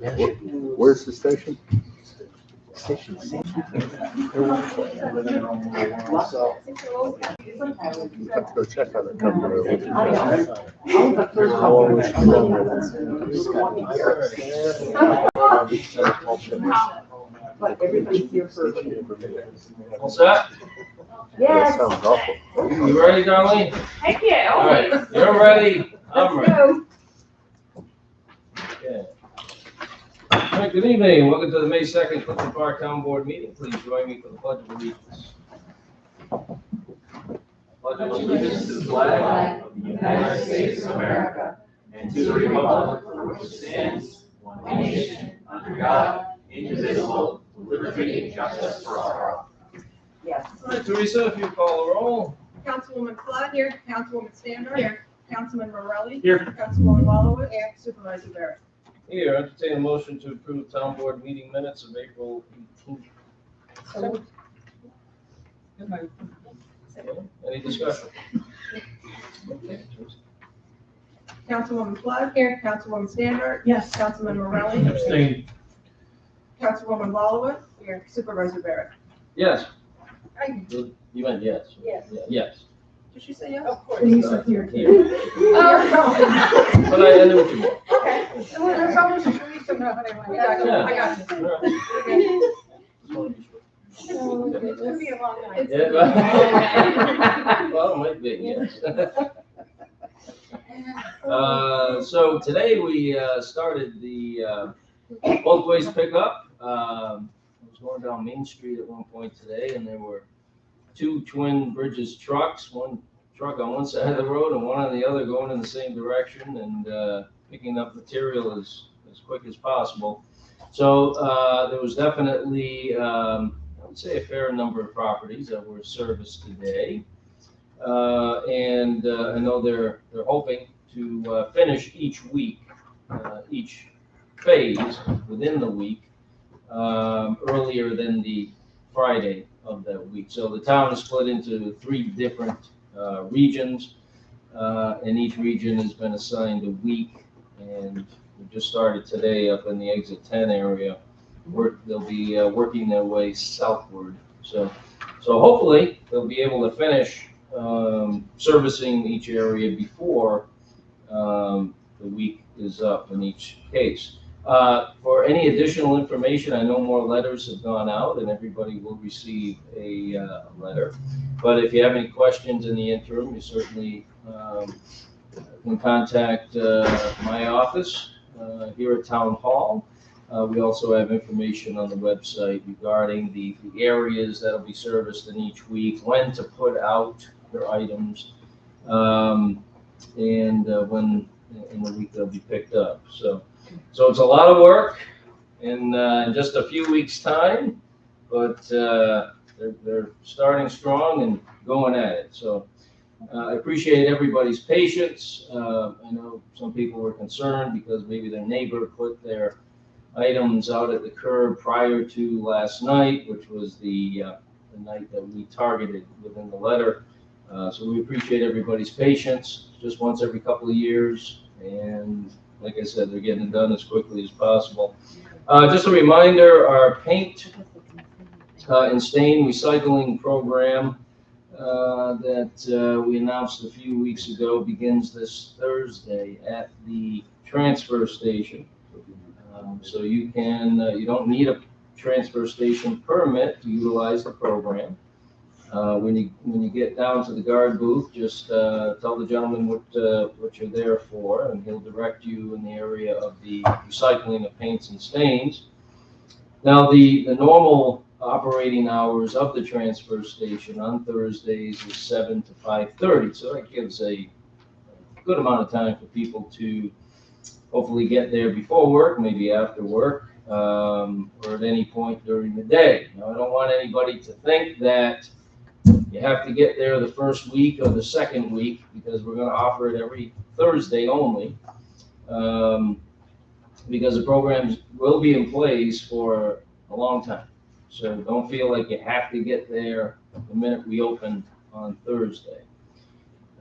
Where's the station? Station. So, you have to go check on the cover. But everybody's here for. What's that? That sounds awful. You ready, Darlene? Heck yeah, All right, always. you're ready, I'm Let's ready. go. Okay. All right, good evening. Welcome to the May 2nd Clifton Park Town Board meeting. Please join me for the Pledge of Allegiance. Pledge of allegiance to the flag of the United States of America and to the republic for which it stands, one nation, under God, indivisible, with liberty and justice for all. Yes. All right, Teresa, if you call the roll. Councilwoman Flood. Here. Councilwoman Stander. Here. Councilman Morelli. Here. Councilwoman Wallowitz. Here. Supervisor Barrett. Here, entertain a motion to approve town board meeting minutes of April 18th. So. Any discussion? Councilwoman Flood. Here. Councilwoman Stander. Yes. Councilman Morelli. Abstain. Councilwoman Wallowitz. Here. Supervisor Barrett. Yes. Aye. You meant yes. Yes. Yes. Did she say yes? Of course. You said here. Here. Oh, But I knew what you meant. okay. Well, there's almost Teresa know what I want. I got you. It's gonna be a long night. Yeah, well, it might be, yes. So today we started the both ways pickup. I was going down Main Street at one point today, and there were two Twin Bridges trucks, one truck on one side of the road and one on the other going in the same direction, and picking up material as quick as possible. So there was definitely, I would say, a fair number of properties that were serviced today. And I know they're hoping to finish each week, each phase within the week, earlier than the Friday of that week. So the town is split into 3 different regions, and each region has been assigned a week. And we just started today up in the Exit 10 area. They'll be working their way southward. So hopefully they'll be able to finish servicing each area before the week is up in each case. For any additional information, I know more letters have gone out and everybody will receive a letter. But if you have any questions in the interim, you certainly can contact my office here at Town Hall. We also have information on the website regarding the areas that will be serviced in each week, when to put out their items, and when in the week they'll be picked up. So it's a lot of work in just a few weeks' time, but they're starting strong and going at it. So I appreciate everybody's patience. I know some people were concerned because maybe their neighbor put their items out at the curb prior to last night, which was the night that we targeted within the letter. So we appreciate everybody's patience. Just once every couple of years, and like I said, they're getting it done as quickly as possible. Just a reminder, our paint and stain recycling program that we announced a few weeks ago begins this Thursday at the transfer station. So you don't need a transfer station permit to utilize the program. When you get down to the guard booth, just tell the gentleman what you're there for, and he'll direct you in the area of the recycling of paints and stains. Now, the normal operating hours of the transfer station on Thursdays is 7 to 5:30, so that gives a good amount of time for people to hopefully get there before work, maybe after work, or at any point during the day. Now, I don't want anybody to think that you have to get there the first week or the second week, because we're going to offer it every Thursday only, because the programs will be in place for a long time. So don't feel like you have to get there the minute we open on Thursday.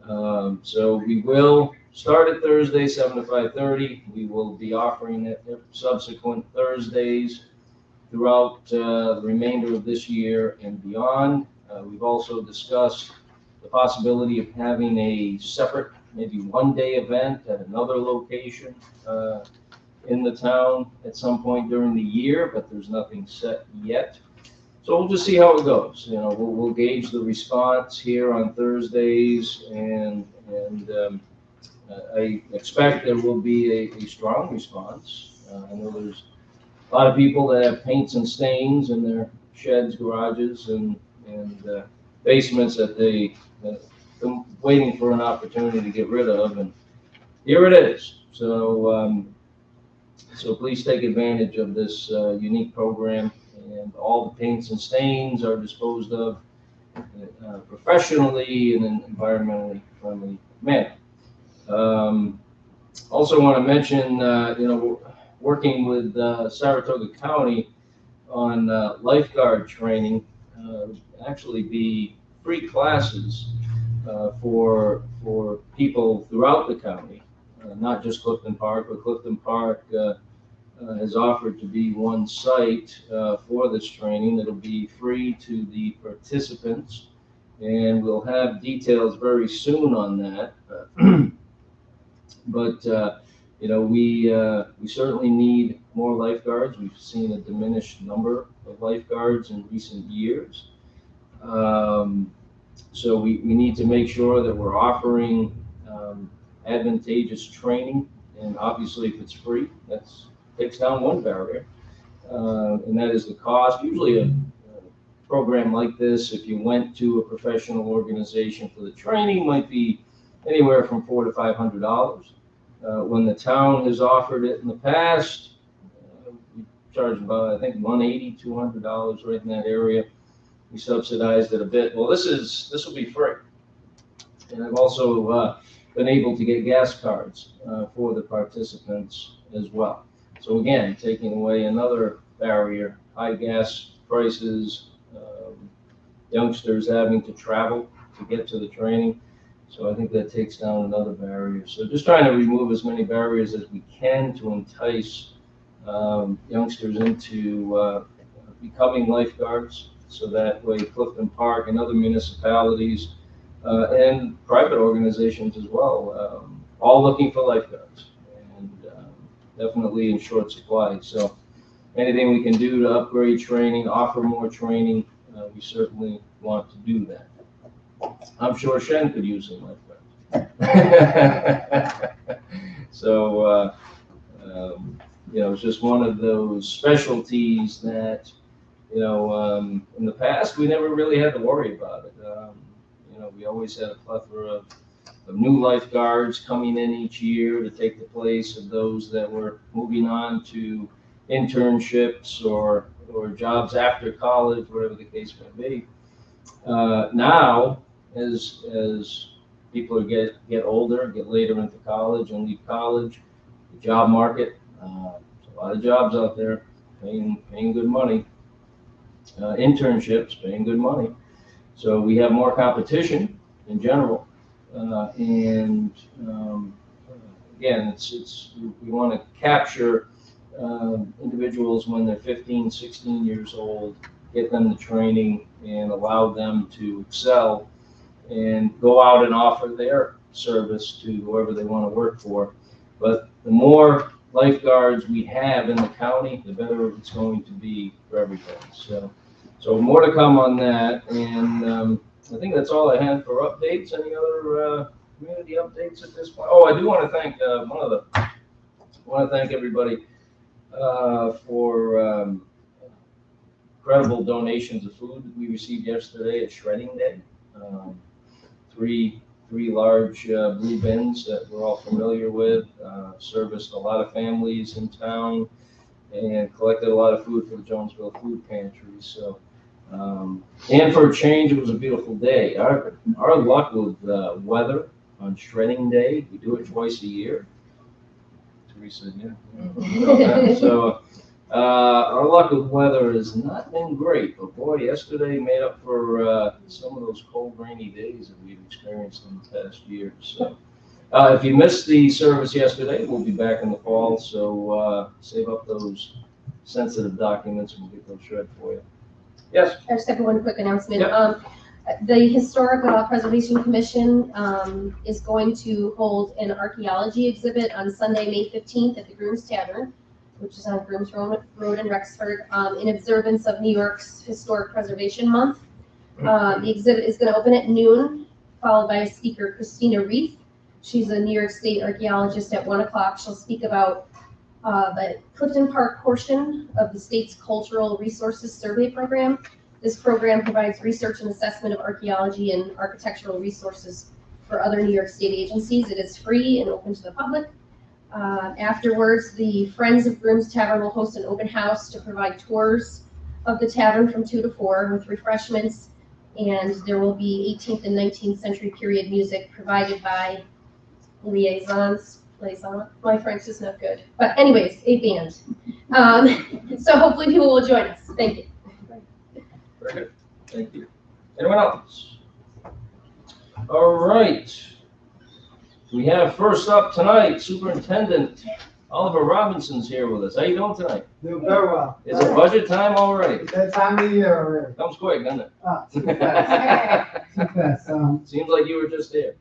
So we will started Thursday, 7 to 5:30. We will be offering it subsequent Thursdays throughout the remainder of this year and beyond. We've also discussed the possibility of having a separate, maybe one-day event at another location in the town at some point during the year, but there's nothing set yet. So we'll just see how it goes. You know, we'll gauge the response here on Thursdays, and I expect there will be a strong response. I know there's a lot of people that have paints and stains in their sheds, garages, and basements that they're waiting for an opportunity to get rid of, and here it is. So please take advantage of this unique program, and all the paints and stains are disposed of professionally in an environmentally friendly manner. Also want to mention, working with Saratoga County on lifeguard training, actually be free classes for people throughout the county, not just Clifton Park, but Clifton Park has offered to be one site for this training that'll be free to the participants, and we'll have details very soon on that. But we certainly need more lifeguards. We've seen a diminished number of lifeguards in recent years. So we need to make sure that we're offering advantageous training, and obviously if it's free, that takes down one barrier, and that is the cost. Usually a program like this, if you went to a professional organization for the training, might be anywhere from $400 to $500. When the town has offered it in the past, we charge about, I think, $180, $200 right in that area. We subsidized it a bit. Well, this will be free, and I've also been able to get gas cards for the participants as well. So again, taking away another barrier: high gas prices, youngsters having to travel to get to the training. So I think that takes down another barrier. So just trying to remove as many barriers as we can to entice youngsters into becoming lifeguards, so that way Clifton Park and other municipalities and private organizations as well, all looking for lifeguards, and definitely in short supply. So anything we can do to upgrade training, offer more training, we certainly want to do that. I'm sure Shen could use some lifeguards. So, it's just one of those specialties that, in the past, we never really had to worry about it. We always had a plethora of new lifeguards coming in each year to take the place of those that were moving on to internships or jobs after college, whatever the case may be. Now, as people get older, get later into college and leave college, the job market, there's a lot of jobs out there paying good money. Internships paying good money. So we have more competition in general. Again, we want to capture individuals when they're 15, 16 years old, get them the training and allow them to excel and go out and offer their service to whoever they want to work for. But the more lifeguards we have in the county, the better it's going to be for everybody. So more to come on that, and I think that's all I had for updates. Any other community updates at this point? Oh, I do want to thank thank everybody for incredible donations of food that we received yesterday at Shredding Day. Three large blue bins that we're all familiar with, serviced a lot of families in town, and collected a lot of food for the Jonesville food pantry. So, and for a change, it was a beautiful day. Our luck with weather on Shredding Day, we do it twice a year. Teresa, yeah. So our luck with weather has not been great, but boy, yesterday made up for some of those cold, rainy days that we've experienced in the past year. So If you missed the service yesterday, we'll be back in the fall, so save up those sensitive documents and we'll get those shredded for you. Yes? I just have one quick announcement. Yep. The Historic Preservation Commission is going to hold an archaeology exhibit on Sunday, May 15th at the Grooms Tavern, which is on Grooms Road in Rexford, in observance of New York's Historic Preservation Month. The exhibit is going to open at noon, followed by a speaker, Christina Reith. She's a New York State archaeologist at 1 o'clock. She'll speak about the Clifton Park portion of the state's Cultural Resources Survey Program. This program provides research and assessment of archaeology and architectural resources for other New York State agencies. It is free and open to the public. Afterwards, the Friends of Grooms Tavern will host an open house to provide tours of the tavern from 2 to 4 with refreshments, and there will be 18th and 19th century period music provided by liaisons. My French is not good, but anyways, a band. So hopefully people will join us. Thank you. Very good. Thank you. Anyone else? All right. We have first up tonight, Superintendent Oliver Robinson's here with us. How you doing tonight? Doing very well. Is it budget time already? That time of year already. Comes quick, doesn't it? Too fast. Too fast. Seems like you were just here.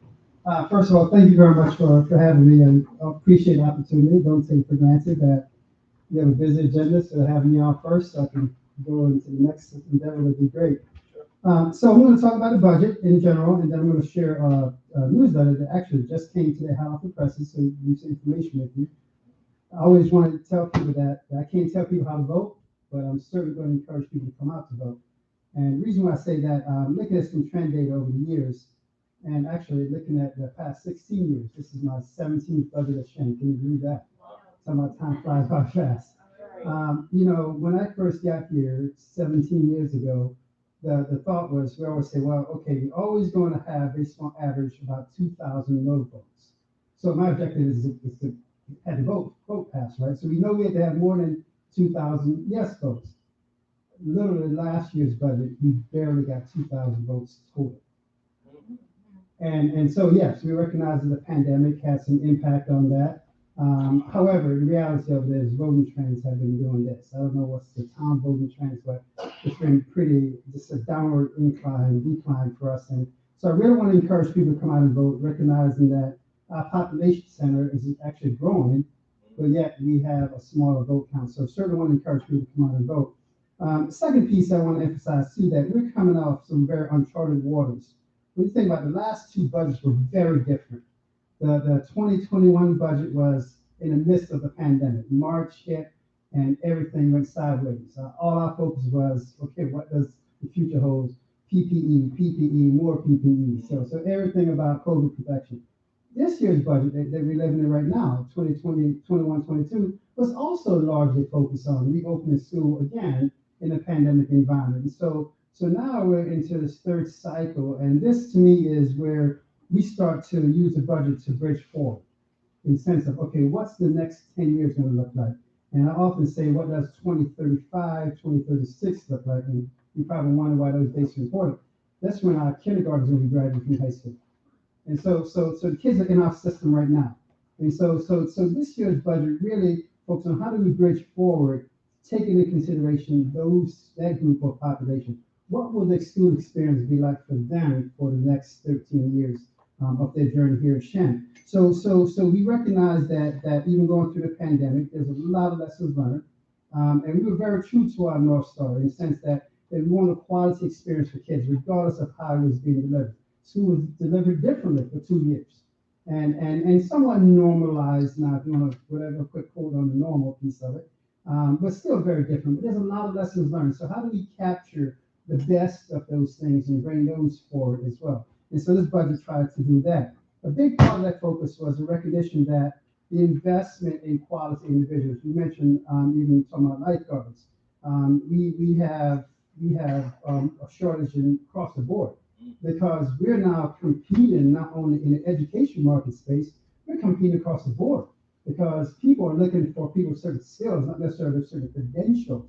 First of all, thank you very much for having me, and I appreciate the opportunity. Don't take for granted that you have a busy agenda, so having you on first so I can go into the next endeavor would be great. So I'm going to talk about the budget in general, and then I'm going to share a newsletter that actually just came today, hot off the presses, so use information with you. I always wanted to tell people that I can't tell people how to vote, but I'm certainly going to encourage people to come out to vote. And the reason why I say that, looking at some trend data over the years, and actually looking at the past 16 years, this is my 17th budget at Shen. Can you believe that? Talking about time flies by fast. You know, when I first got here 17 years ago, the thought was, we always say, well, okay, you're always going to have, based on average, about 2,000 no votes. So my objective is to have the vote pass, right? So we know we had to have more than 2,000 yes votes. Literally last year's budget, we barely got 2,000 votes total. And so, yes, we recognize that the pandemic had some impact on that. However, the reality of it is voting trends have been doing this. I don't know what's the town voting trends, but it's been just a downward decline for us. And so I really want to encourage people to come out and vote, recognizing that our population center is actually growing, but yet we have a smaller vote count. So I certainly want to encourage people to come out and vote. The second piece I want to emphasize too, that we're coming off some very uncharted waters. When you think about the last two budgets were very different. The 2021 budget was in the midst of the pandemic. March hit and everything went sideways. All our focus was, okay, what does the future hold? PPE, more PPE. So everything about COVID protection. This year's budget that we're living in right now, 2020, 21, 22, was also largely focused on reopening school again in a pandemic environment. And so now we're into this third cycle, and this to me is where we start to use the budget to bridge forward in the sense of, okay, what's the next 10 years going to look like? And I often say, what does 2035, 2036 look like? And you probably wonder why those dates are important. That's when our kindergartners will be graduating from high school. And so the kids are in our system right now. And so this year's budget really focuses on how do we bridge forward, taking into consideration that group of population. What will the school experience be like for them for the next 13 years of their journey here at Shen? So we recognize that even going through the pandemic, there's a lot of lessons learned. And we were very true to our North Star in the sense that we want a quality experience for kids, regardless of how it was being delivered. School was delivered differently for 2 years. And somewhat normalized now, if you want to, whatever, quick quote on the normal piece of it, but still very different. But there's a lot of lessons learned. So how do we capture the best of those things and bring those forward as well? And so this budget tried to do that. A big part of that focus was the recognition that the investment in quality individuals. You mentioned even talking about lifeguards. We have a shortage across the board because we're now competing not only in the education market space, we're competing across the board because people are looking for people with certain skills, not necessarily certain credentials.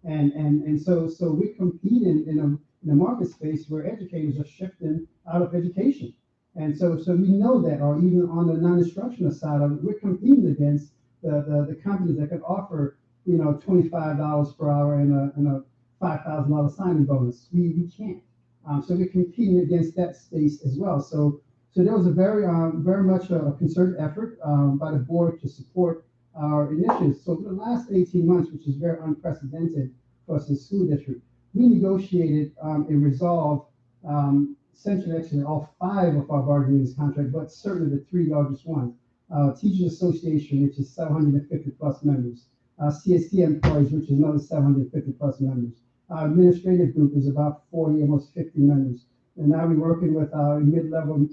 And so we're competing in a market space where educators are shifting out of education. And so we know that, or even on the non-instructional side of it, we're competing against the companies that could offer, $25 per hour and a $5,000 signing bonus. We can't. So we're competing against that space as well. So there was a very much a concerted effort by the board to support our initiatives. So for the last 18 months, which is very unprecedented for us in the school district, we negotiated and resolved essentially actually all 5 of our bargaining units contract, but certainly the 3 largest ones. Teachers Association, which is 750 plus members. CST employees, which is another 750 plus members. Our administrative group is about 40, almost 50 members. And now we're working with our mid-level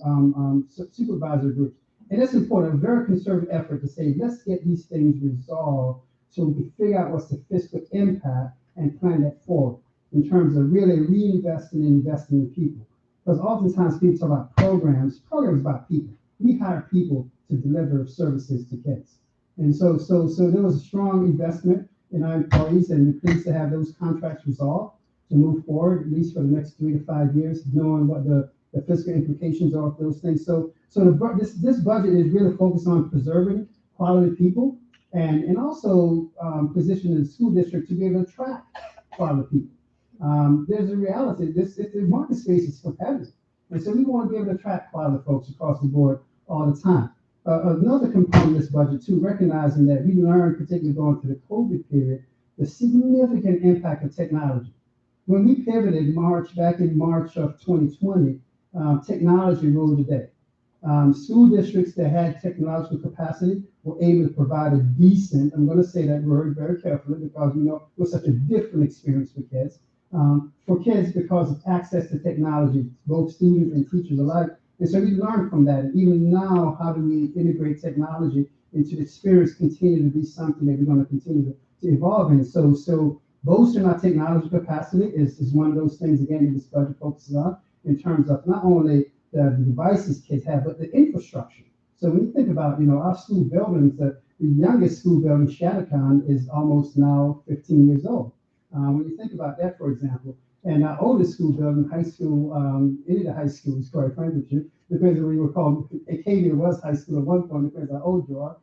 supervisor groups. And it's important, a very concerted effort to say, let's get these things resolved so we can figure out what's the fiscal impact and plan that forward in terms of really reinvesting and investing in people. Because oftentimes people talk about programs about people. We hire people to deliver services to kids. And so there was a strong investment in our employees, and we're pleased to have those contracts resolved to move forward, at least for the next 3 to 5 years, knowing what the fiscal implications are of those things. So this budget is really focused on preserving quality people and also positioning the school district to be able to attract quality people. There's a reality, the market space is competitive. And so we want to be able to attract quality folks across the board all the time. Another component of this budget too, recognizing that we learned, particularly going through the COVID period, the significant impact of technology. When we pivoted back in March of 2020, technology ruled the day. School districts that had technological capacity were able to provide a decent, I'm going to say that word very carefully because we know it was such a different experience for kids. Because of access to technology, both students and teachers alike. And so we learned from that. And even now, how do we integrate technology into the experience continue to be something that we're going to continue to evolve in. So bolstering our technology capacity is one of those things, again, that this budget focuses on in terms of not only the devices kids have, but the infrastructure. So when you think about, our school buildings, the youngest school building, Shattercon, is almost now 15 years old. When you think about that, for example, and our oldest school building, high school, any of the high schools, quite frankly, depends on what you were called. Acadia was high school at one point, depends on how old you are.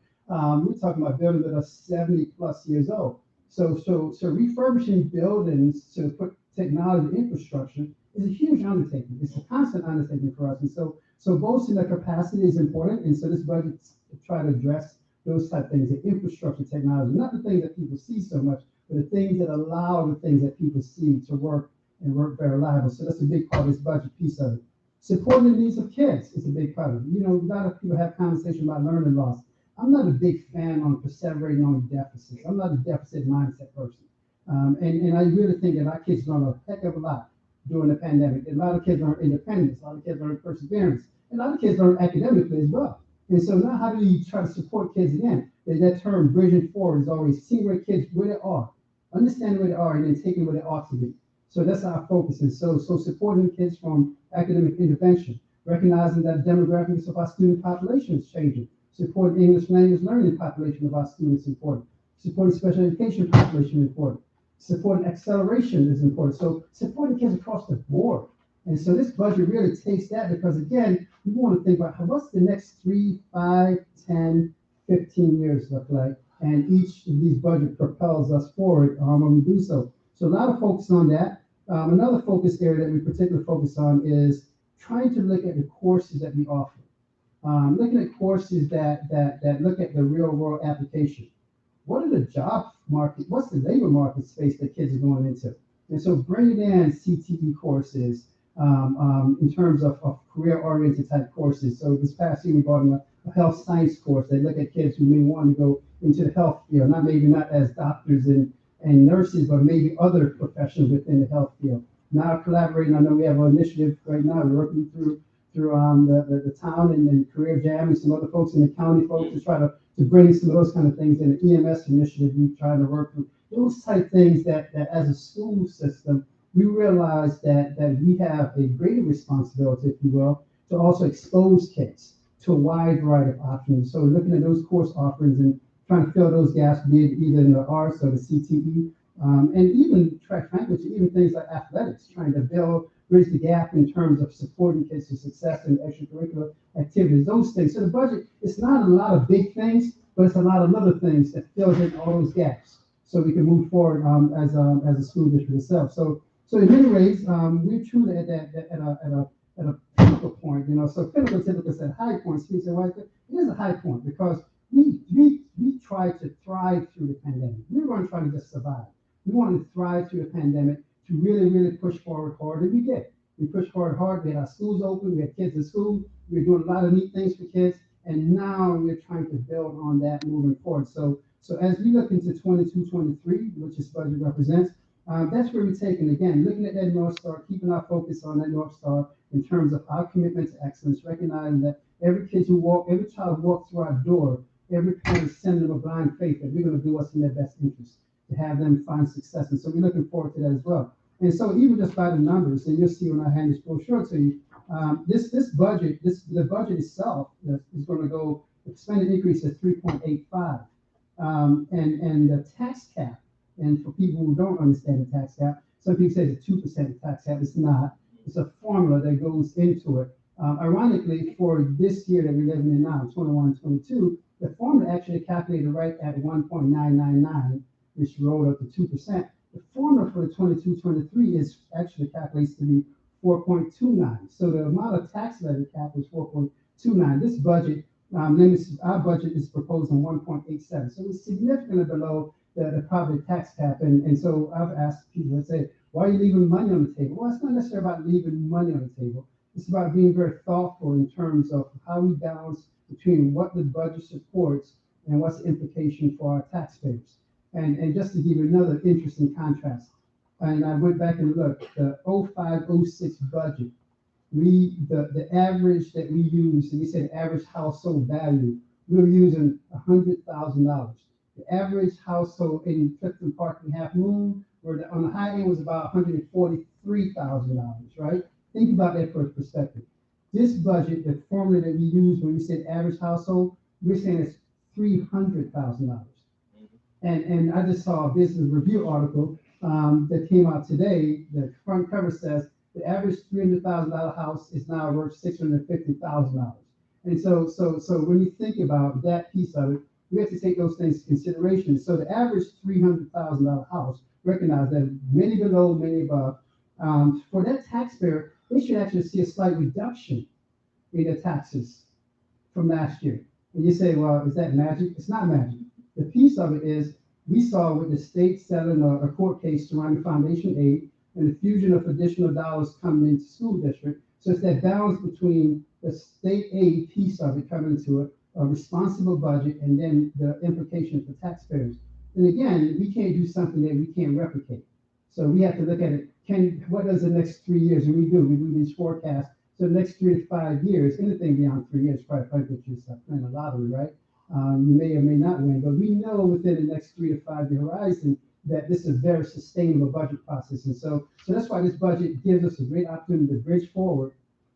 We're talking about buildings that are 70 plus years old. So refurbishing buildings to put technology infrastructure is a huge undertaking. It's a constant undertaking for us. And so bolstering the capacity is important. And so this budget try to address those type of things, the infrastructure technology, not the things that people see so much, but the things that allow the things that people see to work and work very reliable. So that's a big part of this budget piece of it. Supporting the needs of kids is a big part of it. A lot of people have conversation about learning loss. I'm not a big fan on perseverating on deficits. I'm not a deficit mindset person. And I really think that our kids learned a heck of a lot during the pandemic. A lot of kids learned independence. A lot of kids learned perseverance. And a lot of kids learned academically as well. And so now how do you try to support kids again? That term bridging forward is always seeing where kids where they are, understanding where they are, and then taking where they ought to be. So that's our focus is. So supporting kids from academic intervention, recognizing that demographics of our student population is changing, supporting English language learning population of our students is important, supporting special education population is important, supporting acceleration is important. So supporting kids across the board. And so this budget really takes that because, again, we want to think about what's the next 3, 5, 10, 15 years look like. And each of these budgets propels us forward when we do so. So a lot of focus on that. Another focus area that we particularly focus on is trying to look at the courses that we offer. Looking at courses that look at the real world application. What are the job market? What's the labor market space that kids are going into? And so bringing in CTE courses in terms of career-oriented type courses. So this past year we brought in a health science course. They look at kids who may want to go into the health field, not as doctors and nurses, but maybe other professions within the health field. Now collaborating, I know we have an initiative right now, we're working through the town and Career Jam and some other folks in the county folks to try to bring some of those kind of things in the EMS initiative. We're trying to work through those type things that as a school system, we realize that we have a greater responsibility, if you will, to also expose kids to a wide variety of options. So looking at those course offerings and trying to fill those gaps, be it either in the arts or the CTE And even track frankly, even things like athletics, trying to bridge the gap in terms of supporting kids to success in extracurricular activities, those things. So the budget, it's not a lot of big things, but it's a lot of little things that fills in all those gaps so we can move forward as a school district itself. So in many ways, we're truly at a pinnacle point, So pinnacle typically said high points. People say, well, it is a high point because we tried to thrive through the pandemic. We weren't trying to just survive. We wanted to thrive through the pandemic to really, really push forward hard, and we did. We pushed forward hard. We had our schools open. We had kids in school. We were doing a lot of neat things for kids, and now we're trying to build on that moving forward. So as we look into 22-23, which this budget represents, that's where we're taking, again, looking at that North Star, keeping our focus on that North Star in terms of our commitment to excellence, recognizing that every child walks through our door, every parent is sending them a blind faith that we're going to do what's in their best interest to have them find success. And so we're looking forward to that as well. And so even just by the numbers, and you'll see when I hand this brochure to you, the budget itself is going to go, expended increase of 3.85. And the tax cap, and for people who don't understand the tax cap, some people say it's a 2% tax cap. It's not. It's a formula that goes into it. Ironically, for this year that we're living in now, 21-22, the formula actually calculated right at 1.999, which rolled up to 2%. The formula for the 22-23 is actually calculates to be 4.29. So the amount of tax levy cap is 4.29. This budget, our budget is proposed on 1.87. So it's significantly below the property tax cap. And so I've asked people to say, why are you leaving money on the table? Well, it's not necessarily about leaving money on the table. It's about being very thoughtful in terms of how we balance between what the budget supports and what's the implication for our taxpayers. And just to give you another interesting contrast, and I went back and looked, the 05-06 budget, the average that we used, and we said average household value, we were using $100,000. The average household in Clifton Park and Half Moon, where on the high end was about $143,000, right? Think about that for perspective. This budget, the formula that we use when we said average household, we're saying it's $300,000. And I just saw a business review article that came out today. The front cover says the average $300,000 house is now worth $650,000. And so when you think about that piece of it, we have to take those things into consideration. So the average $300,000 house, recognize that many below, many above. For that taxpayer, they should actually see a slight reduction in their taxes from last year. And you say, well, is that magic? It's not magic. The piece of it is we saw with the state settling a court case surrounding foundation aid and the fusion of additional dollars coming into school district. So it's that balance between the state aid piece of it coming into it, a responsible budget, and then the implication for taxpayers. And again, we can't do something that we can't replicate. So we have to look at it. What does the next 3 years? And we do these forecasts. So the next 3 to 5 years, anything beyond 3 years, probably just playing a lottery, right? You may or may not win, but we know within the next 3 to 5 year horizon that this is a very sustainable budget process. And so that's why this budget gives us a great opportunity to bridge forward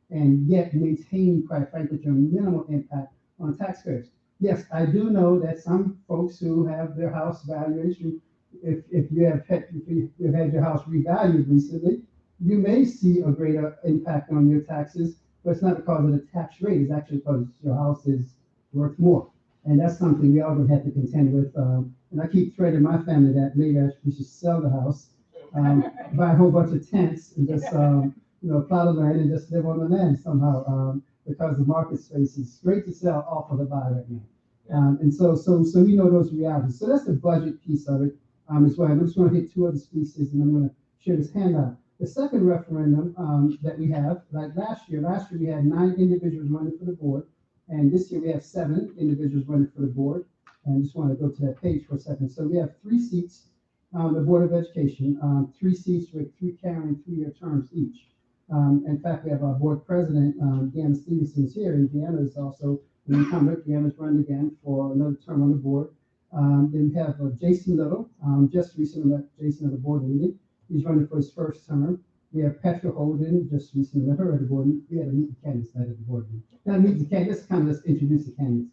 and yet maintain, quite frankly, a minimal impact on taxpayers. Yes, I do know that some folks who have their house valuation, if you have had your house revalued recently, you may see a greater impact on your taxes, but it's not because of the tax rate, it's actually because your house is worth more. And that's something we all going to have to contend with. And I keep threatening my family that maybe we should sell the house, buy a whole bunch of tents, and just plow the land and just live on the land somehow, because the market space is great to sell, awful to buy right now. And so we know those realities. So that's the budget piece of it as well. I'm just going to hit two other pieces, and I'm going to share this handout. The second referendum that we have, like last year we had 9 individuals running for the board. And this year we have 7 individuals running for the board. And I just want to go to that page for a second. So we have 3 seats on the Board of Education, 3 seats with 3 carrying 3-year terms each. In fact, we have our board president, Deanna Stevenson, is here, and Deanna is also an incumbent. Deanna's running again for another term on the board. Then we have Jason Little, just recently met Jason at the board meeting. He's running for his first term. We have Petra Holden, just recently met her at the board meeting. We had a meet the candidates night at the board meeting. Now, meet the candidates, kind of just introduce the candidates.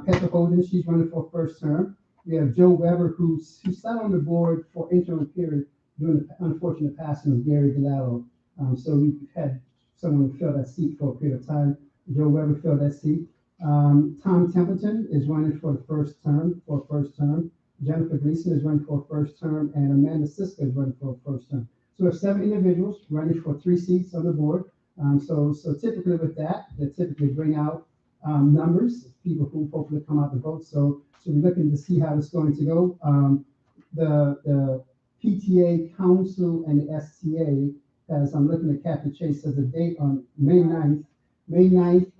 Petra Holden, she's running for first term. We have Joe Weber, who sat on the board for interim period during the unfortunate passing of Gary DeLallo. So we had someone fill that seat for a period of time. Joe Weber filled that seat. Tom Templeton is running for the first term. Jennifer Gleason is running for a first term, and Amanda Siska is running for a first term. So we have 7 individuals running for 3 seats on the board. So typically with that, they typically bring out numbers, people who hopefully come out to vote. So we're looking to see how it's going to go. The PTA Council and the STA, as I'm looking at Kathy Chase, has a date on May 9th. May 9th,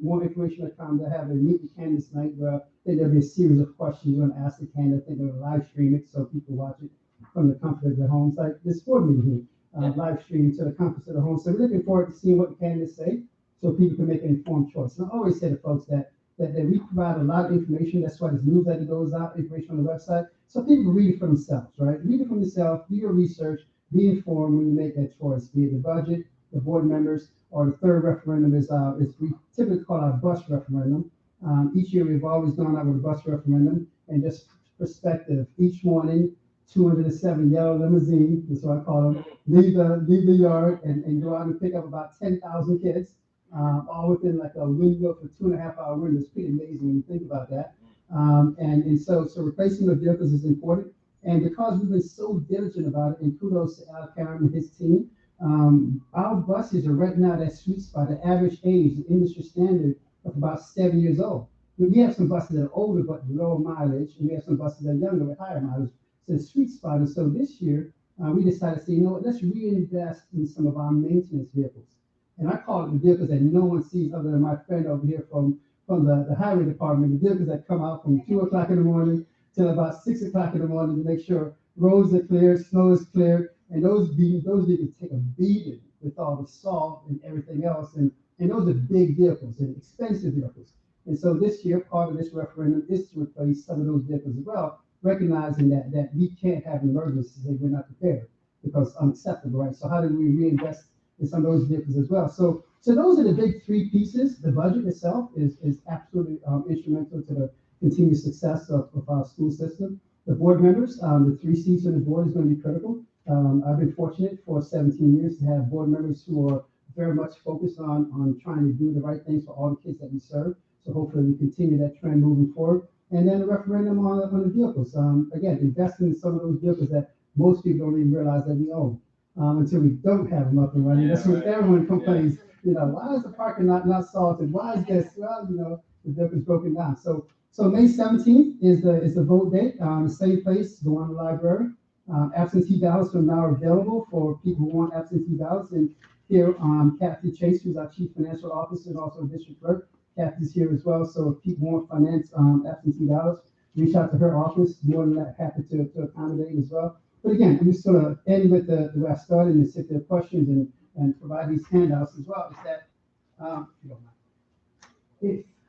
more information will come. They'll have a meet the candidates night where I think there'll be a series of questions you're going to ask the candidate. I think they'll live stream it so people watch it from the comfort of their homes, like this board meeting here, live stream to the comfort of their homes. So we're looking forward to seeing what the candidates say so people can make an informed choice. And I always say to folks that we provide a lot of information. That's why this newsletter goes out, information on the website, so people can read it for themselves, right? Read it for themselves, do your research, be informed when you make that choice, be it the budget, the board members, or the third referendum is we typically call our bus referendum. Each year we've always gone out with a bus referendum, and just perspective, each morning, 207 yellow limousine, that's what I call them, leave the yard and go out and pick up about 10,000 kids, all within like a window for 2.5-hour window. It's pretty amazing when you think about that. And so replacing the vehicles is important. And because we've been so diligent about it, and kudos to Al Karam and his team, our buses are right now that sweet spot, the average age, the industry standard of about 7 years old. We have some buses that are older but lower mileage, and we have some buses that are younger with higher mileage. So the sweet spot. And so this year, we decided to say, you know what, let's reinvest in some of our maintenance vehicles. And I call it the vehicles that no one sees other than my friend over here from the highway department, the vehicles that come out from 2 o'clock in the morning till about 6 o'clock in the morning to make sure roads are clear, snow is clear, and those vehicles take a beating with all the salt and everything else. And those are big vehicles and expensive vehicles. And so this year, part of this referendum is to replace some of those vehicles as well, recognizing that we can't have emergencies if we're not prepared, because it's unacceptable, right? So how do we reinvest in some of those vehicles as well? So those are the big 3 pieces. The budget itself is absolutely instrumental to the continued success of our school system. The board members, the 3 seats on the board is going to be critical. I've been fortunate for 17 years to have board members who are very much focused on trying to do the right things for all the kids that we serve. So hopefully we continue that trend moving forward. And then the referendum on the vehicles. Again, investing in some of those vehicles that most people don't even realize that we own until we don't have them up and running. That's when everyone complains, why is the parking lot not salted? Why is this? Well, the vehicle's broken down. So May 17th is the vote date. Same place, go on the library. Absentee ballots are now available for people who want absentee ballots. And here, Kathy Chase, who's our Chief Financial Officer and also District Clerk, Kathy's here as well. So if people want finance absentee ballots, reach out to her office. More than that, happy to accommodate as well. But again, I'm just going to end with the way I started, and sit there questions and provide these handouts as well. Is that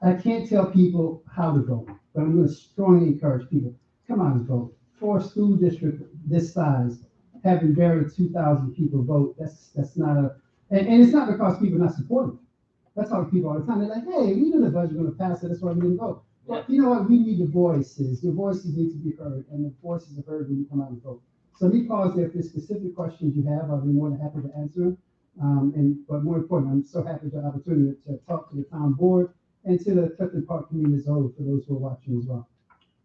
I can't tell people how to vote, but I'm going to strongly encourage people, come out and vote. For a school district this size, having barely 2,000 people vote, that's not and it's not because people are not supportive. That's how people all the time. They're like, hey, we know the budget's going to pass it, that's why we didn't vote. But you know what? We need the voices. Your voices need to be heard, and the voices are heard when you come out and vote. So me pause there. If there's specific questions you have, I'll be more than happy to answer them. But more important, I'm so happy for the opportunity to talk to the town board and to the Clifton Park community as a whole, for those who are watching as well.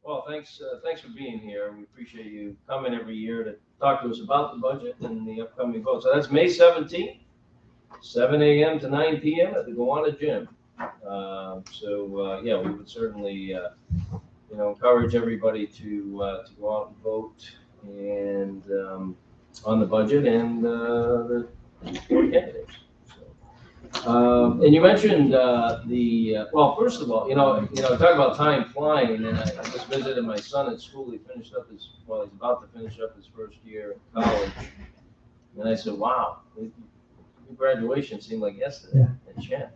Well, thanks for being here. We appreciate you coming every year to talk to us about the budget and the upcoming vote. So that's May 17th, 7 a.m. to 9 p.m. at the Gowanna Gym. We would certainly, encourage everybody to go out and vote and on the budget and the four candidates. And you mentioned first of all, talk about time flying. And I just visited my son at school. He's about to finish up his first year in college. And I said, wow, graduation seemed like yesterday at Chen.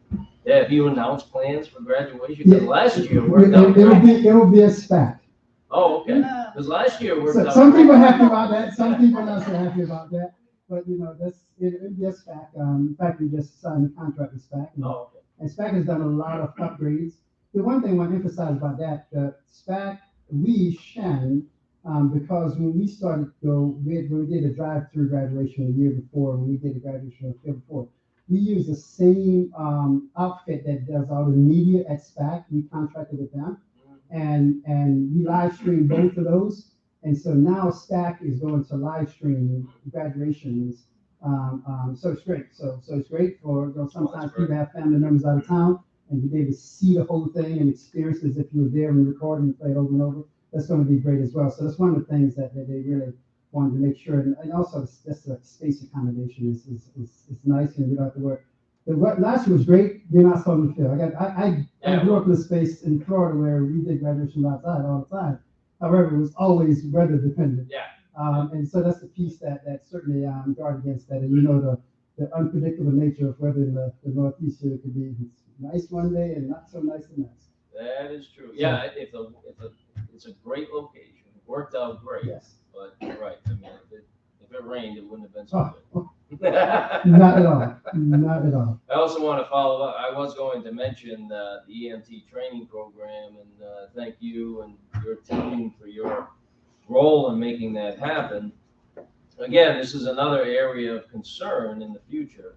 Yeah, have you announced plans for graduation? Because last year worked out great. It will be a SPAC. Oh, okay. Because last year worked out some people are happy about that. Some people are not so happy about that. But it'll be a SPAC. In fact, we just signed a contract with SPAC. And SPAC has done a lot of upgrades. The one thing I want to emphasize about that, SPAC we, Shen, because when we started to go, when we did a drive-through graduation the year before, when we did a graduation the year before, we use the same outfit that does all the media at SPAC. We contracted with them, and we live stream both of those. And so now SPAC is going to live stream graduations. So it's great. So it's great for, sometimes people have family members out of town, and to be able to see the whole thing and experience as if you were there and record and play it over and over. That's going to be great as well. So that's one of the things that they really wanted to make sure. And also, just the space accommodation is nice, and you don't have to work. Last year was great. You're not starting to feel. I grew up in a space in Florida where we did graduation outside all the time. However, it was always weather dependent. Yeah. And so that's the piece that certainly guard against that. And you know the unpredictable nature of weather in the Northeast here could be nice one day and not so nice the next. That is true. Yeah, it's a great location. It worked out great. Yes. But you're right. I mean, if it rained, it wouldn't have been so good. Not at all. Not at all. I also want to follow up. I was going to mention the Emt Training Program, and thank you and your team for your role in making that happen. Again, this is another area of concern in the future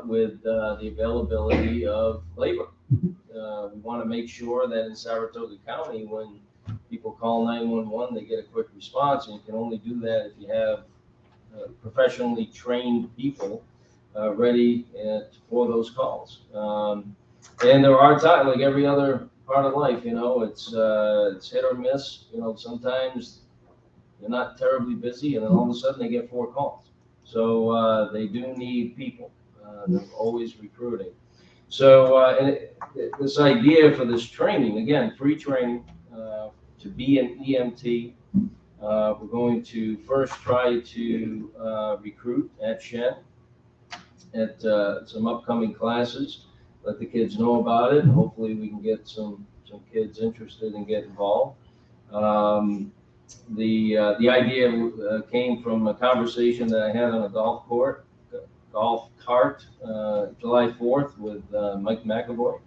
with the availability of labor. We want to make sure that in Saratoga County, when people call 911, they get a quick response, and you can only do that if you have professionally trained people ready for those calls. And there are times, like every other part of life, you know, it's hit or miss. You know, sometimes you're not terribly busy, and then all of a sudden they get 4 calls. So they do need people. They're always recruiting. So this idea for this training, again, free training to be an EMT. We're going to first try to recruit at Shen at some upcoming classes, let the kids know about it, and hopefully we can get some kids interested and get involved. The idea came from a conversation that I had on a golf cart, July 4th with Mike McAvoy,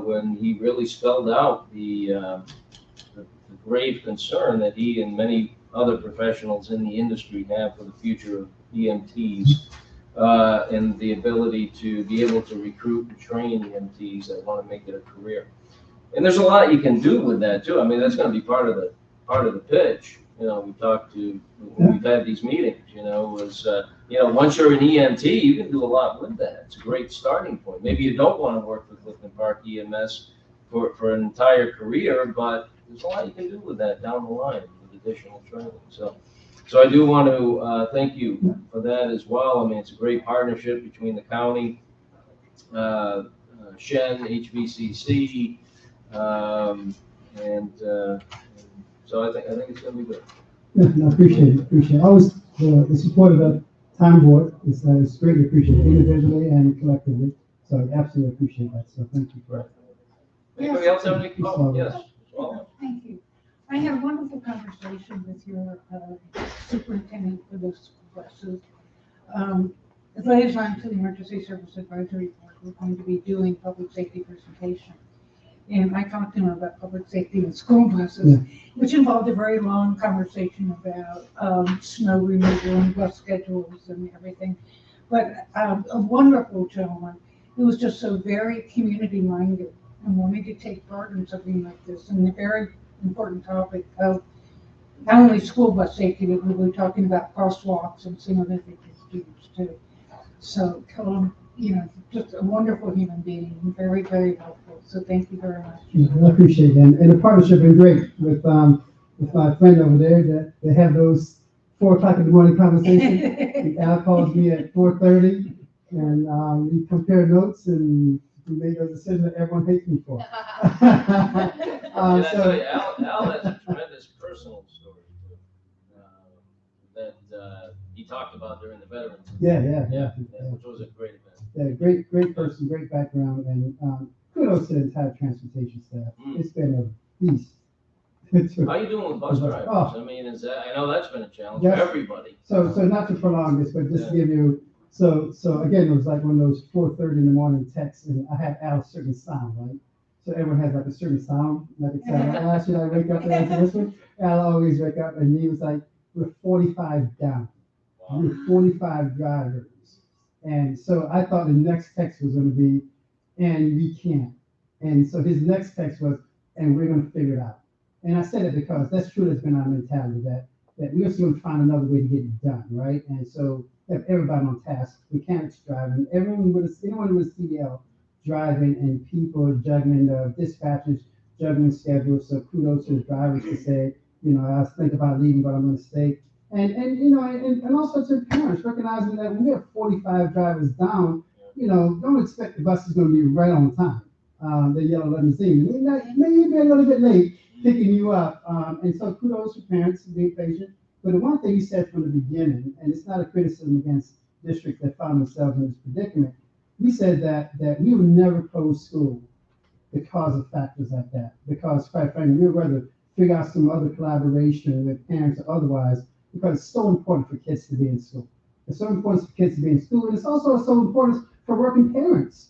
when he really spelled out the grave concern that he and many other professionals in the industry have for the future of EMTs, and the ability to be able to recruit and train EMTs that want to make it a career. And there's a lot you can do with that too. I mean, that's going to be part of the pitch. You know, we've had these meetings. You know, once you're an EMT, you can do a lot with that. It's a great starting point. Maybe you don't want to work with Clifton Park EMS for an entire career, but there's a lot you can do with that down the line with additional training. So I do want to thank you for that as well. I mean, it's a great partnership between the county, Shen, HVCC, and so I think it's going to be good. Yeah, no, appreciate it. Always the support of the town board is greatly appreciated, individually and collectively. So I absolutely appreciate that. So thank you for that. Anybody else have any comments? Yes. Well, Thank you. I had a wonderful conversation with your superintendent for those buses. As liaison to the Emergency Service Advisory Board, we're going to be doing public safety presentation. And I talked to him about public safety and school buses, which involved a very long conversation about snow removal and bus schedules and everything. But a wonderful gentleman who was just so very community minded and wanted to take part in something like this, and the very important topic of not only school bus safety, but we were talking about crosswalks and some other things for students too. So, just a wonderful human being, very, very helpful. So thank you very much. I appreciate that. And the partnership has been great with my friend over there, that they have those 4 o'clock in the morning conversations. Al calls me at 4:30, and we compare notes, and we made those decisions that everyone hates me for. I tell you, Al has a tremendous personal story that he talked about during the Veterans. Yeah. Which was a great event. Yeah, great person, great background, and kudos to the entire transportation staff. It's been a feast. How are you doing with bus drivers? I mean, I know that's been a challenge for everybody. So not to prolong this, but just to give you, so again, it was like one of those 4:30 in the morning texts, and I had Al's certain sound, right? So everyone has like a certain sound, like it's should I wake up and answer this one? And I'll always wake up, and he was like, we're 45 down. We're 45 drivers. And so I thought the next text was going to be, and we can't. And so his next text was, and we're going to figure it out. And I said it because that's true. That's been our mentality that we're just going to find another way to get it done, right? And so have everybody on task, mechanics driving, anyone with a CDL driving, and people juggling the dispatchers, juggling schedules. So kudos to the drivers to say, I was thinking about leaving, but I'm going to stay. And also to parents, recognizing that when we have 45 drivers down, don't expect the bus is going to be right on time. The yellow limousine, maybe a little bit late picking you up. And so kudos to parents for being patient. But the one thing he said from the beginning, and it's not a criticism against districts that found themselves in this predicament, we said that we would never close school because of factors like that. Because quite frankly, we'd rather figure out some other collaboration with parents or otherwise, because it's so important for kids to be in school. It's so important for kids to be in school, and it's also so important for working parents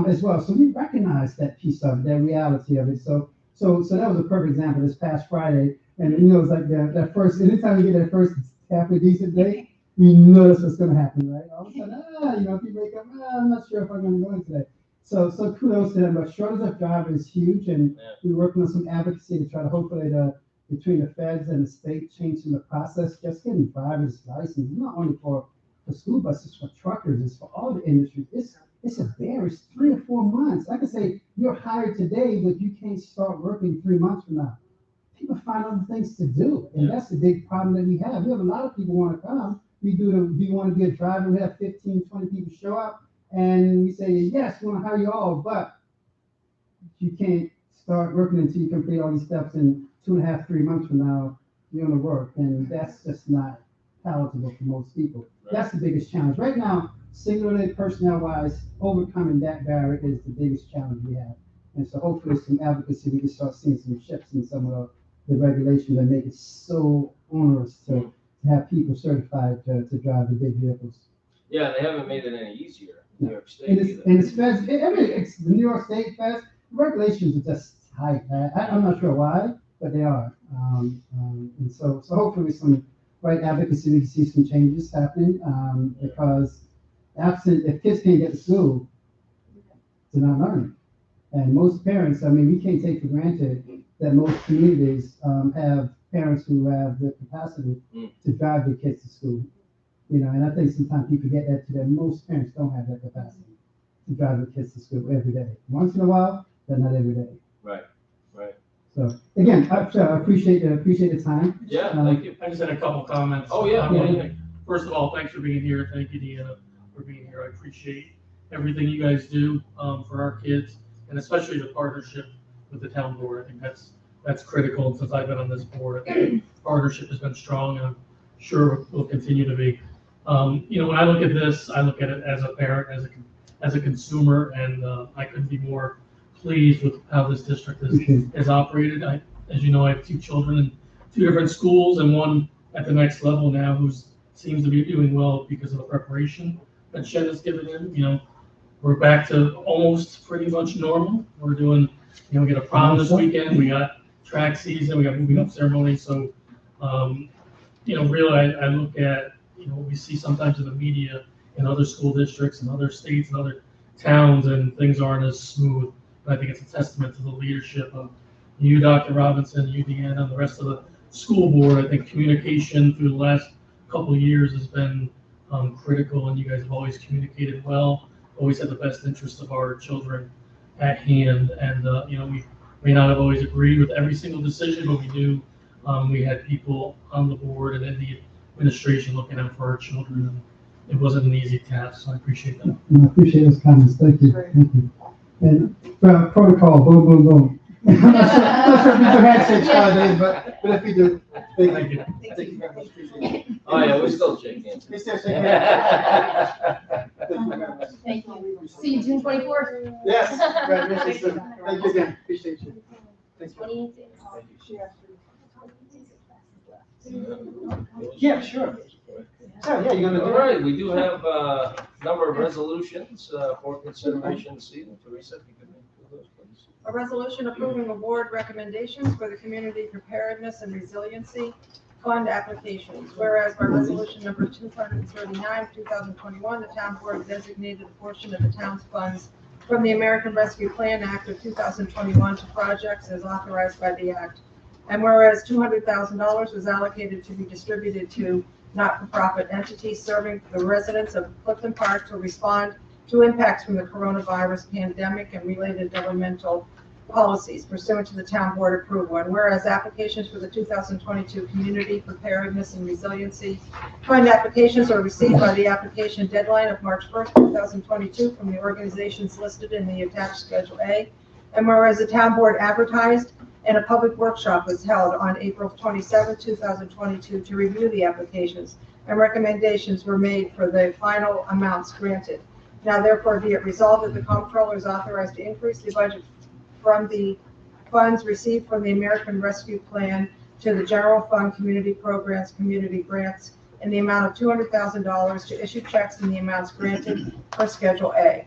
as well. So we recognize that piece of it, that reality of it. So that was a perfect example this past Friday. And it's like that first, anytime you get that first halfway decent day, you know that's what's going to happen, right? All of a sudden, if you wake up, I'm not sure if I'm going to go in today. So kudos to them. But shortage of drivers is huge, and we're working on some advocacy to try to hopefully between the feds and the state changing the process, just getting driver's license, not only for school buses, for truckers, it's for all the industries. It's a bear. It's 3 or 4 months. Like I say, you're hired today, but you can't start working 3 months from now. People find other things to do, and that's the big problem that we have. We have a lot of people want to come. Do you want to be a driver? We have 15, 20 people show up, and we say, yes, we want to hire you all, but you can't start working until you complete all these steps, and 2.5, 3 months from now, you're going to work, and that's just not palatable for most people. Right. That's the biggest challenge. Right now, singularly, personnel-wise, overcoming that barrier is the biggest challenge we have. And so hopefully some advocacy, we can start seeing some shifts in some of the regulations that make it so onerous to have people certified to drive the big vehicles. Yeah, they haven't made it any easier in New York State. And it's feds, it's the New York State feds, regulations are just tight. I'm not sure why, but they are. And so hopefully some right advocacy, we can see some changes happening, because if kids can't get to school, they're not learning. And most parents, we can't take for granted that most communities have parents who have the capacity to drive their kids to school. And I think sometimes people forget that most parents don't have that capacity to drive their kids to school every day. Once in a while, but not every day. Right. So again, I appreciate the time. Yeah, thank you. I just had a couple comments. Oh, yeah. First of all, thanks for being here. Thank you, Deanna, for being here. I appreciate everything you guys do for our kids, and especially the partnership with the town board. I think that's critical. Since I've been on this board, I think partnership has been strong, and I'm sure will continue to be. When I look at this, I look at it as a parent, as a consumer, and I couldn't be more pleased with how this district is operated. As you know, I have 2 children in 2 different schools, and one at the next level now who seems to be doing well because of the preparation that Shed has given him. We're back to almost pretty much normal. We're doing, we get a prom this weekend, we got track season, we got moving up ceremony. So, really, I look at, what we see sometimes in the media in other school districts and other states and other towns, and things aren't as smooth. But I think it's a testament to the leadership of you, Dr. Robinson, you, Deanna, and the rest of the school board. I think communication through the last couple of years has been critical, and you guys have always communicated well, always had the best interests of our children at hand. And, we may not have always agreed with every single decision, but we knew we had people on the board and in the administration looking out for our children. And it wasn't an easy task, so I appreciate that. I appreciate those comments. Thank you. Thank you. And protocol, boom, boom, boom. I'm not sure if we do handshakes nowadays, but if we do, thank you. Thank you very much. Appreciate it. Oh, yeah, we still shake hands. We still shake hands. Thank you very much. Thank you. See you June 24th. Yes, congratulations, sir. Thank you again. Appreciate you. Thank you. Yeah, sure. So, yeah, you're gonna do All right, we do have a number of resolutions for consideration this evening. Teresa, if you could make those, please. A resolution approving award recommendations for the Community Preparedness and Resiliency Fund applications. Whereas by resolution number 239, 2021, the town board designated a portion of the town's funds from the American Rescue Plan Act of 2021 to projects as authorized by the act. And whereas $200,000 was allocated to be distributed to not-for-profit entities serving the residents of Clifton Park to respond to impacts from the coronavirus pandemic and related governmental policies pursuant to the town board approval. And whereas applications for the 2022 Community Preparedness and Resiliency Fund applications are received by the application deadline of March 1st, 2022 from the organizations listed in the attached Schedule A. And whereas the town board advertised and a public workshop was held on April 27, 2022 to review the applications, and recommendations were made for the final amounts granted. Now therefore be it resolved that the comptroller is authorized to increase the budget from the funds received from the American Rescue Plan to the General Fund Community Programs, Community Grants in the amount of $200,000 to issue checks in the amounts granted per Schedule A.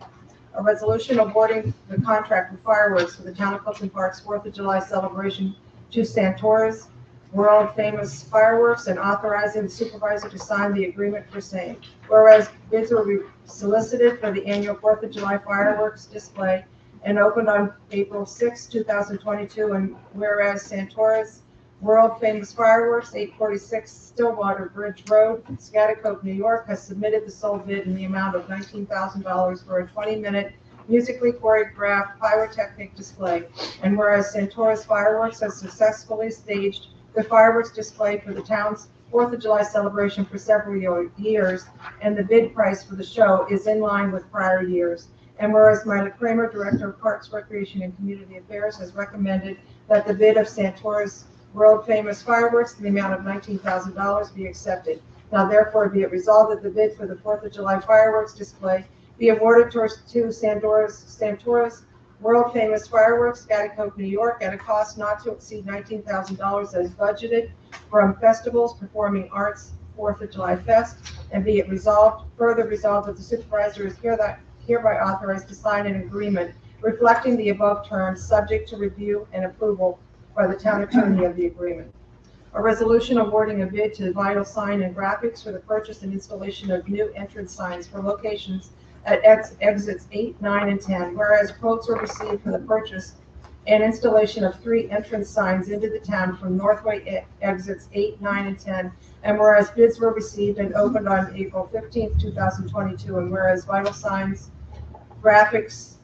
A resolution awarding the contract for fireworks for the Town of Clifton Park's 4th of July celebration to Santora's World Famous Fireworks and authorizing the supervisor to sign the agreement for same. Whereas bids were solicited for the annual 4th of July fireworks display and opened on April 6, 2022, and whereas Santora's World Famous Fireworks, 846 Stillwater Bridge Road, Schaghticoke, New York, has submitted the sole bid in the amount of $19,000 for a 20-minute musically choreographed pyrotechnic display. And whereas Santora's Fireworks has successfully staged the fireworks display for the town's 4th of July celebration for several years, and the bid price for the show is in line with prior years. And whereas Myla Kramer, Director of Parks, Recreation, and Community Affairs, has recommended that the bid of Santora's World Famous Fireworks in the amount of $19,000 be accepted. Now therefore be it resolved that the bid for the 4th of July fireworks display be awarded to Santora's World Famous Fireworks, Schaghticoke, New York, at a cost not to exceed $19,000 as budgeted from Festivals, Performing Arts, 4th of July Fest. And be it resolved, further resolved, that the supervisor is hereby authorized to sign an agreement reflecting the above terms, subject to review and approval by the town attorney of the agreement. A resolution awarding a bid to Vital Sign and Graphics for the purchase and installation of new entrance signs for locations at exits 8, 9, and 10, whereas quotes were received for the purchase and installation of 3 entrance signs into the town from Northway exits 8, 9, and 10, and whereas bids were received and opened on April 15, 2022, and whereas Vital Signs and Graphics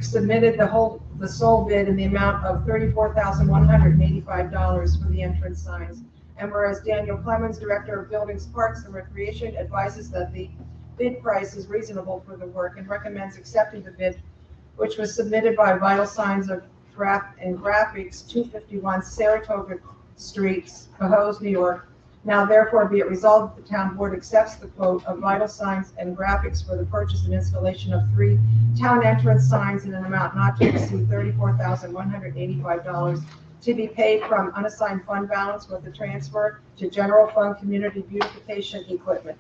submitted the sole bid in the amount of $34,185 for the entrance signs. And whereas Daniel Clemens, Director of Buildings, Parks, and Recreation, advises that the bid price is reasonable for the work and recommends accepting the bid, which was submitted by Vital Signs and Graphics, 251 Saratoga Street, Cohoes, New York. Now therefore be it resolved that the town board accepts the quote of Vital Signs and Graphics for the purchase and installation of 3 town entrance signs in an amount not to exceed $34,185 to be paid from unassigned fund balance with the transfer to general fund community beautification equipment.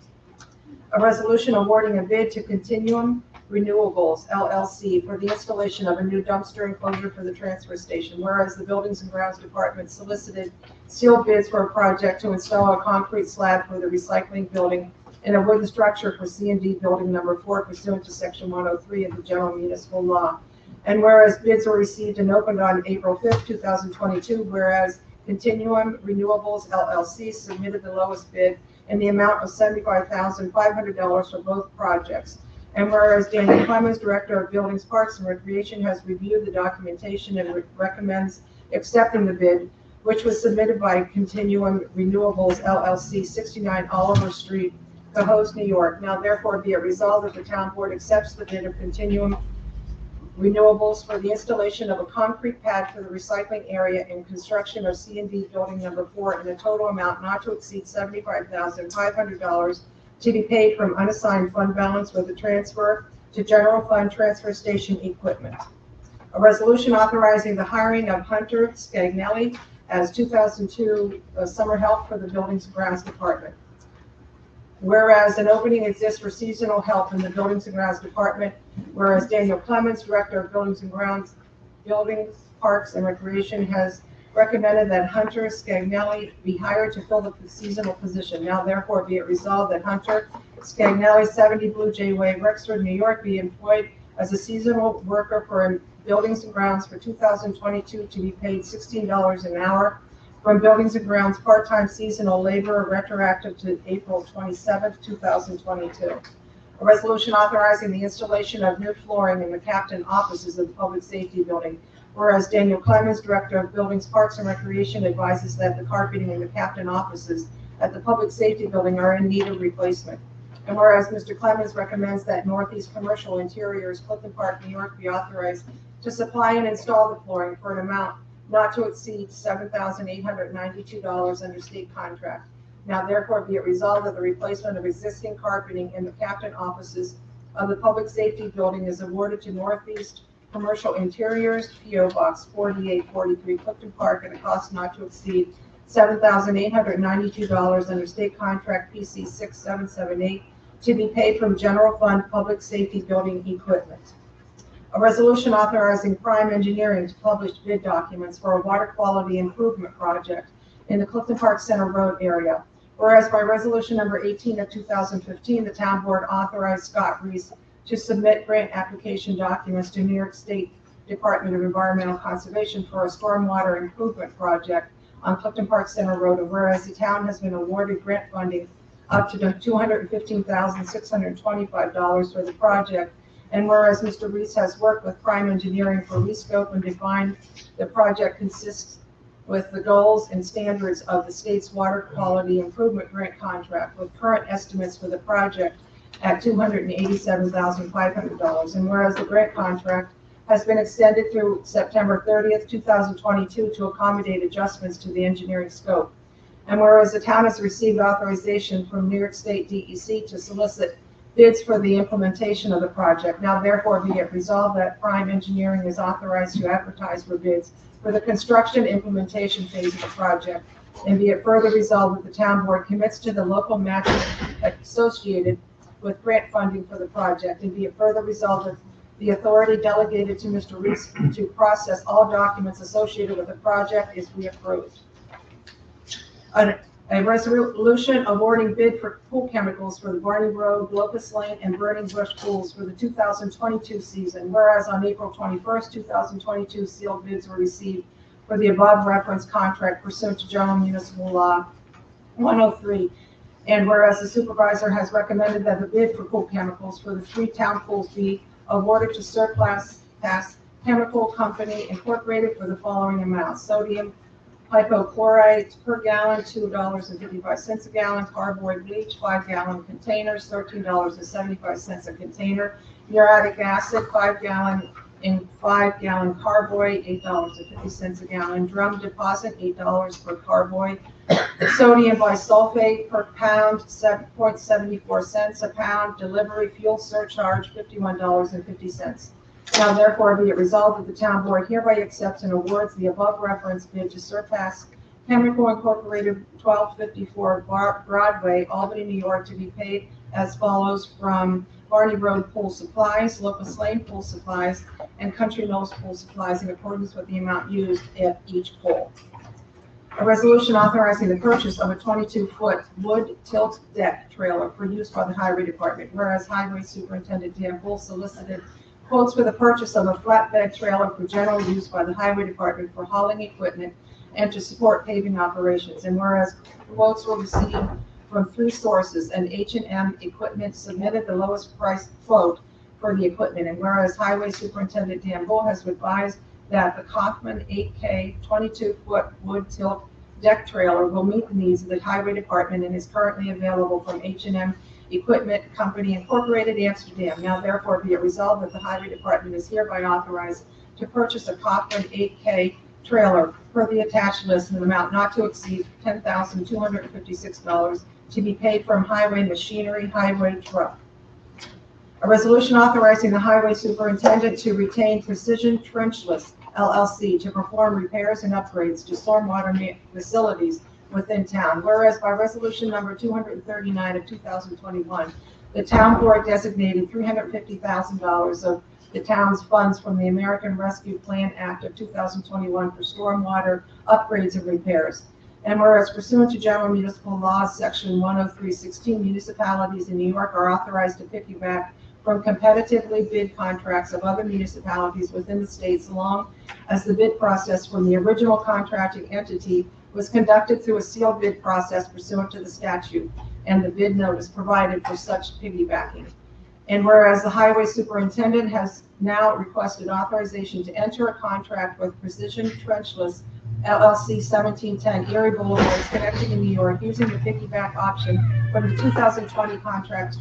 A resolution awarding a bid to Continuum Renewables LLC for the installation of a new dumpster enclosure for the transfer station, whereas the Buildings and Grounds Department solicited sealed bids for a project to install a concrete slab for the recycling building and a wooden structure for C&D Building Number 4 pursuant to Section 103 of the General Municipal Law. And whereas bids were received and opened on April 5th, 2022, whereas Continuum Renewables LLC submitted the lowest bid in the amount of $75,500 for both projects. And whereas Daniel Clemens, Director of Buildings, Parks, and Recreation, has reviewed the documentation and recommends accepting the bid, which was submitted by Continuum Renewables LLC, 69 Oliver Street, Cohoes, New York. Now therefore be it resolved that the town board accepts the bid of Continuum Renewables for the installation of a concrete pad for the recycling area and construction of C&D Building Number 4 in a total amount not to exceed $75,500 to be paid from unassigned fund balance with a transfer to general fund transfer station equipment. A resolution authorizing the hiring of Hunter Scagnelli as 2002 summer help for the Buildings and Grounds Department. Whereas an opening exists for seasonal help in the Buildings and Grounds Department, whereas Daniel Clemens, Director of Buildings and Grounds, Buildings, Parks, and Recreation, has recommended that Hunter Scagnelli be hired to fill the seasonal position. Now therefore be it resolved that Hunter Scagnelli, 70 Blue Jay Way, Rexford, New York, be employed as a seasonal worker for Buildings and Grounds for 2022 to be paid $16 an hour. From Buildings and Grounds, part-time seasonal laborer, retroactive to April 27th, 2022. A resolution authorizing the installation of new flooring in the captain offices of the Public Safety Building. Whereas Daniel Clemens, Director of Buildings, Parks, and Recreation, advises that the carpeting in the captain offices at the Public Safety Building are in need of replacement. And whereas Mr. Clemens recommends that Northeast Commercial Interiors, Clifton Park, New York, be authorized to supply and install the flooring for an amount not to exceed $7,892 under state contract. Now therefore be it resolved that the replacement of existing carpeting in the captain offices of the Public Safety Building is awarded to Northeast Commercial Interiors, P.O. Box 4843, Clifton Park, at a cost not to exceed $7,892 under state contract PC 6778 to be paid from General Fund Public Safety Building Equipment. A resolution authorizing Prime Engineering to publish bid documents for a water quality improvement project in the Clifton Park Center Road area. Whereas by resolution number 18 of 2015, the town board authorized Scott Reese to submit grant application documents to New York State Department of Environmental Conservation for a stormwater improvement project on Clifton Park Center Road. And whereas the town has been awarded grant funding up to $215,625 for the project. And whereas Mr. Reese has worked with Prime Engineering for rescope and define the project consists with the goals and standards of the state's water quality improvement grant contract, with current estimates for the project at $287,500. And whereas the grant contract has been extended through September 30th, 2022 to accommodate adjustments to the engineering scope. And whereas the town has received authorization from New York State DEC to solicit bids for the implementation of the project. Now therefore be it resolved that Prime Engineering is authorized to advertise for bids for the construction implementation phase of the project. And be it further resolved that the town board commits to the local matching associated with grant funding for the project. And be it further resolved that the authority delegated to Mr. Reese to process all documents associated with the project is reapproved. A resolution awarding bid for pool chemicals for the Barney Road, Locust Lane, and Burning Bush pools for the 2022 season. Whereas on April 21st, 2022, sealed bids were received for the above referenced contract pursuant to General Municipal Law 103. And whereas the supervisor has recommended that the bid for pool chemicals for the 3 town pools be awarded to Surplus Pass Chemical Company Incorporated for the following amounts: sodium hypochlorite per gallon, $2.55 a gallon; carboy bleach, 5-gallon containers, $13.75 a container; muriatic acid, 5-gallon in 5-gallon carboy, $8.50 a gallon; drum deposit, $8 per carboy; sodium bisulfate per pound, 7.74 cents a pound; delivery fuel surcharge, $51.50. Now therefore be it resolved that the town board hereby accepts and awards the above referenced bid to Surpass Chemical Incorporated, 1254 Broadway, Albany, New York, to be paid as follows: from Barney Road Pool Supplies, Locust Lane Pool Supplies, and Country Knolls Pool Supplies, in accordance with the amount used at each pool. A resolution authorizing the purchase of a 22-foot wood tilt deck trailer for use by the Highway Department. Whereas Highway Superintendent Dan Bull solicited quotes for the purchase of a flatbed trailer for general use by the Highway Department for hauling equipment and to support paving operations. And whereas quotes were received from 3 sources, and H&M Equipment submitted the lowest price quote for the equipment. And whereas Highway Superintendent Dan Bull has advised that the Kaufman 8K 22-foot wood tilt deck trailer will meet the needs of the Highway Department and is currently available from H&M Equipment Company Incorporated, Amsterdam. Now therefore be it resolved that the Highway Department is hereby authorized to purchase a Kaufman 8K trailer per the attached list in an amount not to exceed $10,256 to be paid from Highway Machinery Highway Truck. A resolution authorizing the Highway Superintendent to retain Precision Trenchless LLC to perform repairs and upgrades to stormwater facilities within town. Whereas by resolution number 239 of 2021, the town board designated $350,000 of the town's funds from the American Rescue Plan Act of 2021 for stormwater upgrades and repairs. And whereas pursuant to General Municipal Law, Section 103(16), municipalities in New York are authorized to piggyback from competitively bid contracts of other municipalities within the state, so long as the bid process from the original contracting entity was conducted through a sealed bid process pursuant to the statute and the bid notice provided for such piggybacking. And whereas the highway superintendent has now requested authorization to enter a contract with Precision Trenchless LLC 1710 Erie Boulevard, Schenectady, New York, using the piggyback option from the 2020 contract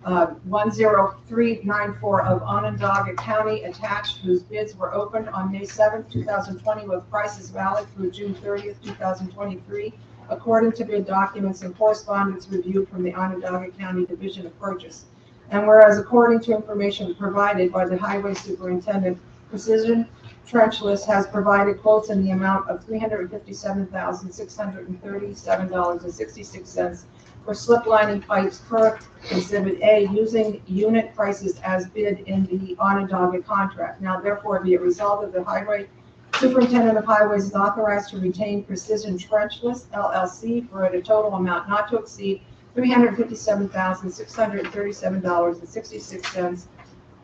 10394 of Onondaga County attached, whose bids were opened on May 7, 2020, with prices valid through June 30, 2023, according to bid documents and correspondence reviewed from the Onondaga County Division of Purchase. And whereas according to information provided by the highway superintendent, Precision Trenchless has provided quotes in the amount of $357,637.66 for slip lining pipes per Exhibit A, using unit prices as bid in the Onondaga contract. Now therefore be it resolved that the highway superintendent of highways is authorized to retain Precision Trenchless LLC for a total amount not to exceed $357,637.66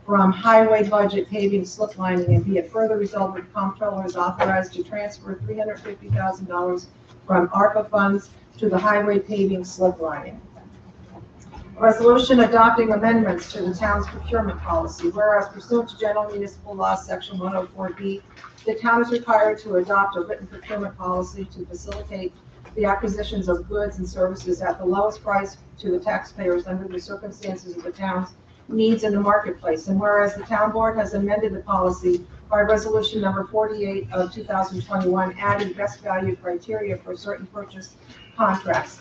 from highway budget paving slip lining, and be it further resolved that the comptroller is authorized to transfer $350,000 from ARPA funds to the highway paving slip lining. Resolution adopting amendments to the town's procurement policy. Whereas pursuant to General Municipal Law, Section 104B, the town is required to adopt a written procurement policy to facilitate the acquisitions of goods and services at the lowest price to the taxpayers under the circumstances of the town's needs in the marketplace. And whereas the town board has amended the policy by resolution number 48 of 2021, adding best value criteria for certain purchase contracts.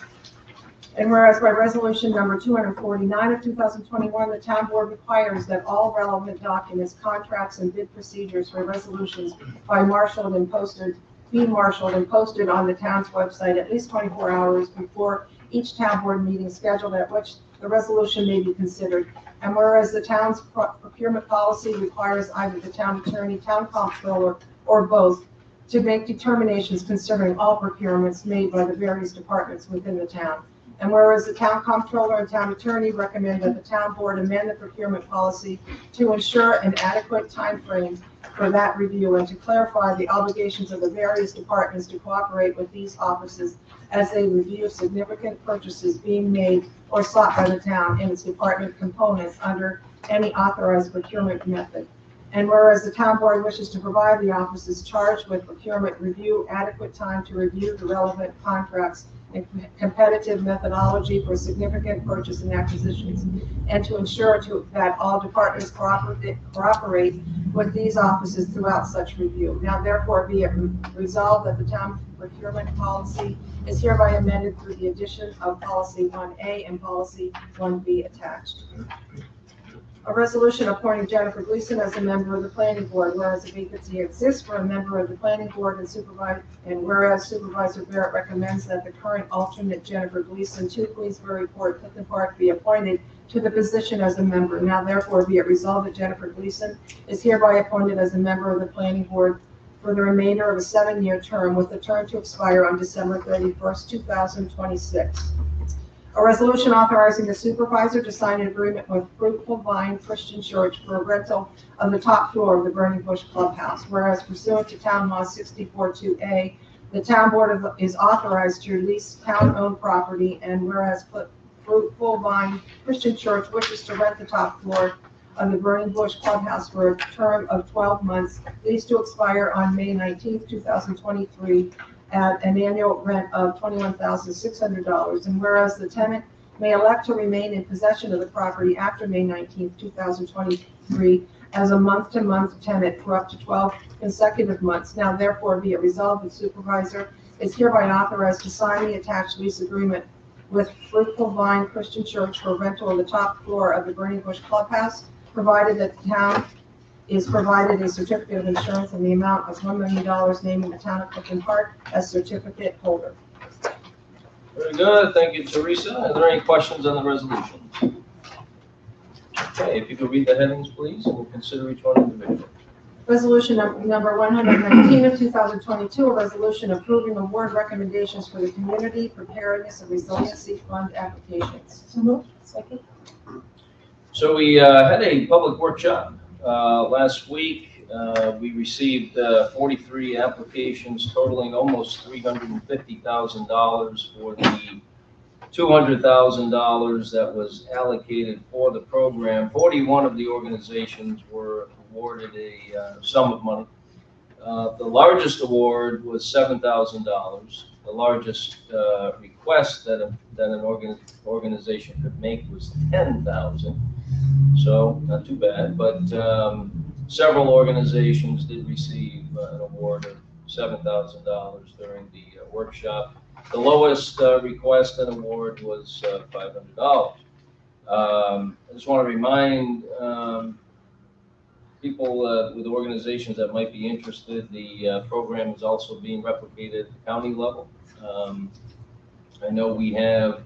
And whereas by resolution number 249 of 2021, the town board requires that all relevant documents, contracts, and bid procedures for resolutions be marshaled and posted on the town's website at least 24 hours before each town board meeting scheduled at which the resolution may be considered. And whereas the town's procurement policy requires either the town attorney, town comptroller, or both to make determinations concerning all procurements made by the various departments within the town. And whereas the town comptroller and town attorney recommend that the town board amend the procurement policy to ensure an adequate time frame for that review and to clarify the obligations of the various departments to cooperate with these offices as they review significant purchases being made or sought by the town in its department components under any authorized procurement method. And whereas the town board wishes to provide the offices charged with procurement review adequate time to review the relevant contracts and competitive methodology for significant purchase and acquisitions, and to ensure that all departments cooperate with these offices throughout such review. Now therefore be it resolved that the town procurement policy is hereby amended through the addition of policy 1A and policy 1B attached. A resolution appointing Jennifer Gleason as a member of the planning board, whereas a vacancy exists for a member of the planning board and whereas Supervisor Barrett recommends that the current alternate Jennifer Gleason to Queensbury Port, Clifton Park be appointed to the position as a member. Now therefore be it resolved that Jennifer Gleason is hereby appointed as a member of the planning board for the remainder of a 7-year term with the term to expire on December 31st, 2026. A resolution authorizing the supervisor to sign an agreement with Fruitful Christian Church for a rental of the top floor of the Burning Bush Clubhouse. Whereas pursuant to Town Law 64-2A, the town board is authorized to lease town-owned property, and whereas Fruitful Christian Church wishes to rent the top floor of the Burning Bush Clubhouse for a term of 12 months, lease to expire on May 19th, 2023, at an annual rent of $21,600. And whereas the tenant may elect to remain in possession of the property after May 19th, 2023, as a month-to-month tenant for up to 12 consecutive months. Now therefore be it resolved, the supervisor is hereby authorized to sign the attached lease agreement with Fruitful Christian Church for rental of the top floor of the Burning Bush Clubhouse, provided that the town is provided a certificate of insurance in the amount of $1 million, naming the town of Clifton Park as certificate holder. Very good, thank you, Teresa. Are there any questions on the resolutions? Okay, if you could read the headings, please, and we'll consider each one individually. Resolution number 119 of 2022, a resolution approving award recommendations for the Community Preparedness and Resiliency Fund applications. So moved. Second. So we had a public workshop last week. We received 43 applications totaling almost $350,000 for the $200,000 that was allocated for the program. 41 of the organizations were awarded a sum of money. The largest award was $7,000. The largest request that an organization could make was $10,000. So not too bad, but several organizations did receive an award of $7,000 during the workshop. The lowest request and award was $500. I just want to remind people with organizations that might be interested, the program is also being replicated at the county level. I know we have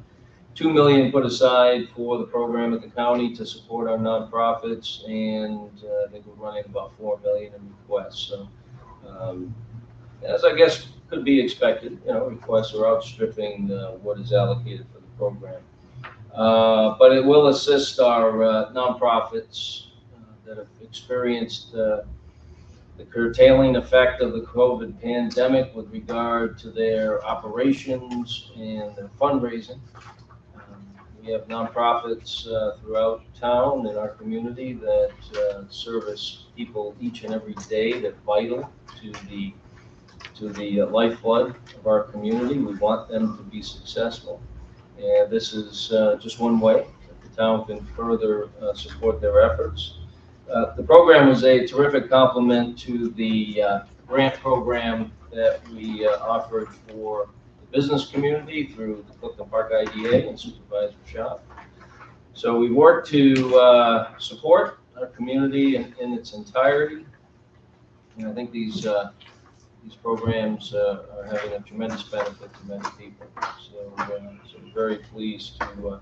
$2 million put aside for the program at the county to support our nonprofits, and I think we're running about $4 million in requests. So, as I guess could be expected, requests are outstripping what is allocated for the program. But it will assist our nonprofits that have experienced the curtailing effect of the COVID pandemic with regard to their operations and their fundraising. We have nonprofits throughout town in our community that service people each and every day. They're vital to the lifeblood of our community. We want them to be successful, and this is just one way that the town can further support their efforts. The program was a terrific complement to the grant program that we offered for the business community through the Clifton Park IDA and Supervisor shop. So we work to support our community in its entirety, and I think these programs are having a tremendous benefit to many people. So I'm very pleased to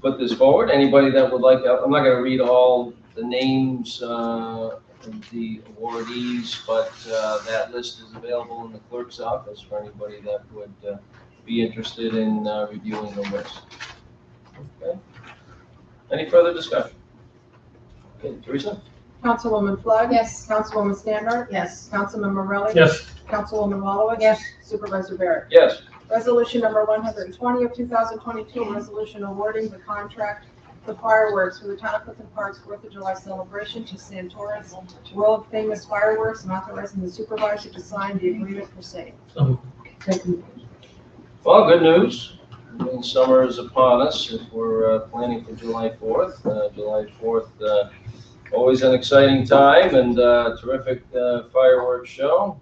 put this forward. Anybody that would like, I'm not going to read all the names of the awardees, but that list is available in the clerk's office for anybody that would be interested in reviewing the list. Okay. Any further discussion? Okay, Teresa? Councilwoman Flood? Yes. Councilwoman Standard? Yes. Councilman Morelli? Yes. Councilwoman Wallowitz? Yes. Supervisor Barrett? Yes. Resolution number 120 of 2022, a resolution awarding the contract for fireworks for the Town of Clifton Park's 4th of July celebration to Santora's World Famous Fireworks, and authorizing the supervisor to sign the agreement for same. Well, good news. I mean, summer is upon us if we're planning for July 4th. July 4th, always an exciting time and terrific fireworks show.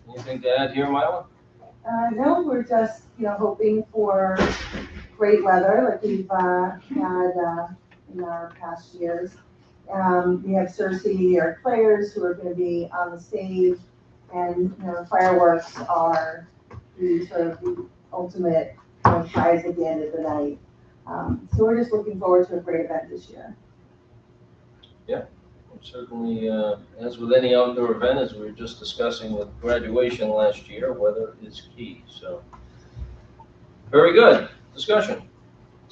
Anything to add here, Myla? No, we're just, hoping for great weather like we've had in our past years. We have Cersei, our players, who are going to be on the stage, and fireworks are the sort of the ultimate prize at the end of the night. So we're just looking forward to a great event this year. Yeah, certainly, as with any outdoor event, as we were just discussing with graduation last year, weather is key. So, very good. Discussion.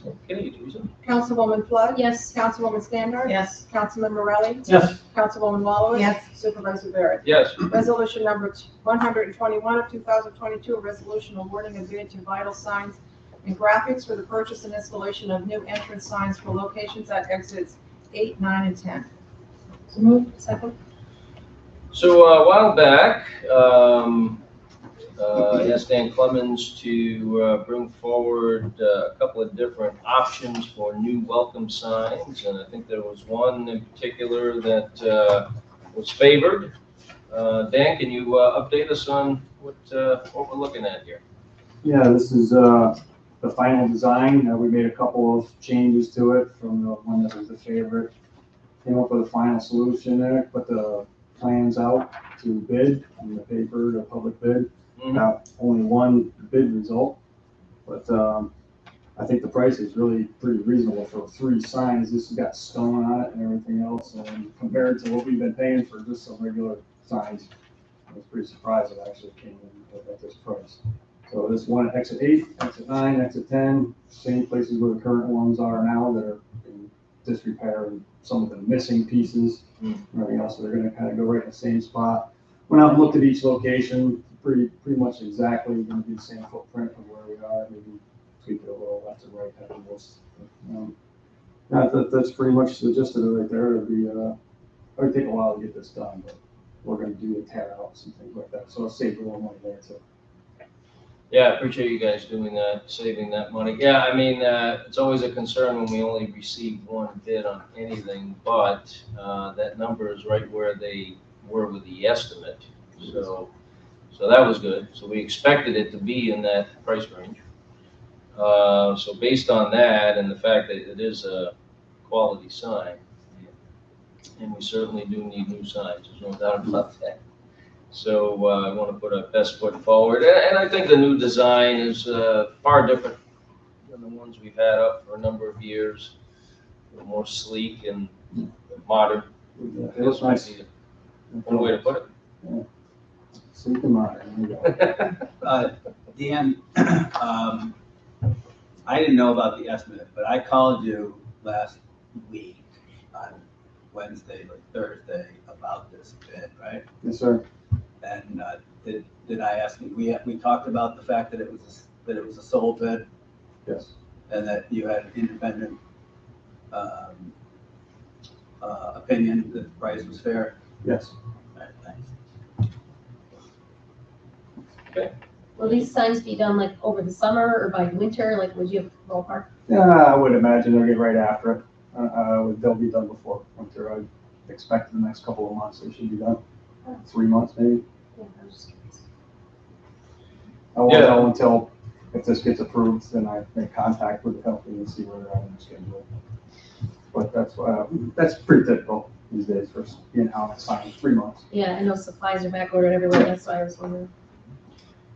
Okay, Teresa. Councilwoman Flood? Yes. Councilwoman Standard? Yes. Councilman Morelli? Yes. Councilwoman Wallowitz? Yes. Supervisor Barrett? Yes. Resolution number 121 of 2022, a resolution awarding a bid to Vital Signs and Graphics for the purchase and installation of new entrance signs for locations at exits 8, 9, and 10. So moved. Second. So a while back, I asked Dan Clemens to bring forward a couple of different options for new welcome signs, and I think there was one in particular that was favored. Dan, can you update us on what we're looking at here? Yeah, this is the final design. We made a couple of changes to it from the one that was the favorite. Came up with a final solution there, put the plans out to bid in the paper, the public bid. Got only one bid result. But, I think the price is really pretty reasonable for 3 signs. This has got stone on it and everything else, and compared to what we've been paying for just some regular signs, I was pretty surprised it actually came in at this price. So this one at exit 8, exit 9, exit 10, same places where the current ones are now that are in disrepair and some of them missing pieces and everything else. So they're gonna kind of go right in the same spot. Went out and looked at each location, pretty much exactly gonna be the same footprint of where we are, maybe tweak it a little left and right at most. That's pretty much the gist of it right there. It'd be, it would take a while to get this done, but we're gonna do the tear outs and things like that. So it'll save a little money there too. Yeah, I appreciate you guys doing that, saving that money. Yeah, I mean, it's always a concern when we only receive one bid on anything, but that number is right where they were with the estimate. So that was good. So we expected it to be in that price range. So based on that and the fact that it is a quality sign, and we certainly do need new signs, there's no doubt about that. So I want to put our best foot forward, and I think the new design is far different than the ones we've had up for a number of years. A little more sleek and modern. It looks nice. One way to put it. Yeah. Sleek and modern. There you go. Dan, I didn't know about the estimate, but I called you last week on Wednesday or Thursday about this bid, right? Yes, sir. And did I ask you? We talked about the fact that it was a sole bid, Yes. and that you had an independent opinion that the price was fair. Yes. All right, thanks. Will these signs be done like over the summer or by winter? Like, would you have ballpark? Yeah, I would imagine they'll get right after it. They'll be done before winter. I expect in the next couple of months they should be done. 3 months maybe. Yeah, I was just curious. I won't know until if this gets approved, then I make contact with the company and see where they're at in the schedule. But that's pretty typical these days for in-house sign, 3 months. Yeah, I know supplies are back ordered everywhere. That's why I was wondering.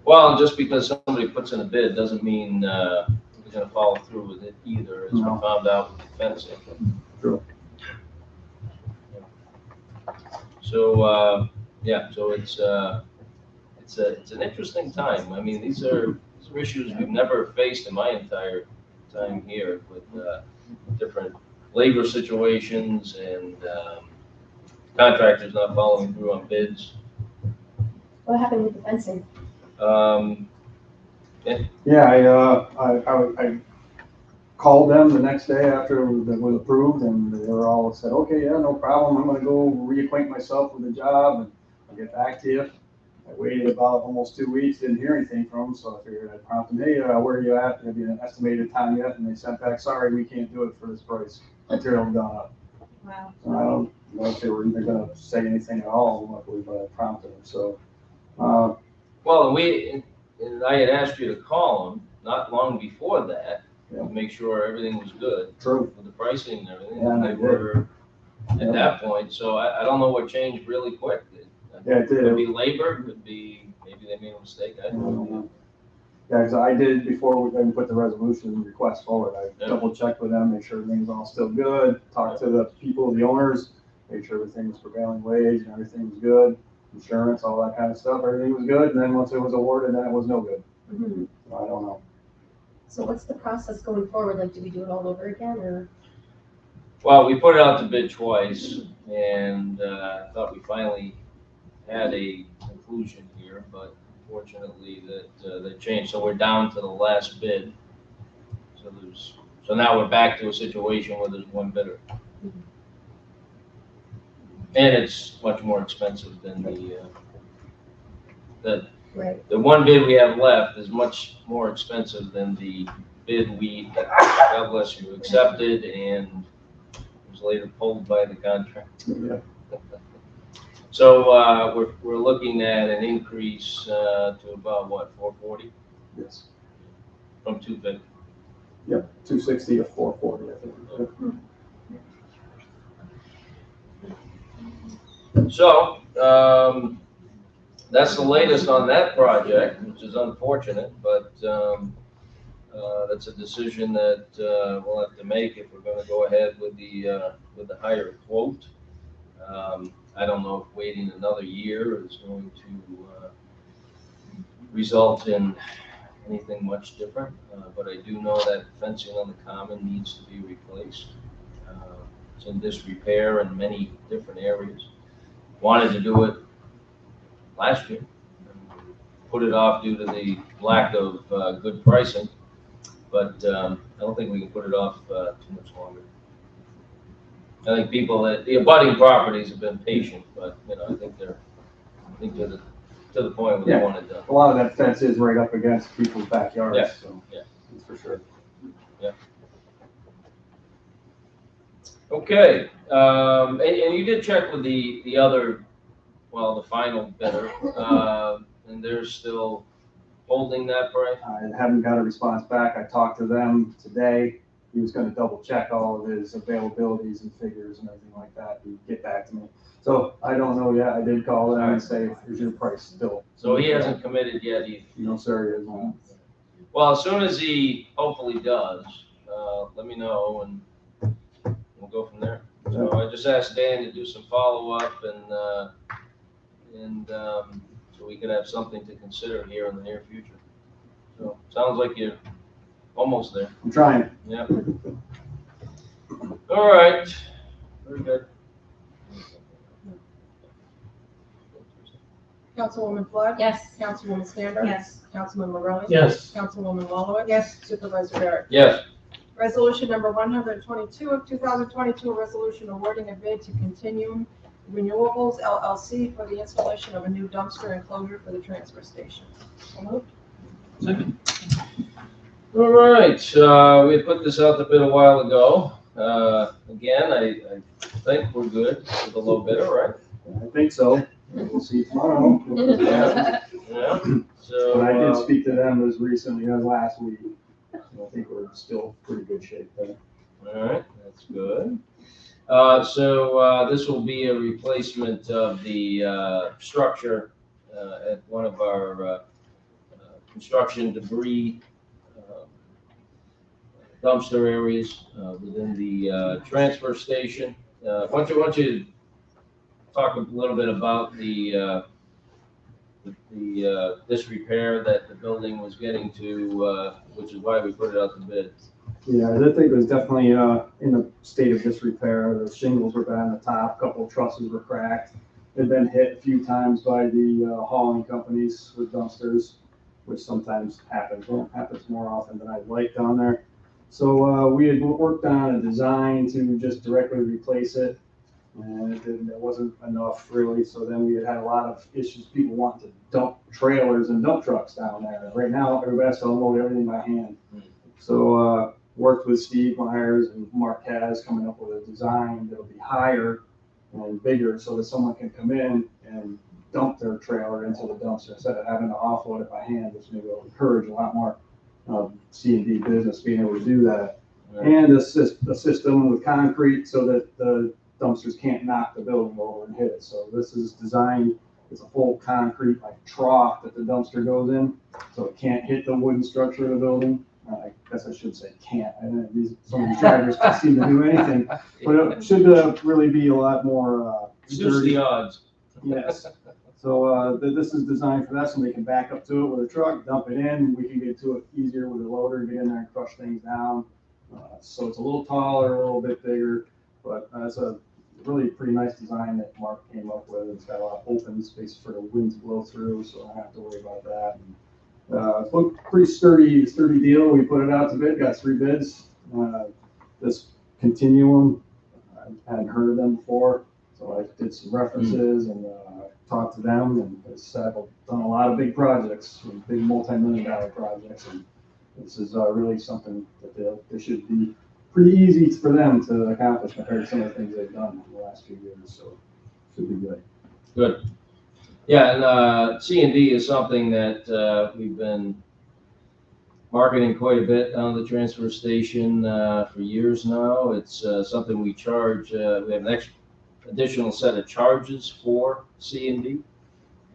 Well, just because somebody puts in a bid doesn't mean we're going to follow through with it either, as we found out with the fencing. True. So so it's an interesting time. I mean, these are issues we've never faced in my entire time here with different labor situations and contractors not following through on bids. What happened with the fencing? I called them the next day after it was approved, and they were all said, okay, yeah, no problem. I'm gonna go reacquaint myself with the job and I'll get back to you. I waited about almost 2 weeks, didn't hear anything from them, so I figured I'd prompt them, hey, where are you at? Have you an estimated time yet? And they sent back, sorry, we can't do it for this price. Material's gone up. Wow. So I don't know if they were even gonna say anything at all, luckily, but I prompted them, so. Well, and I had asked you to call them not long before that to make sure everything was good. True. With the pricing and everything. Yeah, and they I did. were at that point. So I don't know what changed really quick. Yeah, it did. Could be labor, could be maybe they made a mistake. I don't know. Yeah, because I did before we even put the resolution request forward. I double checked with them, make sure everything's all still good, talked to the people, the owners, make sure everything was prevailing wage and everything was good, insurance, all that kind of stuff. Everything was good, and then once it was awarded, then it was no good. Mm-hmm. So I don't know. So what's the process going forward? Like, do we do it all over again, or? Well, we put it out to bid twice, and I thought we finally had a conclusion here, but unfortunately that changed. So we're down to the last bid. So now we're back to a situation where there's one bidder. Mm-hmm. And it's much more expensive than the one bid we have left is much more expensive than the bid we, God bless you, accepted and was later pulled by the contractor. Yeah. So we're looking at an increase to about what, 440 Yes. from 250. Yep. 260 to 440, I think. So that's the latest on that project, which is unfortunate, but That's a decision that we'll have to make if we're going to go ahead with the higher quote. I don't know if waiting another year is going to result in anything much different, but I do know that fencing on the common needs to be replaced. It's in disrepair in many different areas. Wanted to do it last year, put it off due to the lack of good pricing, but I don't think we can put it off too much longer. I think the abutting properties have been patient, but I think they're to the point where they Yeah. want it done. A lot of that fence is right up against people's backyards, Yeah. so. Yeah. That's for sure. Okay, and you did check with the other, the final bidder, and they're still holding that price? I haven't got a response back. I talked to them today. He was gonna double check all of his availabilities and figures and everything like that and get back to me. So I don't know yet. I did call them and say, is your price still? So he hasn't committed yet either? No, sir, he is not. Well, as soon as he hopefully does, let me know and we'll go from there. So I just asked Dan to do some follow-up and so we could have something to consider here in the near future. So sounds like you're almost there. I'm trying. Yeah. All right. Very good. Councilwoman Flood? Yes. Councilwoman Stander? Yes. Councilman Morelli? Yes. Councilwoman Walowitz? Yes. Supervisor Barrett? Yes. Resolution number 122 of 2022, a resolution awarding a bid to Continuum Renewables LLC for the installation of a new dumpster enclosure for the transfer station. Second. All right, we had put this out the bid a while ago. Again, I think we're good with the low bidder, right? I think so. We'll see tomorrow. Yeah. So, But I did speak to them as recently as last week. So I think we're still pretty good shape there. all right, that's good. So this will be a replacement of the structure at one of our construction debris dumpster areas within the transfer station. Why don't you talk a little bit about the disrepair that the building was getting to, which is why we put it out to bid. Yeah, I think it was definitely in a state of disrepair. The shingles were bad on the top, a couple of trusses were cracked. They'd been hit a few times by the hauling companies with dumpsters, which sometimes happens. Well, it happens more often than I'd like down there. So we had worked on a design to just directly replace it, and it wasn't enough really. So then we had a lot of issues, people wanting to dump trailers and dump trucks down there. Right now, everybody has to unload everything by hand. So worked with Steve Myers and Marquez coming up with a design that'll be higher and bigger so that someone can come in and dump their trailer into the dumpster instead of having to offload it by hand, which maybe will encourage a lot more C&D business being able to do that. And a system with concrete so that the dumpsters can't knock the building over and hit it. So this is designed, it's a full concrete like trough that the dumpster goes in, so it can't hit the wooden structure of the building. I guess I should say can't. I know some of these drivers can't seem to do anything, but it should really be a lot more Reduce the odds. Yes. So this is designed for that, so they can back up to it with a truck, dump it in. We can get to it easier with a loader, get in there and crush things down. So it's a little taller, a little bit bigger, but it's a really pretty nice design that Mark came up with. It's got a lot of open space for the wind to blow through, so I don't have to worry about that. And, it's a pretty sturdy deal. We put it out to bid, got 3 bids. This Continuum, I hadn't heard of them before, so I did some references and talked to them, and they said I've done a lot of big projects, big multi-million-dollar projects, and this is really something that they should be pretty easy for them to accomplish compared to some of the things they've done in the last few years, so it should be good. Good. Yeah, and C&D is something that we've been marketing quite a bit down at the transfer station for years now. It's something we charge, we have an additional set of charges for C&D.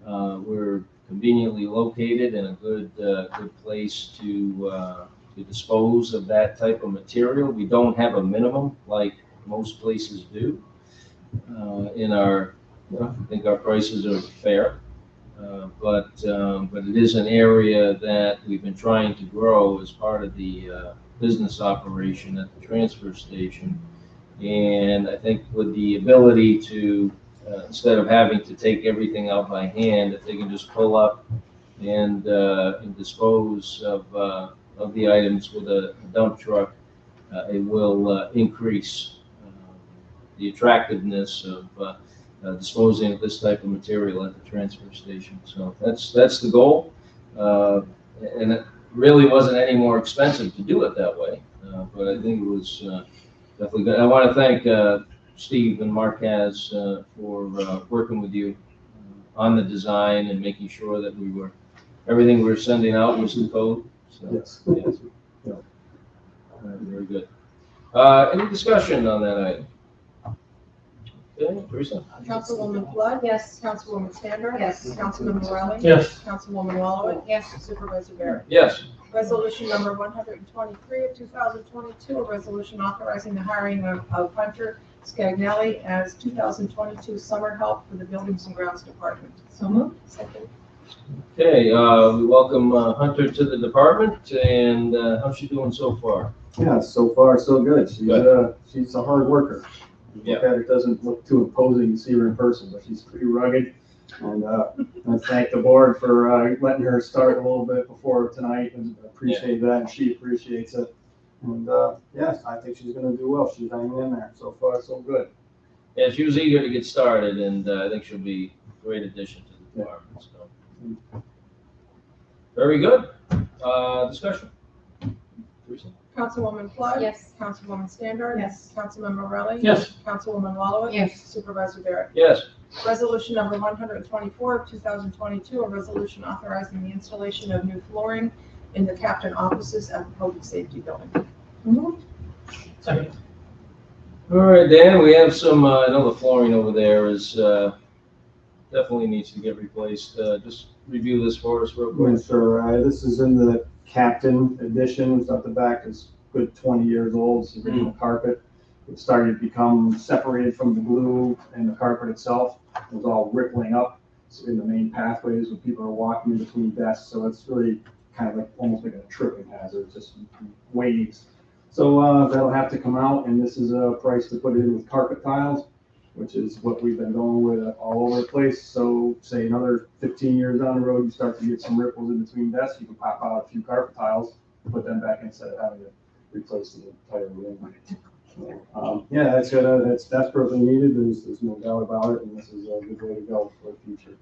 We're conveniently located in a good place to dispose of that type of material. We don't have a minimum like most places do. I think our prices are fair, but it is an area that we've been trying to grow as part of the business operation at the transfer station. And I think with the ability to, instead of having to take everything out by hand, if they can just pull up and dispose of the items with a dump truck, it will increase the attractiveness of disposing of this type of material at the transfer station. So that's the goal, and it really wasn't any more expensive to do it that way. But I think it was definitely good. I want to thank Steve and Marquez for working with you on the design and making sure that everything we were sending out was in code. So, Yes. yes. Yeah. Very good. Any discussion on that item? Okay, Teresa? Councilwoman Flood? Yes. Councilwoman Stander? Yes. Councilman Morelli? Yes. Councilwoman Wallowit? Yes. Supervisor Barrett? Yes. Resolution number 123 of 2022, a resolution authorizing the hiring of Hunter Scagnelli as 2022 summer help for the Buildings and Grounds Department. So moved. Second. Okay, we welcome Hunter to the department, and how's she doing so far? Yeah, so far so good. She's a hard worker. Yeah. Look at her, doesn't look too imposing to see her in person, but she's pretty rugged. And I thank the board for letting her start a little bit before tonight, and appreciate that, and she appreciates it. And yes, I think she's going to do well. She's hanging in there. So far so good. Yeah, she was eager to get started, and I think she'll be a great addition to the department. So. Very good. Discussion. Teresa? Councilwoman Flood? Yes. Councilwoman Stander? Yes. Councilman Morelli? Yes. Councilwoman Wallowit? Yes. Supervisor Barrett? Yes. Resolution number 124 of 2022, a resolution authorizing the installation of new flooring in the captain offices at the Public Safety Building. Second. All right, Dan, we have some, I know the flooring over there is, definitely needs to get replaced. Just review this for us real quick. Yes, sir. This is in the captain edition. It's at the back. It's good 20 years old. It's the original carpet. It started to become separated from the glue and the carpet itself. It was all rippling up in the main pathways when people are walking in between desks. So it's really kind of like almost like a tripping hazard, just waves. So that'll have to come out, and this is a price to put it in with carpet tiles, which is what we've been going with all over the place. So say another 15 years down the road, you start to get some ripples in between desks, you can pop out a few carpet tiles, put them back instead of having to replace the entire room. Yeah, that's desperately needed. There's no doubt about it, and this is a good way to go for the future.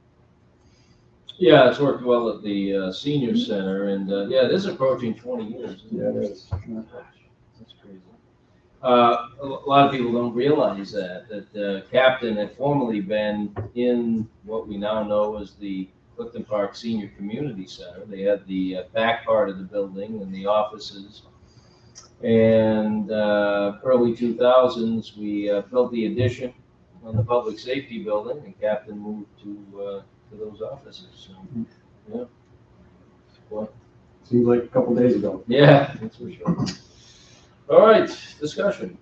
Yeah, it's worked well at the senior center, and yeah, it is approaching 20 years. Yeah, it is. That's crazy. A lot of people don't realize that Captain had formerly been in what we now know as the Clifton Park Senior Community Center. They had the back part of the building and the offices. And early 2000s, we built the addition on the public safety building, and Captain moved to those offices. So, yeah. Well, Seems like a couple days ago. yeah, that's for sure. All right, discussion.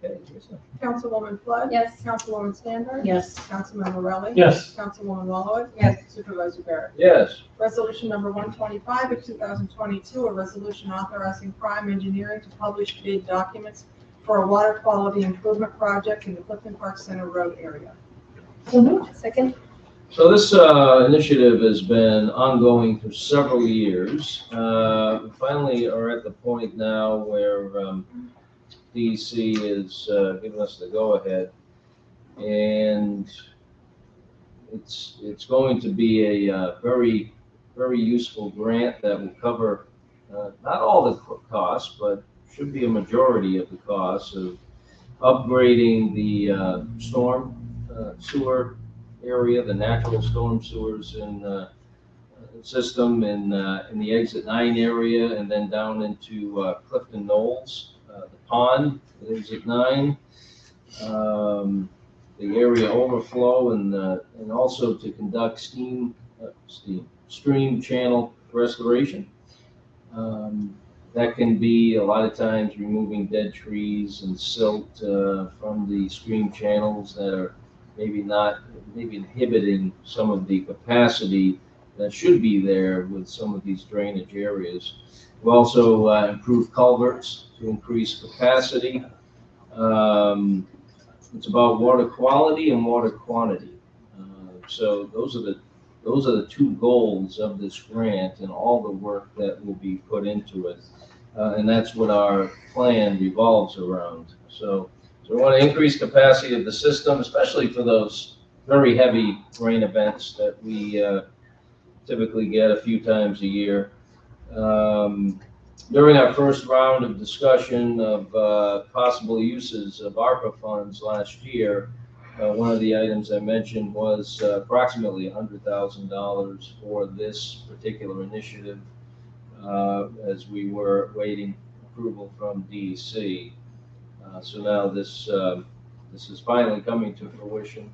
Okay, Teresa? Councilwoman Flood? Yes. Councilwoman Stander? Yes. Councilman Morelli? Yes. Councilwoman Wallowit? Yes. Supervisor Barrett? Yes. Resolution number 125 of 2022, a resolution authorizing Prime Engineering to publish bid documents for a water quality improvement project in the Clifton Park Center Road area. Second. So this initiative has been ongoing for several years. We finally are at the point now where DC is giving us the go-ahead, and it's going to be a very, very useful grant that will cover not all the costs, but should be a majority of the costs of upgrading the storm sewer area, the natural storm sewers in system in the exit 9 area, and then down into Clifton Knolls, the pond at exit 9, the area overflow, and also to conduct stream channel restoration. That can be a lot of times removing dead trees and silt from the stream channels that are maybe inhibiting some of the capacity that should be there with some of these drainage areas. We've also improved culverts to increase capacity. It's about water quality and water quantity. So those are the two goals of this grant and all the work that will be put into it. And that's what our plan revolves around. So we want to increase capacity of the system, especially for those very heavy rain events that we typically get a few times a year. During our first round of discussion of possible uses of ARPA funds last year, one of the items I mentioned was approximately $100,000 for this particular initiative as we were waiting approval from DEC. So now this is finally coming to fruition,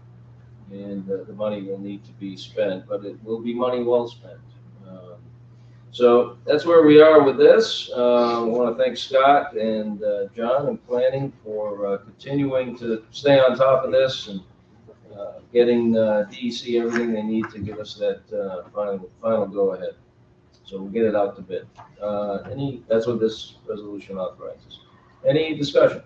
and the money will need to be spent, but it will be money well spent. So that's where we are with this. I want to thank Scott and John and planning for continuing to stay on top of this and getting DEC everything they need to give us that final go-ahead. So we'll get it out to bid. That's what this resolution authorizes. Any discussion?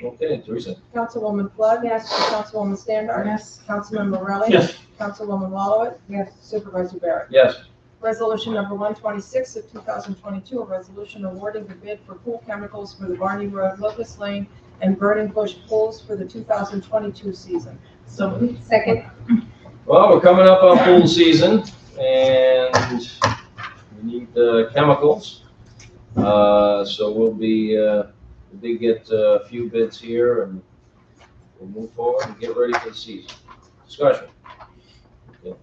Okay, Teresa. Councilwoman Flood? Yes. Councilwoman Standard? Yes. Councilman Morelli? Yes. Councilwoman Wallowitz? Yes. Supervisor Barrett? Yes. Resolution number 126 of 2022, a resolution awarding the bid for pool chemicals for the Barney Road, Locust Lane, and Burning Bush pools for the 2022 season. So moved. Second. Well, we're coming up on pool season, and we need chemicals. So we'll get a few bids here, and we'll move forward and get ready for the season. Discussion. Okay.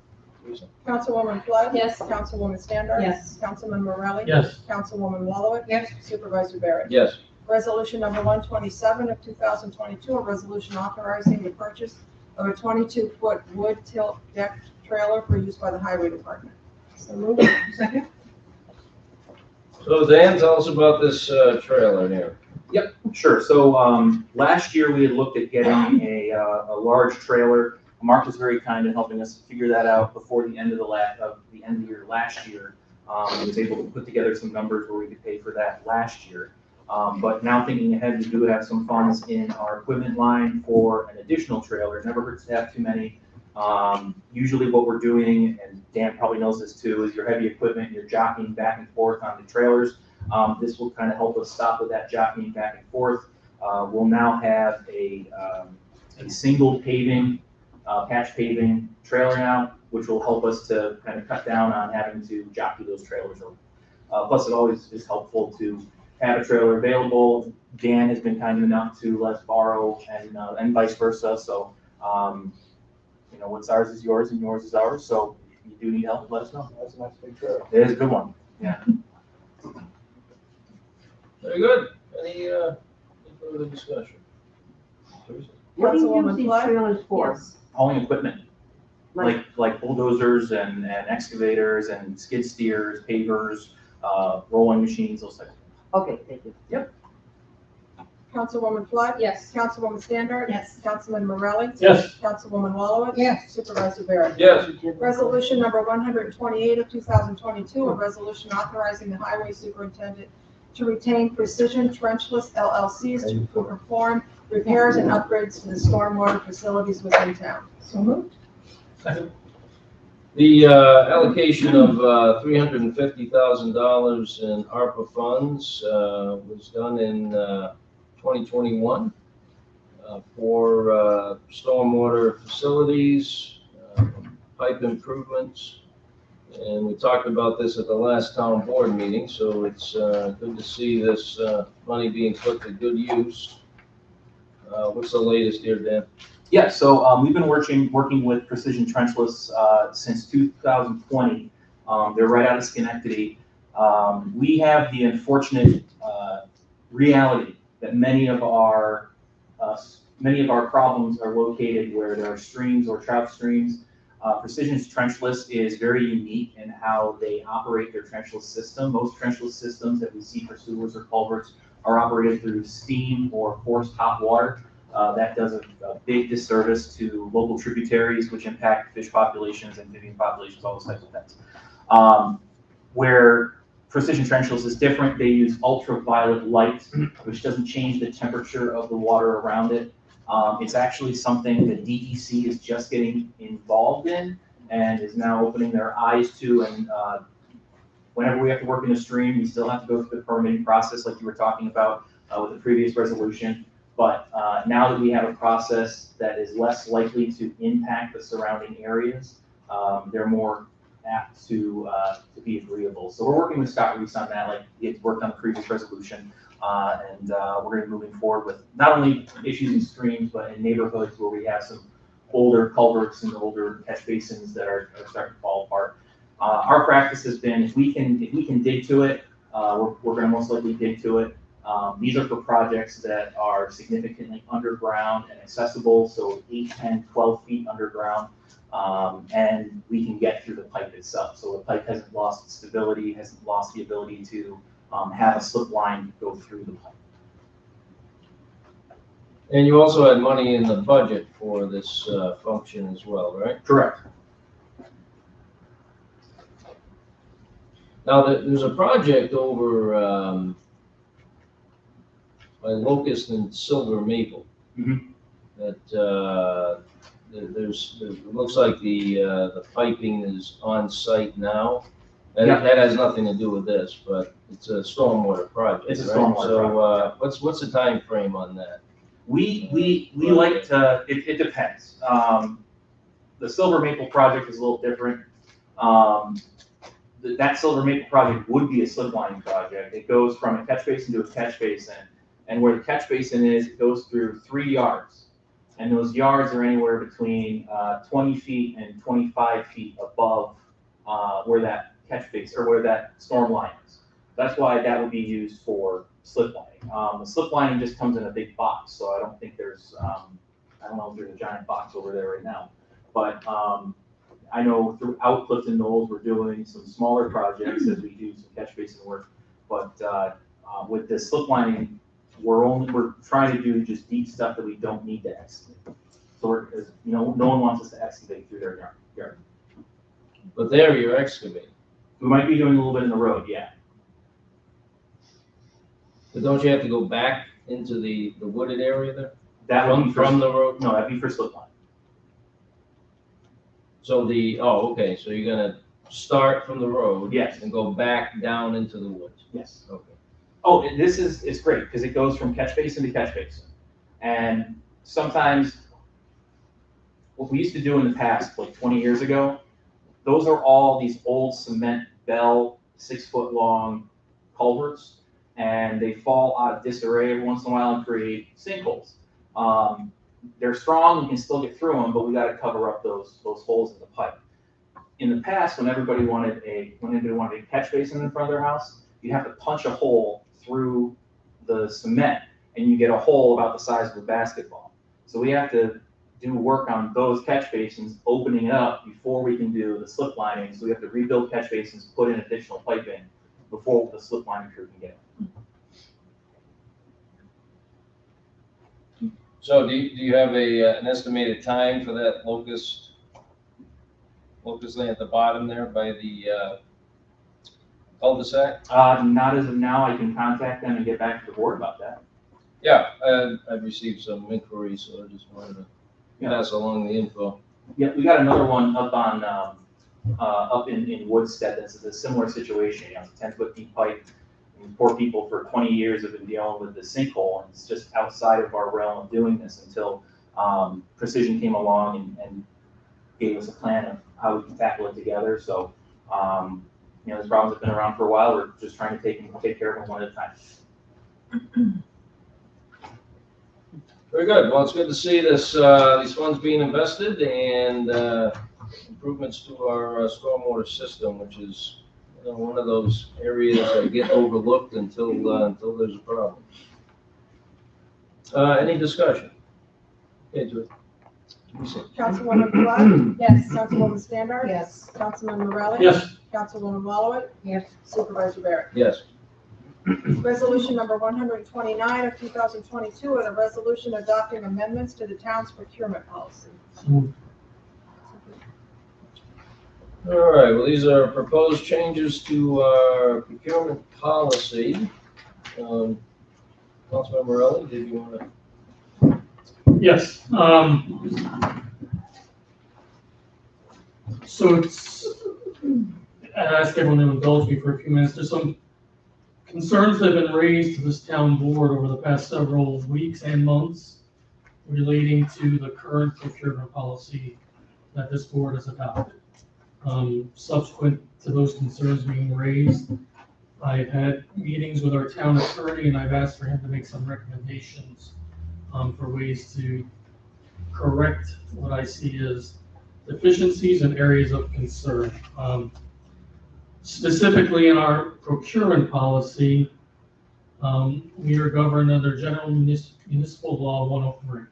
Teresa. Councilwoman Flood? Yes. Councilwoman Standard? Yes. Councilman Morelli? Yes. Councilwoman Wallowitz? Yes. Supervisor Barrett? Yes. Resolution number 127 of 2022, a resolution authorizing the purchase of a 22-foot wood tilt deck trailer for use by the Highway Department. So moved. Second? So Dan, tell us about this trailer here. Yep, sure. So last year we had looked at getting a large trailer. Mark was very kind in helping us figure that out before the end of the end of the year last year. He was able to put together some numbers where we could pay for that last year. But now thinking ahead, we do have some funds in our equipment line for an additional trailer. It never hurts to have too many. Usually what we're doing, and Dan probably knows this too, is your heavy equipment, you're jockeying back and forth on the trailers. This will kind of help us stop with that jockeying back and forth. We'll now have a single paving, patch paving trailer now, which will help us to kind of cut down on having to jockey those trailers over. Plus, it always is helpful to have a trailer available. Dan has been kind enough to let us borrow and vice versa. So, what's ours is yours and yours is ours. So if you do need help, let us know. That's a nice big trailer. It is a good one. Yeah. Very good. Any further discussion? Teresa. What do you use Councilwoman these Flood? trailers for? Yes. Hauling equipment, like bulldozers and excavators and skid steers, pavers, rolling machines, those types. Okay, thank you. Councilwoman Flood? Yes. Councilwoman Standard? Yes. Councilman Morelli? Yes. Councilwoman Wallowitz? Yes. Supervisor Barrett? Yes. Resolution number 128 of 2022, a resolution authorizing the highway superintendent to retain Precision Trenchless LLCs to perform repairs and upgrades to the stormwater facilities within town. So moved. Second. The allocation of $350,000 in ARPA funds was done in 2021 for stormwater facilities, pipe improvements, and we talked about this at the last town board meeting, so it's good to see this money being put to good use. What's the latest here, Dan? Yeah, so we've been working with Precision Trenchless since 2020. They're right out of Schenectady. We have the unfortunate reality that many of our problems are located where there are streams or trout streams. Precision's trenchless is very unique in how they operate their trenchless system. Most trenchless systems that we see for sewers or culverts are operated through steam or forced hot water. That does a big disservice to local tributaries, which impact fish populations, amphibian populations, all those types of things. Where Precision trenchless is different, they use ultraviolet light, which doesn't change the temperature of the water around it. It's actually something that DEC is just getting involved in and is now opening their eyes to. And whenever we have to work in a stream, we still have to go through the permitting process like you were talking about with the previous resolution. But now that we have a process that is less likely to impact the surrounding areas, they're more apt to be agreeable. So we're working with Scott Reese on that, like he had worked on the previous resolution. And we're going to be moving forward with not only issues in streams, but in neighborhoods where we have some older culverts and older catch basins that are starting to fall apart. Our practice has been if we can dig to it, we're going to most likely dig to it. These are for projects that are significantly underground and accessible, so 8, 10, 12 feet underground, and we can get through the pipe itself. So the pipe hasn't lost its stability, hasn't lost the ability to have a slip line go through the pipe. And you also had money in the budget for this function as well, right? Correct. Now, there's a project over by Locust and Silver Maple that it looks like the piping is on site now. And that has nothing to do with this, but it's a stormwater project. It's a right? stormwater project. What's the time frame on that? We like to, it depends. The Silver Maple project is a little different. That Silver Maple project would be a slip lining project. It goes from a catch basin to a catch basin. And where the catch basin is, it goes through 3 yards. And those yards are anywhere between 20 feet and 25 feet above where that catch basin or where that storm line is. That's why that would be used for slip lining. The slip lining just comes in a big box, so I don't think there's, I don't know if there's a giant box over there right now. But I know throughout Clifton Knolls, we're doing some smaller projects as we do some catch basin work. But with the slip lining, we're trying to do just deep stuff that we don't need to excavate. So no one wants us to excavate through their yard. But there you're excavating. We might be doing a little bit in the road, yeah. But don't you have to go back into the wooded area there? That would be From the road? No, that'd be for slip line. So okay, so you're gonna start from the road. Yes. And go back down into the woods. Yes. Okay. Oh, and it's great because it goes from catch basin to catch basin. And sometimes what we used to do in the past, like 20 years ago, those are all these old cement bell, 6-foot long culverts, and they fall out of disarray every once in a while and create sinkholes. They're strong, we can still get through them, but we got to cover up those holes in the pipe. In the past, when everybody wanted a catch basin in front of their house, you have to punch a hole through the cement, and you get a hole about the size of a basketball. So we have to do work on those catch basins, opening it up before we can do the slip lining. So we have to rebuild catch basins, put in additional piping before the slip lining crew can get it. So do you have an estimated time for that locust lane at the bottom there by the cul-de-sac? Not as of now. I can contact them and get back to the board about that. Yeah, I've received some inquiries, so I just wanted to pass along the info. Yeah, we got another one up on up in Woodstead. That's a similar situation. You know, it's a 10-foot deep pipe. And poor people for 20 years have been dealing with the sinkhole, and it's just outside of our realm of doing this until Precision came along and gave us a plan of how we can tackle it together. So, you know, these problems have been around for a while. We're just trying to take care of them one at a time. Very good. Well, it's good to see these funds being invested and improvements to our stormwater system, which is one of those areas that get overlooked until there's a problem. Any discussion? Okay, Joy. Councilwoman Clark? Yes. Councilwoman Standard? Yes. Councilman Morelli? Yes. Councilwoman Wallowit? Yes. Supervisor Barrett? Yes. Resolution number 129 of 2022, and a resolution adopting amendments to the town's procurement policy. All right, well, these are proposed changes to our procurement policy. Councilman Morelli, did you want to? Yes, so it's, I ask everyone to indulge me for a few minutes. There's some concerns that have been raised to this town board over the past several weeks and months relating to the current procurement policy that this board has adopted. Subsequent to those concerns being raised, I've had meetings with our town attorney, and I've asked for him to make some recommendations for ways to correct what I see as deficiencies and areas of concern. Specifically in our procurement policy, we are governed under General Municipal Law 103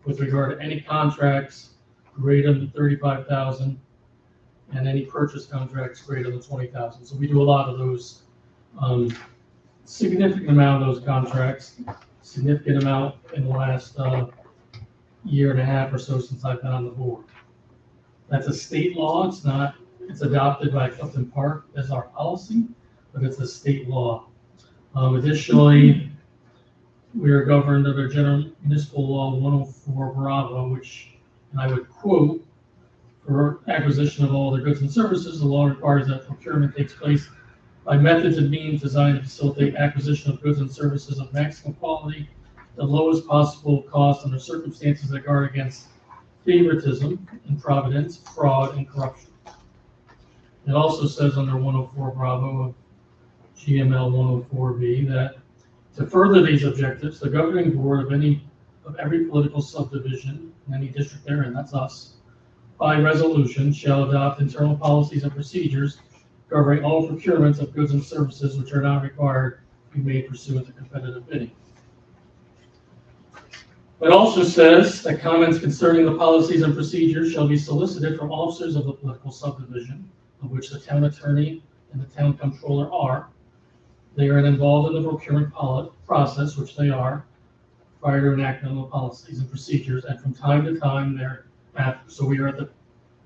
with regard to any contracts greater than 35,000 and any purchase contracts greater than 20,000. So we do a lot of those, significant amount of those contracts, significant amount in the last year and a half or so since I've been on the board. That's a state law. It's adopted by Clifton Park as our policy, but it's a state law. Additionally, we are governed under General Municipal Law 104 Bravo, which, and I would quote, for acquisition of all other goods and services, the law requires that procurement takes place by methods and means designed to facilitate acquisition of goods and services of maximum quality, the lowest possible cost under circumstances that guard against favoritism, improvidence, fraud, and corruption. It also says under 104 Bravo of GML 104B that to further these objectives, the governing board of every political subdivision in any district therein, that's us, by resolution shall adopt internal policies and procedures covering all procurements of goods and services which are not required to be made pursuant to competitive bidding. It also says that comments concerning the policies and procedures shall be solicited from officers of the political subdivision of which the town attorney and the town controller are. They are involved in the procurement process, which they are, prior to enactment of the policies and procedures, and from time to time thereafter. So we are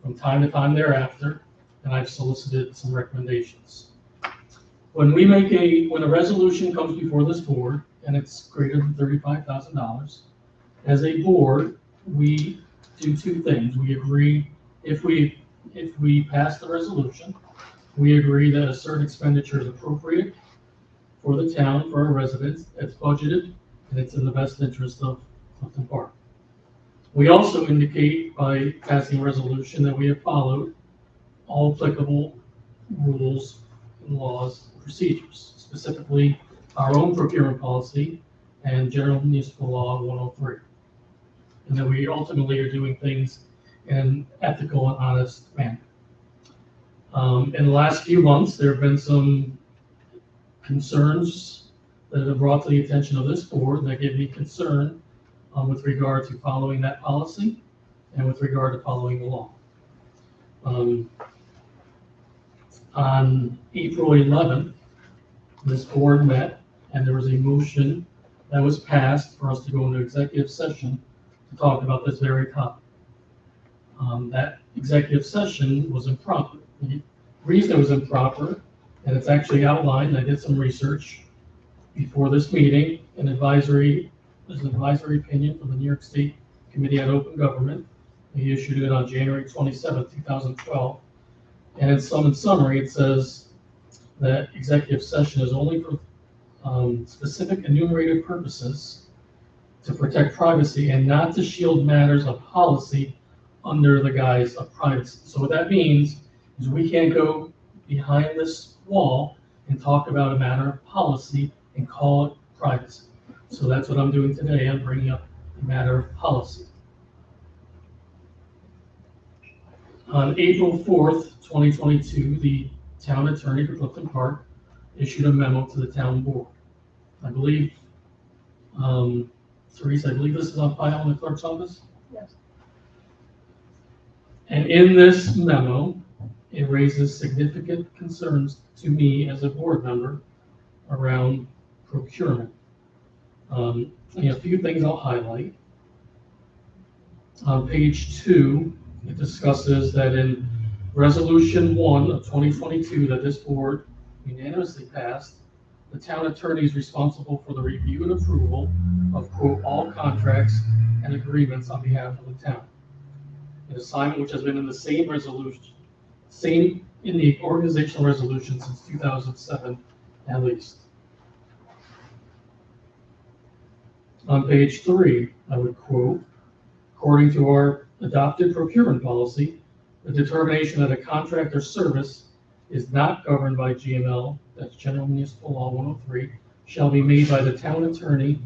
from time to time thereafter, and I've solicited some recommendations. When a resolution comes before this board and it's greater than $35,000, as a board, we do two things. We agree, if we pass the resolution, we agree that a certain expenditure is appropriate for the town, for our residents, it's budgeted, and it's in the best interest of Clifton Park. We also indicate by passing a resolution that we have followed all applicable rules and laws and procedures, specifically our own procurement policy and General Municipal Law 103. And that we ultimately are doing things in an ethical and honest manner. In the last few months, there have been some concerns that have been brought to the attention of this board that give me concern with regard to following that policy and with regard to following the law. On April 11th, this board met and there was a motion that was passed for us to go into executive session to talk about this very topic. That executive session was improper. The reason it was improper, and it's actually outlined, I did some research before this meeting, there's an advisory opinion from the New York State Committee on Open Government. They issued it on January 27th, 2012. And in summary, it says that executive session is only for specific enumerated purposes to protect privacy and not to shield matters of policy under the guise of privacy. So what that means is we can't go behind this wall and talk about a matter of policy and call it privacy. So that's what I'm doing today. I'm bringing up a matter of policy. On April 4th, 2022, the town attorney for Clifton Park issued a memo to the town board. I believe, Teresa, I believe this is on file in the clerk's office? Yes. And in this memo, it raises significant concerns to me as a board member around procurement. A few things I'll highlight. On page 2, it discusses that in Resolution 1 of 2022 that this board unanimously passed, the town attorney is responsible for the review and approval of, quote, all contracts and agreements on behalf of the town. An assignment which has been in the same in the organizational resolution since 2007 at least. On page 3, I would quote, according to our adopted procurement policy, the determination that a contract or service is not governed by GML, that's General Municipal Law 103, shall be made by the town attorney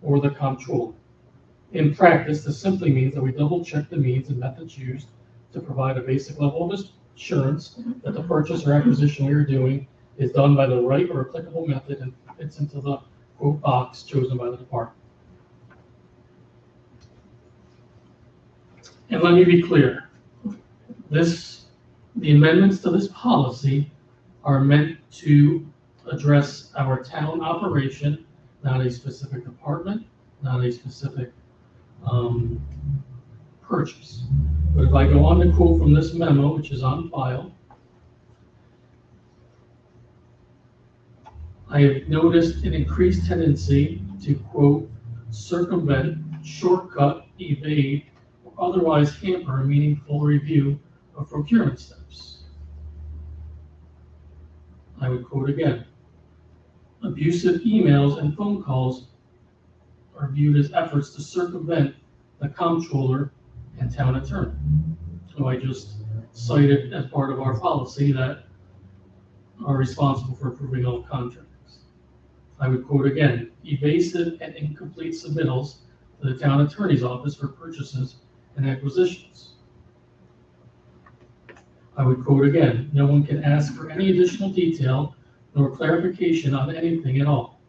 or the comptroller. In practice, this simply means that we double check the means and methods used to provide a basic level of assurance that the purchase or acquisition we are doing is done by the right or applicable method and fits into the quote box chosen by the department. And let me be clear, the amendments to this policy are meant to address our town operation, not a specific department, not a specific purchase. But if I go on to quote from this memo, which is on file, I have noticed an increased tendency to, quote, circumvent, shortcut, evade, or otherwise hamper a meaningful review of procurement steps. I would quote again, abusive emails and phone calls are viewed as efforts to circumvent the comptroller and town attorney, who I just cited as part of our policy that are responsible for approving all contracts. I would quote again, evasive and incomplete submittals to the town attorney's office for purchases and acquisitions. I would quote again, no one can ask for any additional detail nor clarification on anything at all.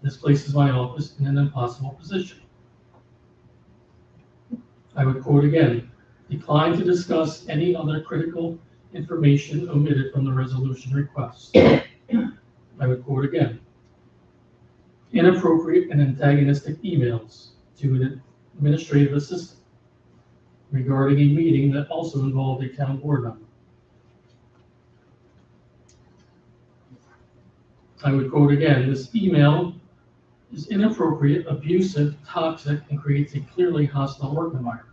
This places my office in an impossible position. I would quote again, decline to discuss any other critical information omitted from the resolution request. I would quote again, inappropriate and antagonistic emails to an administrative assistant regarding a meeting that also involved a town board member. I would quote again, this email is inappropriate, abusive, toxic, and creates a clearly hostile work environment.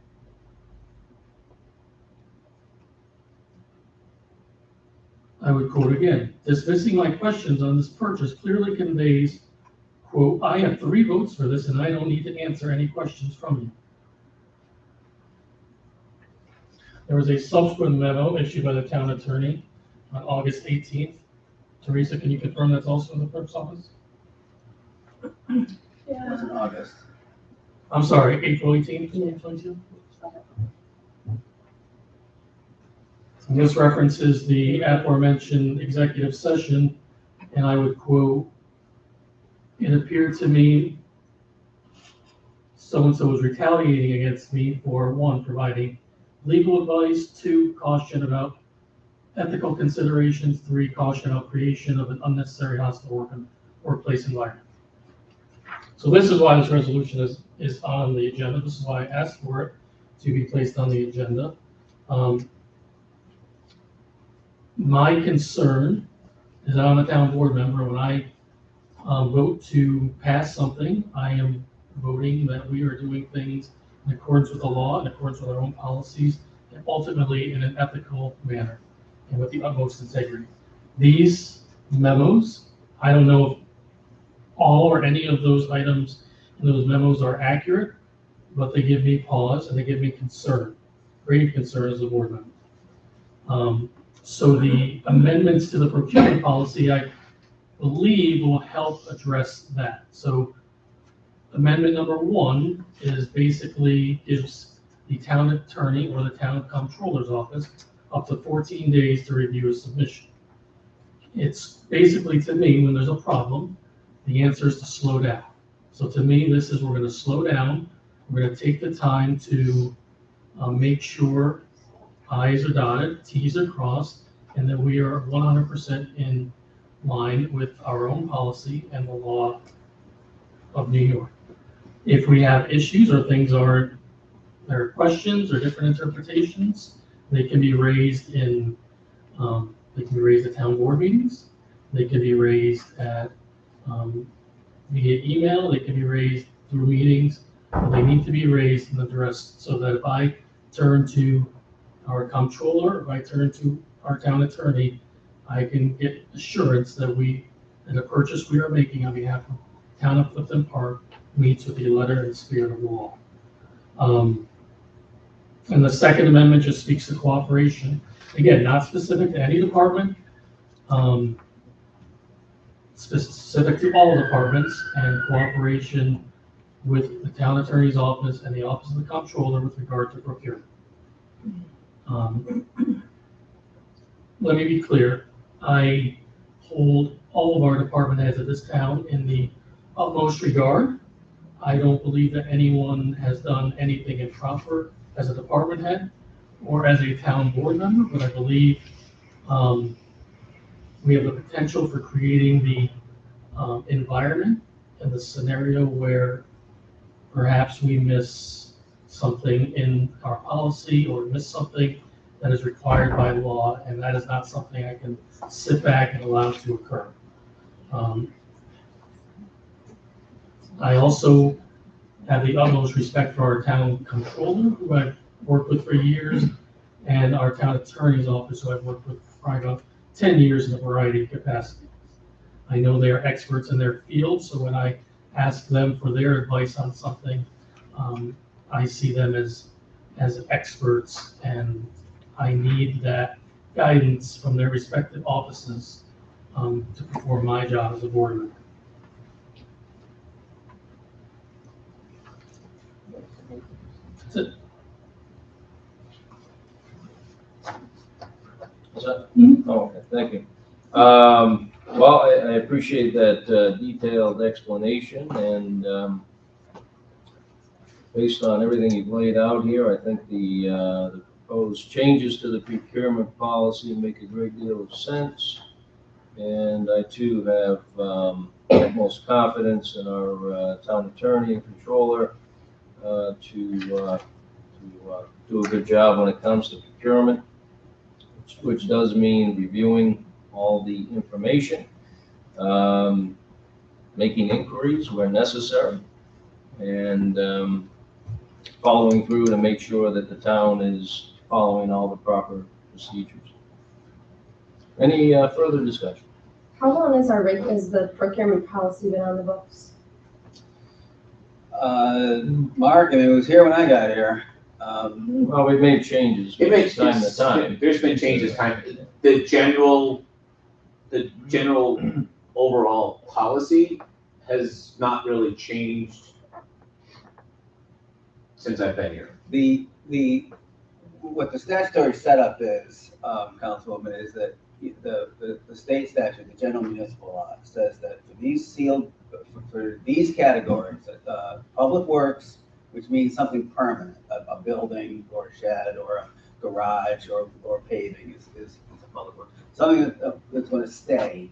I would quote again, dismissing my questions on this purchase clearly conveys, quote, I have 3 votes for this and I don't need to answer any questions from you. There was a subsequent memo issued by the town attorney on August 18th. Teresa, can you confirm that's also in the clerk's office? It was in August. I'm sorry, April 18th, 2022? And this references the aforementioned executive session, and I would quote, it appeared to me so-and-so was retaliating against me for 1, providing legal advice, 2, caution about ethical considerations, 3, caution about creation of an unnecessary hostile workplace environment. So this is why this resolution is on the agenda. This is why I asked for it to be placed on the agenda. My concern is that I'm a town board member. When I vote to pass something, I am voting that we are doing things in accordance with the law, in accordance with our own policies, and ultimately in an ethical manner and with the utmost integrity. These memos, I don't know if all or any of those items in those memos are accurate, but they give me pause and they give me concern, grave concern as a board member. So the amendments to the procurement policy, I believe, will help address that. So amendment number 1 is basically gives the town attorney or the town comptroller's office up to 14 days to review a submission. It's basically, to me, when there's a problem, the answer is to slow down. So to me, this is, we're going to slow down. We're going to take the time to make sure I's are dotted, T's are crossed, and that we are 100% in line with our own policy and the law of New York. If we have issues or things are, there are questions or different interpretations, they can be raised in, they can be raised at town board meetings, they can be raised at, via email, they can be raised through meetings, they need to be raised and addressed, so that if I turn to our comptroller, if I turn to our town attorney, I can get assurance that the purchase we are making on behalf of town of Clifton Park meets with the letter and spirit of the law. And the Second Amendment just speaks to cooperation. Again, not specific to any department, specific to all departments, and cooperation with the town attorney's office and the office of the comptroller with regard to procurement. Let me be clear, I hold all of our department heads of this town in the utmost regard. I don't believe that anyone has done anything improper as a department head or as a town board member, but I believe we have the potential for creating the environment and the scenario where perhaps we miss something in our policy or miss something that is required by law, and that is not something I can sit back and allow to occur. I also have the utmost respect for our town controller, who I've worked with for years, and our town attorney's office, who I've worked with for probably about 10 years in a variety of capacities. I know they are experts in their field, so when I ask them for their advice on something, I see them as experts, and I need that guidance from their respective offices to perform my job as a board member. That's it. Is that? Oh, okay, thank you. Well, I appreciate that detailed explanation, and based on everything you've laid out here, I think the proposed changes to the procurement policy make a great deal of sense. And I too have utmost confidence in our town attorney and controller to do a good job when it comes to procurement, which does mean reviewing all the information, making inquiries where necessary, and following through to make sure that the town is following all the proper procedures. Any further discussion? How long is the procurement policy been on the books? Mark, it was here when I got here. Well, we've made changes It makes time to time. There's been changes time. The general overall policy has not really changed since I've been here. What the statutory setup is, Councilwoman, is that the state statute, the general municipal law, says that for these categories, public works, which means something permanent, a building or a shed or a garage or paving is a public work. Something that's going to stay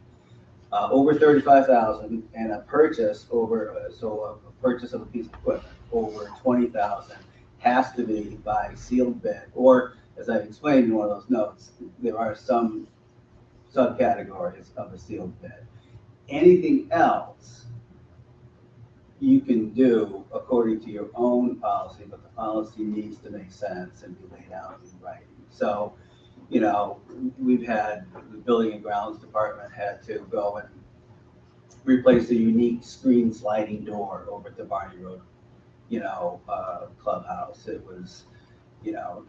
over 35,000, and a purchase a purchase of a piece of equipment over 20,000 has to be by sealed bid, or as I explained in one of those notes, there are some subcategories of a sealed bid. Anything else you can do according to your own policy, but the policy needs to make sense and be laid out in writing. So, we've had the building and grounds department had to go and replace a unique screen sliding door over at the Barney Road, clubhouse. It was,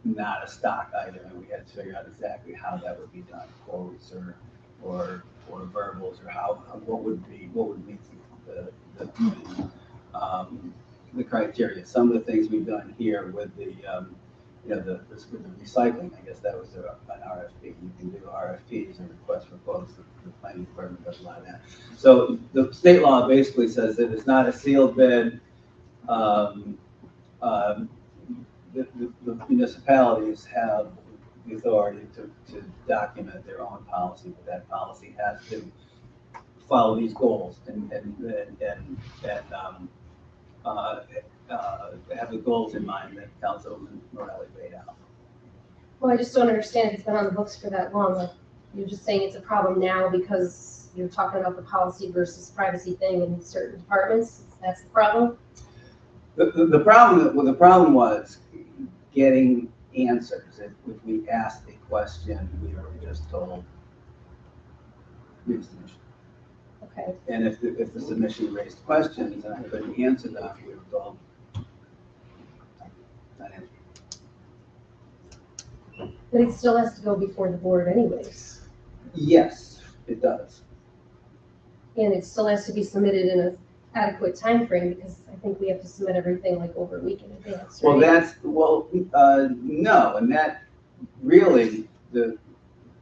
not a stock item, and we had to figure out exactly how that would be done, quotes or verbals, or what would meet the criteria. Some of the things we've done here with the recycling, I guess that was an RFP. You can do RFPs and requests for quotes. The planning department does a lot of that. So the state law basically says that it's not a sealed bid. The municipalities have the authority to document their own policy, but that policy has to follow these goals and have the goals in mind that Councilman Morelli laid out. Well, I just don't understand if it's been on the books for that long. Like, you're just saying it's a problem now because you're talking about the policy versus privacy thing in certain departments. That's the problem. The problem was getting answers. If we asked a question, we were just told, "Here's the submission." Okay. And if the submission raised questions and I couldn't answer them, we were told, "Not answer." But it still has to go before the board anyways. Yes, it does. And it still has to be submitted in an adequate time frame because I think we have to submit everything like over a week in advance, right? No, and that really,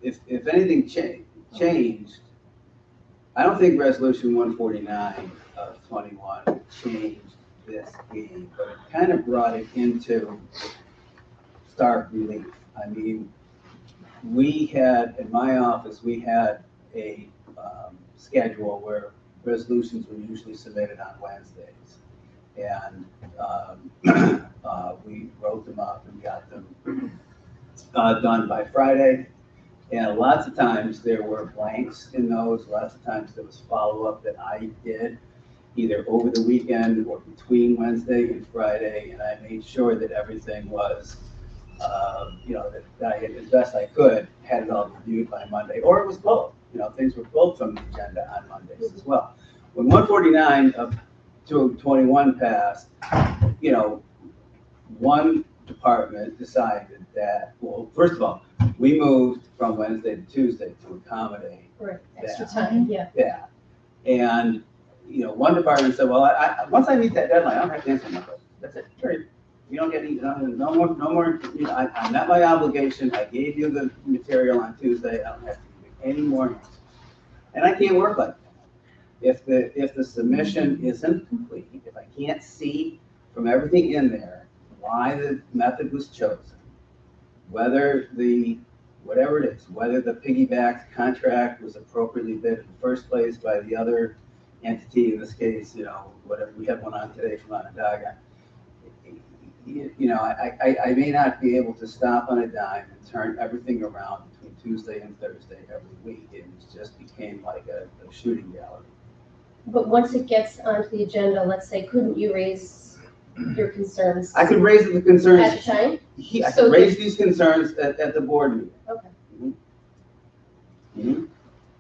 if anything changed, I don't think Resolution 149 of 21 changed this game, but it kind of brought it into stark relief. I mean, we had, in my office, we had a schedule where resolutions were usually submitted on Wednesdays. And we wrote them up and got them done by Friday. And lots of times there were blanks in those. Lots of times there was follow-up that I did either over the weekend or between Wednesday and Friday. And I made sure that everything was, that I had, as best I could, had it all reviewed by Monday, or it was pulled. Things were pulled from the agenda on Mondays as well. When 149 of 221 passed, one department decided that, well, first of all, we moved from Wednesday to Tuesday to accommodate Right, extra that. time, yeah. Yeah. And, one department said, well, once I meet that deadline, I don't have to answer my question. That's it, period. You don't get any, no more, I met my obligation. I gave you the material on Tuesday. I don't have to give you any more answers. And I can't work like that. If the submission isn't complete, if I can't see from everything in there why the method was chosen, whether whatever it is, whether the piggyback contract was appropriately bid in the first place by the other entity, in this case, whatever, we had one on today from Onondaga. I may not be able to stop on a dime and turn everything around between Tuesday and Thursday every week. It just became like a shooting gallery. But once it gets onto the agenda, let's say, couldn't you raise your concerns? I could raise the concerns. At the time? I could raise these concerns at the board meeting. Okay. Mm-hmm.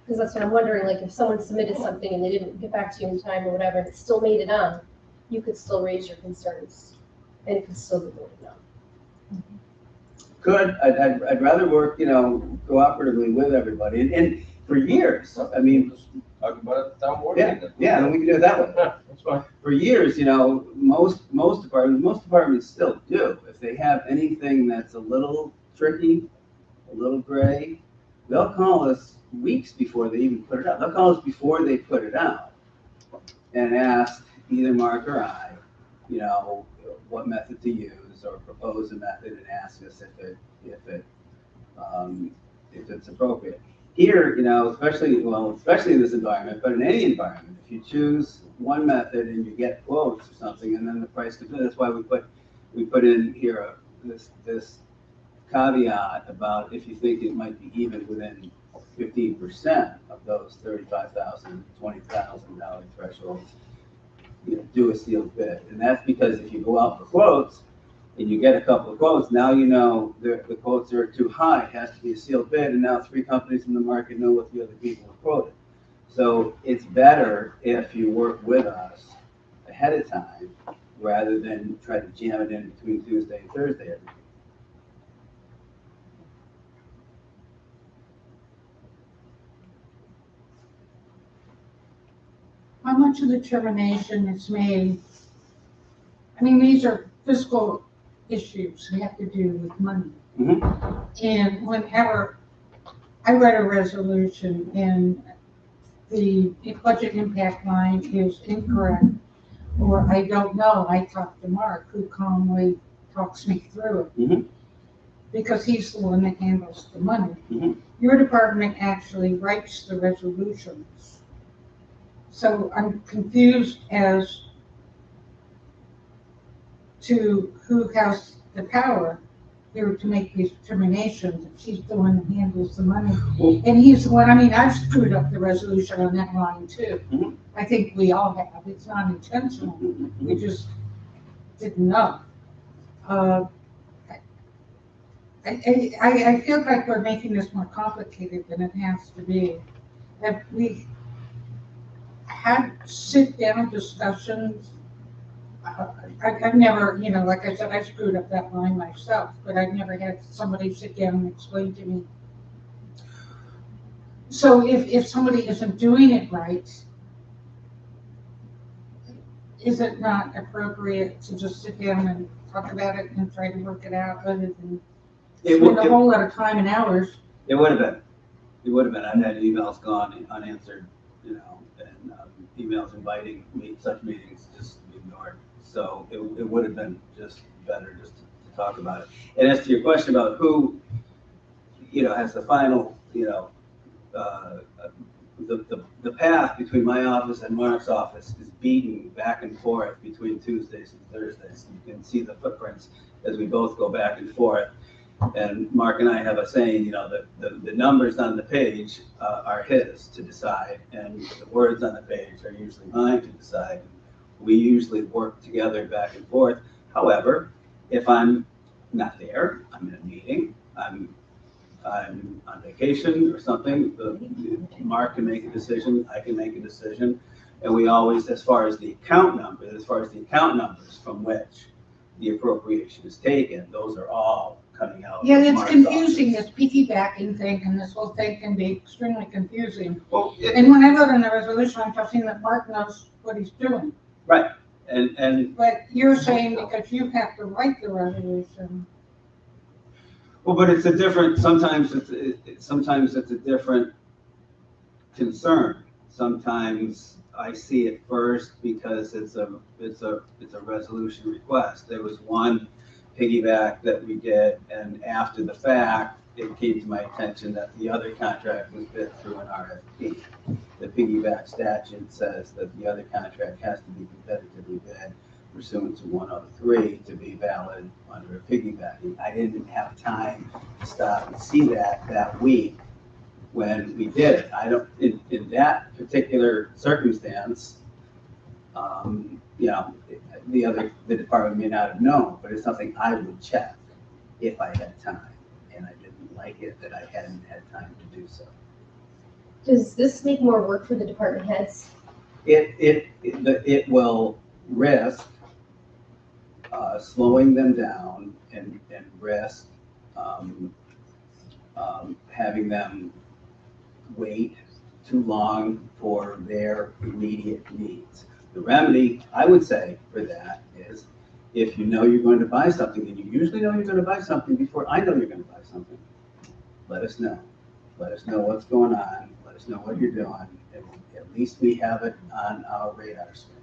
Because that's what I'm wondering, like if someone submitted something and they didn't get back to you in time or whatever, and it still made it on, you could still raise your concerns and it could still be voted on. Could, I'd rather work, cooperatively with everybody. And for years, I mean. Talk about it at the town board Yeah, meeting. yeah, then we can do it that way. Yeah, that's fine. For years, most departments still do. If they have anything that's a little tricky, a little gray, they'll call us weeks before they even put it out. They'll call us before they put it out and ask either Mark or I, what method to use, or propose a method and ask us if it's appropriate. Here, especially in this environment, but in any environment, if you choose one method and you get quotes or something, and then the price comes in, that's why we put in here this caveat about if you think it might be even within 15% of those $35,000, $20,000 thresholds, do a sealed bid. And that's because if you go out for quotes and you get a couple of quotes, now the quotes are too high, it has to be a sealed bid, and now 3 companies in the market know what the other people have quoted. So it's better if you work with us ahead of time rather than try to jam it in between Tuesday and Thursday every week. How much of the termination is made? I mean, these are fiscal issues we have to do with money. Mm-hmm. And whenever I read a resolution and the budget impact line is incorrect, or I don't know, I talk to Mark, who calmly talks me through it. Mm-hmm. because he's the one that handles the money. Mhm. Your department actually writes the resolutions. So I'm confused as to who has the power here to make these determinations. If he's the one that handles the money. And he's the one, I mean, I've screwed up the resolution on that line too. Mhm. I think we all have. It's not intentional. We just didn't know. I feel like we're making this more complicated than it has to be. If we had sit-down discussions, I've never, like I said, I screwed up that line myself, but I've never had somebody sit down and explain to me. So if somebody isn't doing it right, is it not appropriate to just sit down and talk about it and try to work it out rather than spend a whole lot of time and hours? It would have been. It would have been. I've had emails gone unanswered, and emails inviting me such meetings just ignored. So it would have been just better just to talk about it. And as to your question about who, has the final, the path between my office and Mark's office is beaten back and forth between Tuesdays and Thursdays. You can see the footprints as we both go back and forth. And Mark and I have a saying, the numbers on the page are his to decide, and the words on the page are usually mine to decide. We usually work together back and forth. However, if I'm not there, I'm in a meeting, I'm on vacation or something, Mark can make a decision, I can make a decision, and we always, as far as the account numbers from which the appropriation is taken, those are all coming out. Yeah, it's Mark's confusing, office. this piggybacking thing, and this whole thing can be extremely confusing. Well, And when I vote on the resolution, I'm trusting that Mark knows what he's doing. right, and But you're saying because you have to write the resolution. well, but it's a different. Sometimes it's a different concern. Sometimes I see it first because it's a resolution request. There was one piggyback that we did, and after the fact, it came to my attention that the other contract was bid through an RFP. The piggyback statute says that the other contract has to be competitively bid pursuant to 103 to be valid under a piggybacking. I didn't have time to stop and see that week when we did it. I don't, in that particular circumstance, the department may not have known, but it's something I would check if I had time, and I didn't like it that I hadn't had time to do so. Does this make more work for the department heads? It will risk slowing them down and risk having them wait too long for their immediate needs. The remedy, I would say, for that is if you know you're going to buy something, and you usually know you're going to buy something before I know you're going to buy something, let us know. Let us know what's going on. Let us know what you're doing. At least we have it on our radar screen.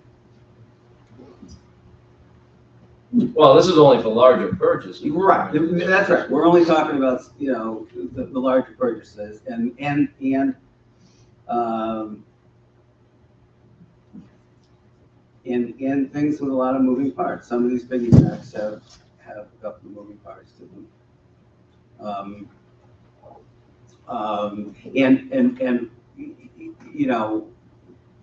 Well, this is only for larger purchases. Right, that's right. We're only talking about, the larger purchases and things with a lot of moving parts. Some of these piggybacks have a couple of moving parts to them.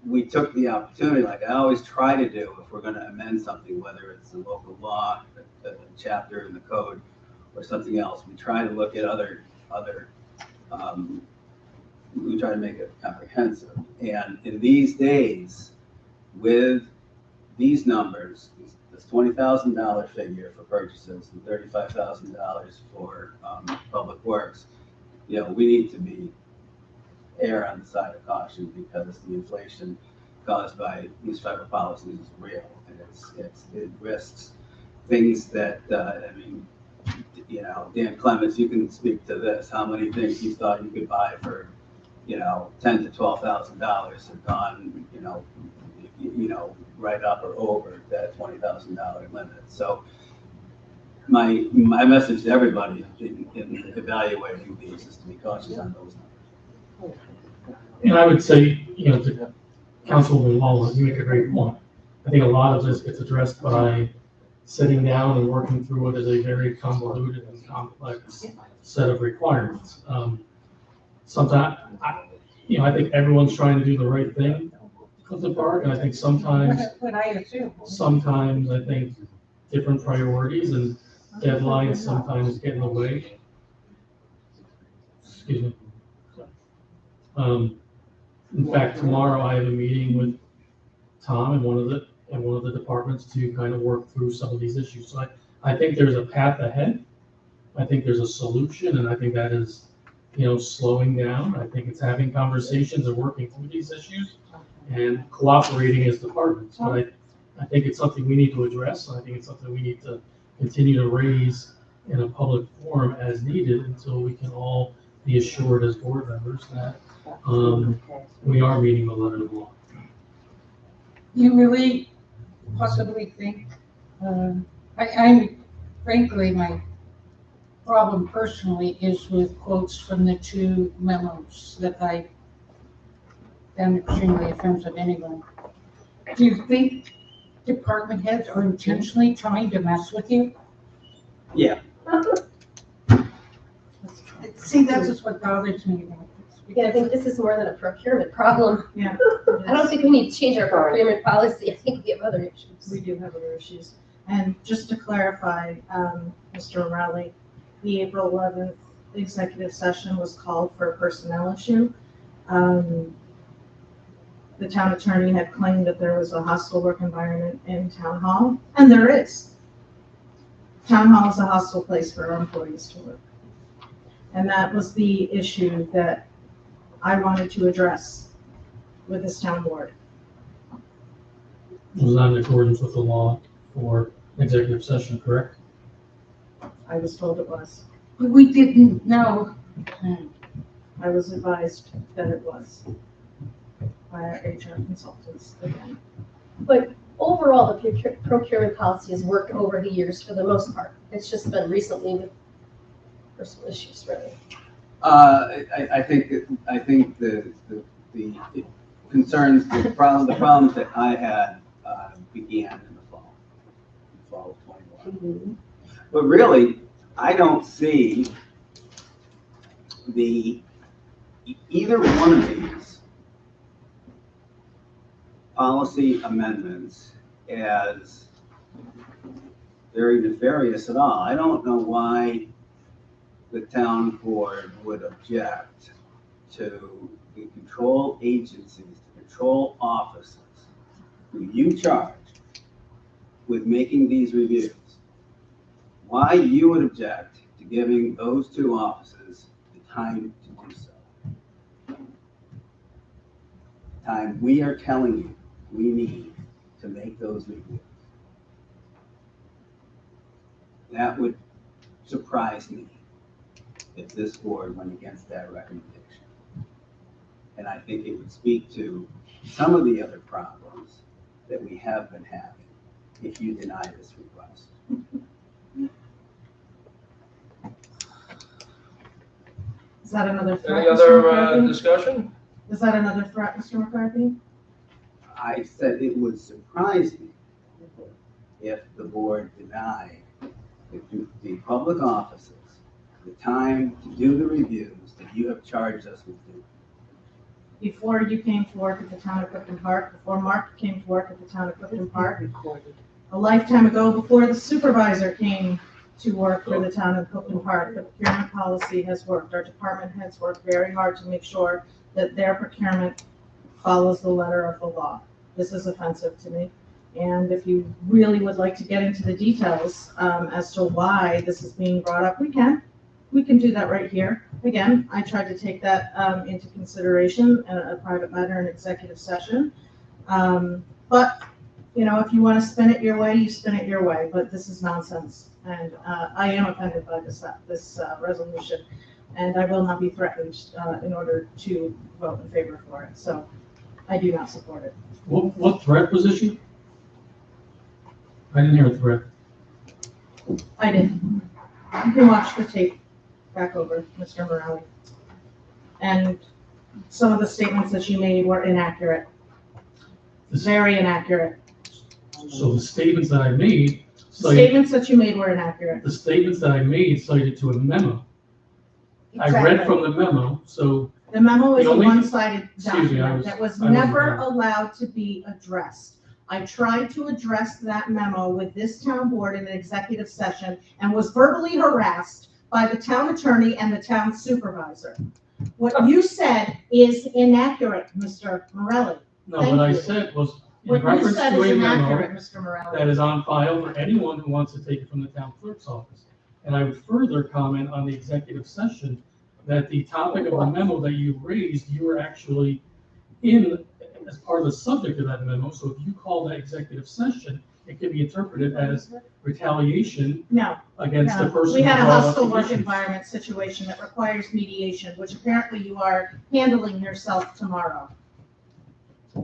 We took the opportunity, like I always try to do, if we're going to amend something, whether it's a local law, a chapter in the code, or something else, we try to look at we try to make it comprehensive. And in these days, with these numbers, this $20,000 figure for purchases and $35,000 for public works, we need to err on the side of caution because the inflation caused by these federal policies is real, and it risks things that Dan Clements, you can speak to this. How many things you thought you could buy for $10,000 to $12,000 have gone right up or over that $20,000 limit. So my message to everybody in evaluating these is to be cautious on those numbers. And I would say, to Councilwoman Wallace, you make a great point. I think a lot of this gets addressed by sitting down and working through what is a very convoluted and complex set of requirements. Sometimes, I think everyone's trying to do the right thing at Clifton Park, and I think sometimes What I assume. I think different priorities and deadlines sometimes get in the way. Excuse me. In fact, tomorrow I have a meeting with Tom and one of the departments to kind of work through some of these issues. So I think there's a path ahead. I think there's a solution, and I think that is, slowing down. I think it's having conversations and working through these issues and cooperating as departments. But I think it's something we need to address, and I think it's something we need to continue to raise in a public forum as needed until we can all be assured as board members that we are meeting the letter of the law. You really possibly think, I'm frankly, my problem personally is with quotes from the two memos that I found extremely offensive anyway. Do you think department heads are intentionally trying to mess with you? Yeah. See, that's just what bothers me about this. Yeah, I think this is more than a procurement problem. Yeah. I don't think we need to change our procurement policy. I think we have other issues. We do have other issues. And just to clarify, Mr. O'Reilly, the April 11th executive session was called for a personnel issue. The town attorney had claimed that there was a hostile work environment in town hall, and there is. Town hall is a hostile place for our employees to work. And that was the issue that I wanted to address with this town board. It was not in accordance with the law for executive session, correct? I was told it was. We didn't know. I was advised that it was by our HR consultants again. But overall, the procurement policy has worked over the years for the most part. It's just been recently with personal issues, really. I think the concerns, the problems that I had began in the fall of 21. But really, I don't see either one of these policy amendments as very nefarious at all. I don't know why the town board would object to the control agencies, the control offices who you charge with making these reviews. Why you would object to giving those two offices the time to do so. Time we are telling you we need to make those reviews. That would surprise me if this board went against that recommendation. And I think it would speak to some of the other problems that we have been having if you deny this request. Is that another threat, Any Mr. other McCarthy? discussion? Is that another threat, Mr. McCarthy? I said it would surprise me if the board denied the public offices the time to do the reviews that you have charged us with doing. Before you came to work at the town of Clifton Park, before Mark came to work at the town of Clifton Park, a lifetime ago, before the supervisor came to work for the town of Clifton Park, the procurement policy has worked. Our department heads worked very hard to make sure that their procurement follows the letter of the law. This is offensive to me. And if you really would like to get into the details as to why this is being brought up, we can. We can do that right here. Again, I tried to take that into consideration in a private matter in executive session. But, you know, if you want to spin it your way, you spin it your way. But this is nonsense. And I am offended by this resolution. And I will not be threatened in order to vote in favor for it. So I do not support it. What threat was issued? I didn't hear a threat. I did. You can watch the tape back over, Mr. Morelli. And some of the statements that you made were inaccurate. Very inaccurate. So the statements that I made, The statements that you made were inaccurate. the statements that I made cited to a memo. I read from the memo, so The memo is The a only- one-sided Excuse me, document that was I wasn't never there. allowed to be addressed. I tried to address that memo with this town board in an executive session and was verbally harassed by the town attorney and the town supervisor. What you said is inaccurate, Mr. Morelli. no, Thank what I you. said was in What you reference said to is a memo inaccurate, Mr. Morelli. that is on file for anyone who wants to take it from the town clerk's office. And I would further comment on the executive session that the topic of the memo that you raised, you were actually in as part of the subject of that memo. So if you call that executive session, it can be interpreted as retaliation No, against the no. person. We had a who brought up hostile the work issues. environment situation that requires mediation, which apparently you are handling yourself tomorrow.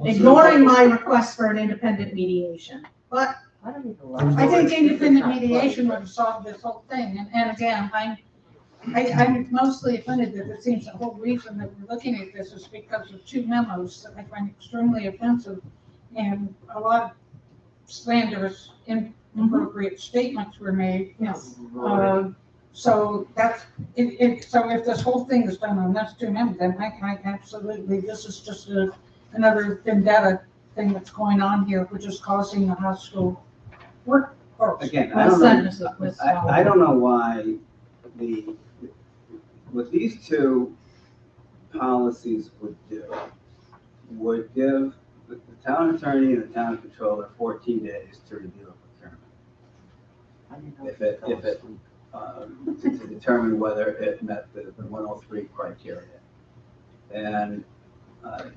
Ignoring my request for an independent mediation. But I don't even know. I think independent mediation would have solved this whole thing, and again, I'm mostly offended that it seems the whole reason that we're looking at this is because of two memos that I find extremely offensive, and a lot of slanderous, inappropriate statements were made. Yes. So that's, so if this whole thing is done on those two memos, then I absolutely, this is just another vendetta thing that's going on here, which is causing a hostile workforce. Again, I don't know why what these two policies would do, would give the town attorney and the town controller 14 days to review a procurement. If it, to determine whether it met the 103 criteria. And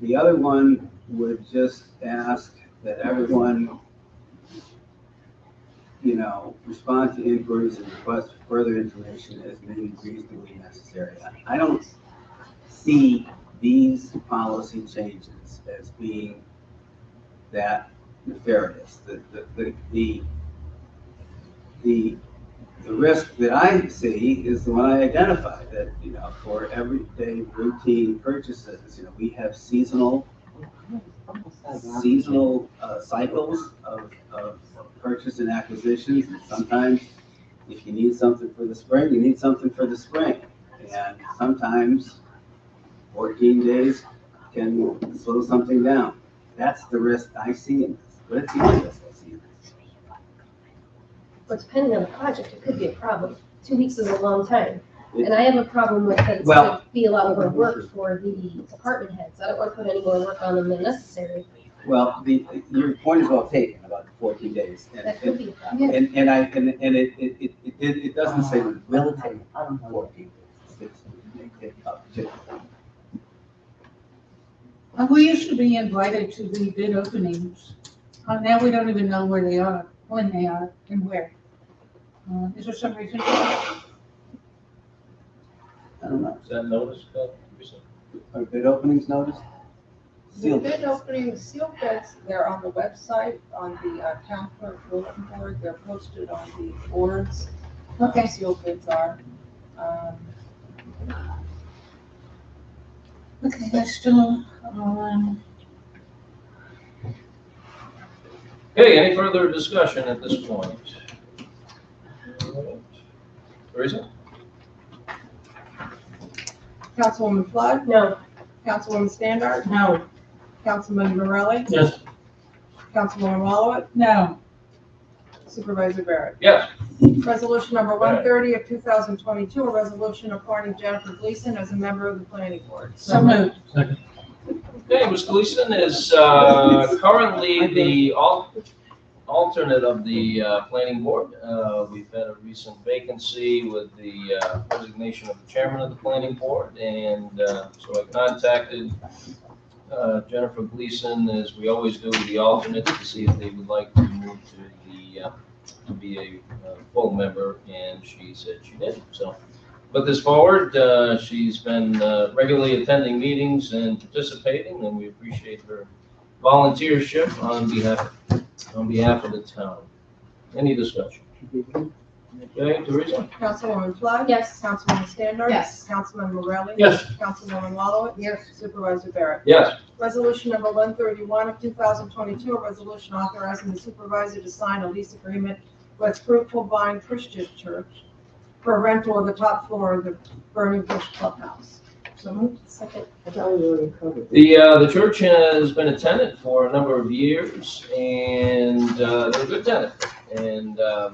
the other one would just ask that everyone, respond to inquiries and request further information as may be reasonably necessary. I don't see these policy changes as being that nefarious. The risk that I see is the one I identified, that, for everyday routine purchases, we have seasonal cycles of purchase and acquisitions. And sometimes if you need something for the spring, you need something for the spring. And sometimes 14 days can slow something down. That's the risk I see in this. But it's the only risk I see in this. But depending on the project, it could be a problem. 2 weeks is a long time. And I have a problem with that it's Well- going to be a lot more work for the department heads. I don't want to put any more work on them than necessary. Well, your point is well taken about the 14 days. That could be a problem. And it doesn't say we will take 14 days. It's up to. We used to be invited to the bid openings. Now we don't even know where they are, when they are, and where. Is there some reason? I don't know. Is that noticed? Are bid openings noticed? The Sealed bid bids. openings, sealed bids, they're on the website, on the town clerk bulletin board, they're posted on the boards. Okay. Sealed bids are. Okay, that's still, Okay, any further discussion at this point? Teresa? Councilwoman Flood, No, Councilwoman Standard, no. Councilman Morelli, Yes, Councilwoman Wallowit, No. Supervisor Barrett. Yes. Resolution number 130 of 2022, a resolution appointing Jennifer Gleason as a member of the planning board. So moved. second. Okay, Ms. Gleason is currently the alternate of the planning board. We've had a recent vacancy with the resignation of the chairman of the planning board, and so I contacted Jennifer Gleason, as we always do, the alternate, to see if they would like to move to be a full member, and she said she did. So put this forward. She's been regularly attending meetings and participating, and we appreciate her volunteership on behalf of the town. Any discussion? Okay, Teresa? Councilwoman Flood? Yes. Councilwoman Standard? Yes. Councilman Morelli? Yes. Councilwoman Walowitz? Yes. Supervisor Barrett? Yes. Resolution number 131 of 2022, a resolution authorizing the supervisor to sign a lease agreement with Fruitful Christian Church for rental of the top floor of the Burning Bush Clubhouse. So moved. Second. I thought we already covered. The church has been a tenant for a number of years, and they're a good tenant. And I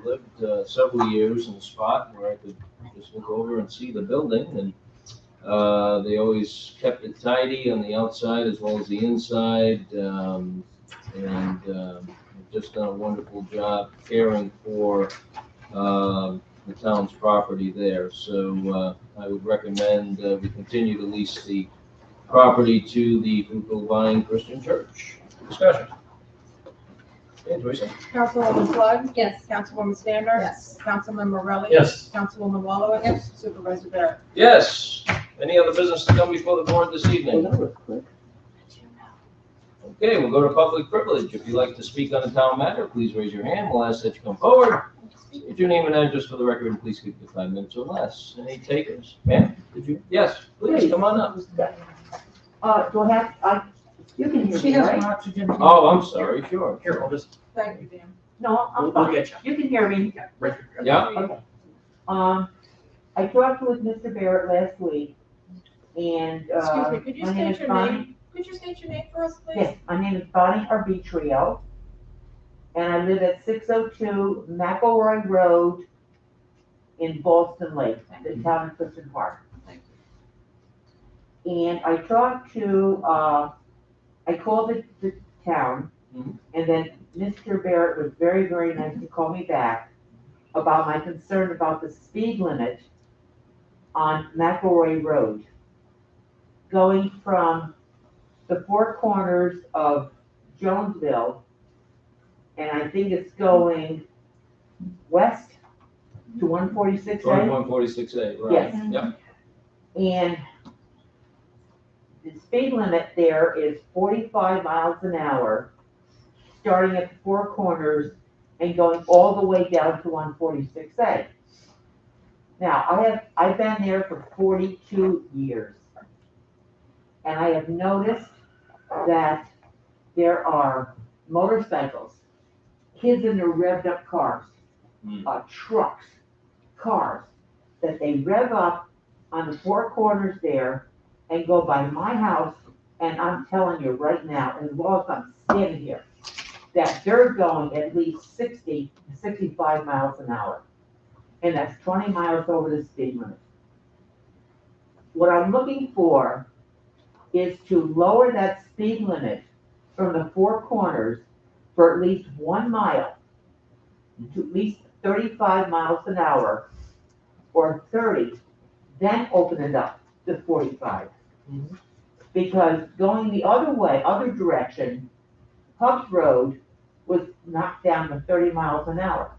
lived several years in a spot where I could just look over and see the building, and they always kept it tidy on the outside as well as the inside, and just done a wonderful job caring for the town's property there. So I would recommend we continue to lease the property to the Fruitful Christian Church. Discussion. Okay, Teresa? Councilwoman Flood? Yes. Councilwoman Standard? Yes. Councilman Morelli? Yes. Councilwoman Walowitz? Yes. Supervisor Barrett? Yes. Any other business to come before the board this Well, evening? that was quick. Okay, we'll go to public privilege. If you'd like to speak on a town matter, please raise your hand. We'll ask that you come forward. State your name and address for the record, and please keep it 5 minutes or less. Any takers? Ma'am, did you? Yes, please, come on up. Do I have, you can hear She me, has right? an oxygen. Oh, I'm sorry, sure. Here, I'll just, Thank you, Dan. No, I'm we'll fine. get you. You can hear me. Right. Yeah, Okay. I talked with Mr. Barrett last week, and, Excuse me, could you my name state is your Bonnie. name? Could you state your name for us, please? Yes, my name is Bonnie Arbitrio, and I live at 602 McElroy Road in Boston Lake, the town of Clifton Park. And I talked to, I called the town, Mhm. and then Mr. Barrett was very, very nice to call me back about my concern about the speed limit on McElroy Road, going from the four corners of Jonesville, and I think it's going west to 146A. 2146A, right. Yes. Yep. And the speed limit there is 45 miles an hour, starting at the four corners and going all the way down to 146A. Now, I've been there for 42 years. And I have noticed that there are motorcycles, kids in their revved up cars, trucks, cars, that they rev up on the four corners there and go by my house, and I'm telling you right now, as long as I'm standing here, that they're going at least 60 to 65 miles an hour. And that's 20 miles over the speed limit. What I'm looking for is to lower that speed limit from the four corners for at least 1 mile to at least 35 miles an hour or 30, then open it up to 45. Mhm. Because going the other way, other direction, Hubs Road was knocked down to 30 miles an hour.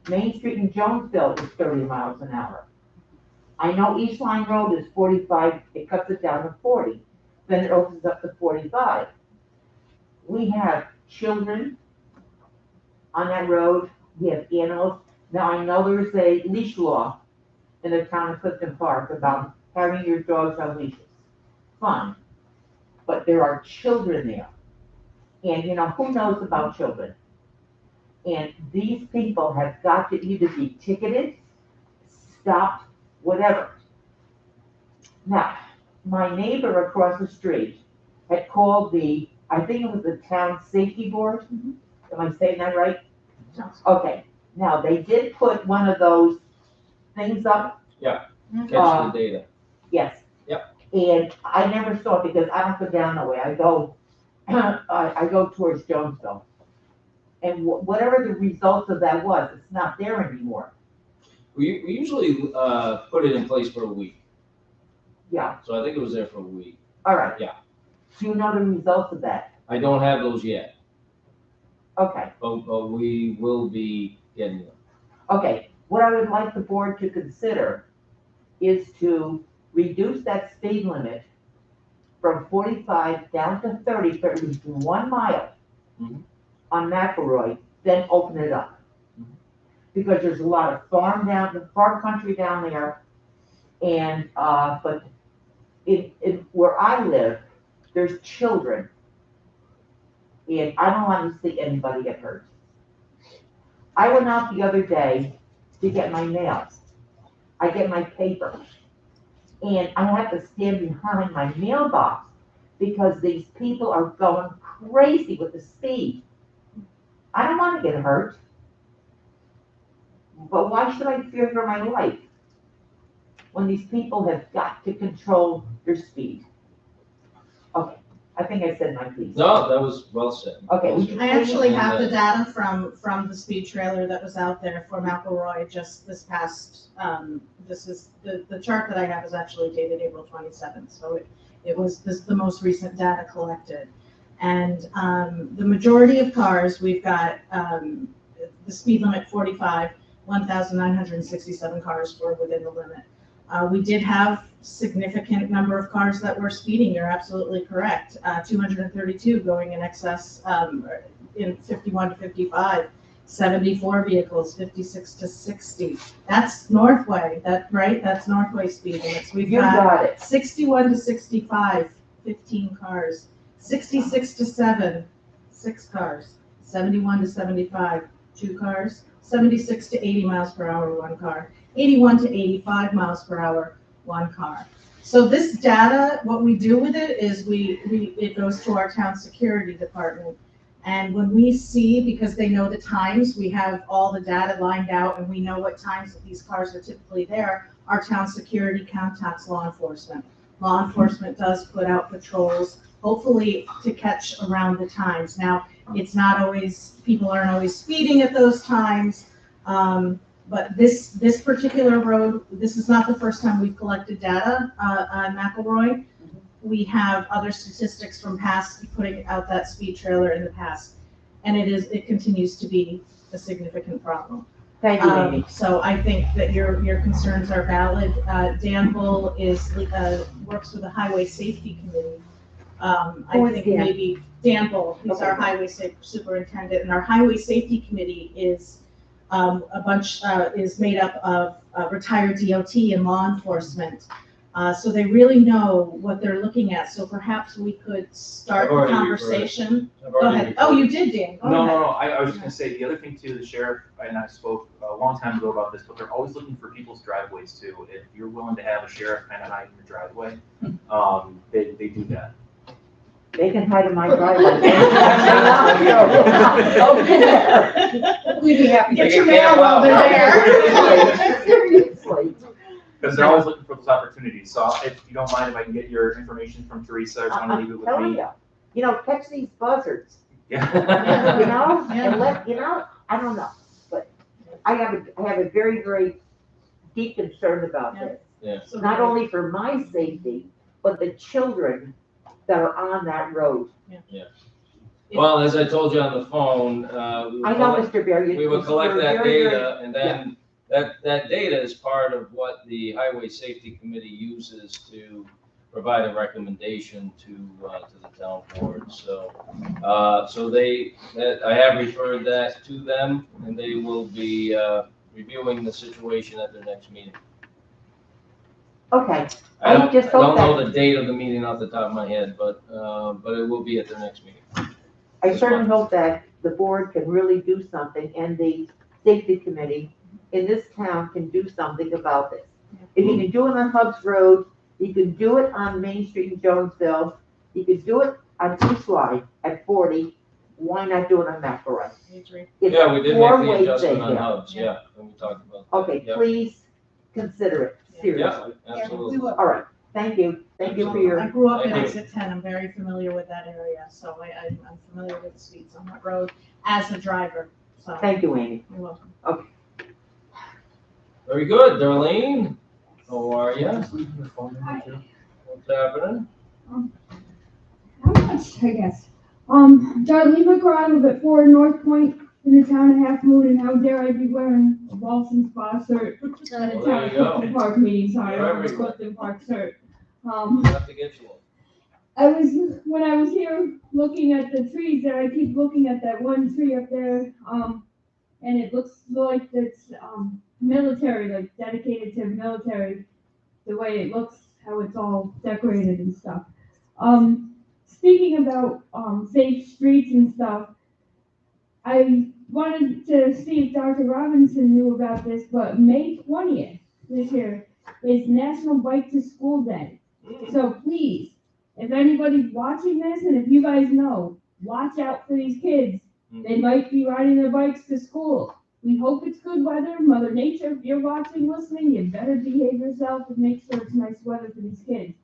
Main Street in Jonesville is 30 miles an hour. I know East Line Road is 45, it cuts it down to 40, then it opens up to 45. We have children on that road, we have animals. Now, I know there's a leash law in the town of Clifton Park about having your dogs on leashes. Fine, but there are children there. And you know, who knows about children? And these people have got to either be ticketed, stopped, whatever. Now, my neighbor across the street had called the, I think it was the town safety board. Am I saying that right? Okay, now they did put one of those things up. Catch the data. Yes. Yep. And I never saw it because I don't go down that way. I go, I go towards Jonesville. And whatever the results of that was, it's not there anymore. We usually put it in place for a week, Yeah, so I think it was there for a week. all right. Yeah. Do you know the results of that? I don't have those yet, Okay, but we will be getting them. okay. What I would like the board to consider is to reduce that speed limit from 45 down to 30 for at least 1 mile Mhm. on McElroy, then open it up. because there's a lot of farm country down there. And, but where I live, there's children. And I don't want to see anybody get hurt. I went out the other day to get my mail. I get my paper. And I have to stand behind my mailbox because these people are going crazy with the speed. I don't want to get hurt. But why should I fear for my life when these people have got to control their speed? Okay, I think I said my piece. No, that was well said. Okay. Well said. I actually have the data from the speed trailer that was out there for McElroy just this past, this is, the chart that I have is actually dated April 27th, so it was the most recent data collected. And the majority of cars, we've got the speed limit 45, 1,967 cars were within the limit. We did have significant number of cars that were speeding, you're absolutely correct. 232 going in excess in 51 to 55, 74 vehicles, 56 to 60. That's Northway, right? That's Northway speed limits. We've got it. 61 to 65, 15 cars. 66 to 7, 6 cars. 71 to 75, 2 cars. 76 to 80 miles per hour, 1 car. 81 to 85 miles per hour, 1 car. So this data, what we do with it is it goes to our town security department. And when we see, because they know the times, we have all the data lined out and we know what times that these cars are typically there, our town security contacts law enforcement. Law enforcement does put out patrols, hopefully to catch around the times. Now, it's not always, people aren't always speeding at those times. But this particular road, this is not the first time we've collected data on McElroy. We have other statistics from past putting out that speed trailer in the past, and it continues to be a significant problem. Thank you, Amy. So I think that your concerns are valid. Dan Bull works with the Highway Safety Committee. I think maybe Dan Bull, he's our Highway Superintendent, and our Highway Safety Committee is is made up of retired DOT and law enforcement. So they really know what they're looking at. So perhaps we could start the conversation. Go ahead. Oh, you did, Dan. Go ahead. No. I was just gonna say, the other thing too, the sheriff and I spoke a long time ago about this, but they're always looking for people's driveways too. If you're willing to have a sheriff kind of hide in your driveway, they do that. They can hide in my driveway. We'd be happy to Get your mail while they're there. Seriously. Because they're always looking for those opportunities. So if you don't mind if I can get your information from Teresa or someone to leave it with me. Catch these buzzards. Yeah. And I don't know, but I have a very, very deep concern about this. Yeah. Not only for my safety, but the children that are on that road. Well, as I told you on the phone, I know, Mr. Bear. we will collect that data, and then that data is part of what the Highway Safety Committee uses to provide a recommendation to the town board. So, I have referred that to them, and they will be reviewing the situation at their next meeting. Okay. I don't just hope know the date of the meeting off the top of my head, but it will be at their next meeting. I certainly hope that the board can really do something, and the safety committee in this town can do something about this. If you can do it on Hubs Road, you can do it on Main Street in Jonesville, you can do it on East Line at 40, why not do it on McElroy? Yeah, we did make the adjustment on Hubs, when we talked about that. Okay, please consider it, seriously. Yeah, absolutely. All right, thank you for your. I grew up in Thank you. exit 10. I'm very familiar with that area, so I'm familiar with the speeds on that road as a driver. So Thank you, Amy. you're welcome. Very good, Darlene. How are you? What's happening? Not much, I guess. Darlene McGraw, I live at 4 North Point in the town of Half Moon, and how dare I be wearing a Boston Spa shirt at a Well, town there you go. Clifton Park meeting, sorry, You're I don't have a everywhere. Clifton Park shirt. We'll have to get you one. When I was here looking at the trees there, I keep looking at that one tree up there, and it looks like it's, military, like dedicated to military, the way it looks, how it's all decorated and stuff. Speaking about, safe streets and stuff, I wanted to see if Dr. Robinson knew about this, but May 20th this year is National Bike to School Day. So please, if anybody's watching this, and if you guys know, watch out for these kids. They might be riding their bikes to school. We hope it's good weather. Mother Nature, if you're watching, listening, you better behave yourself and make sure it's nice weather for these kids.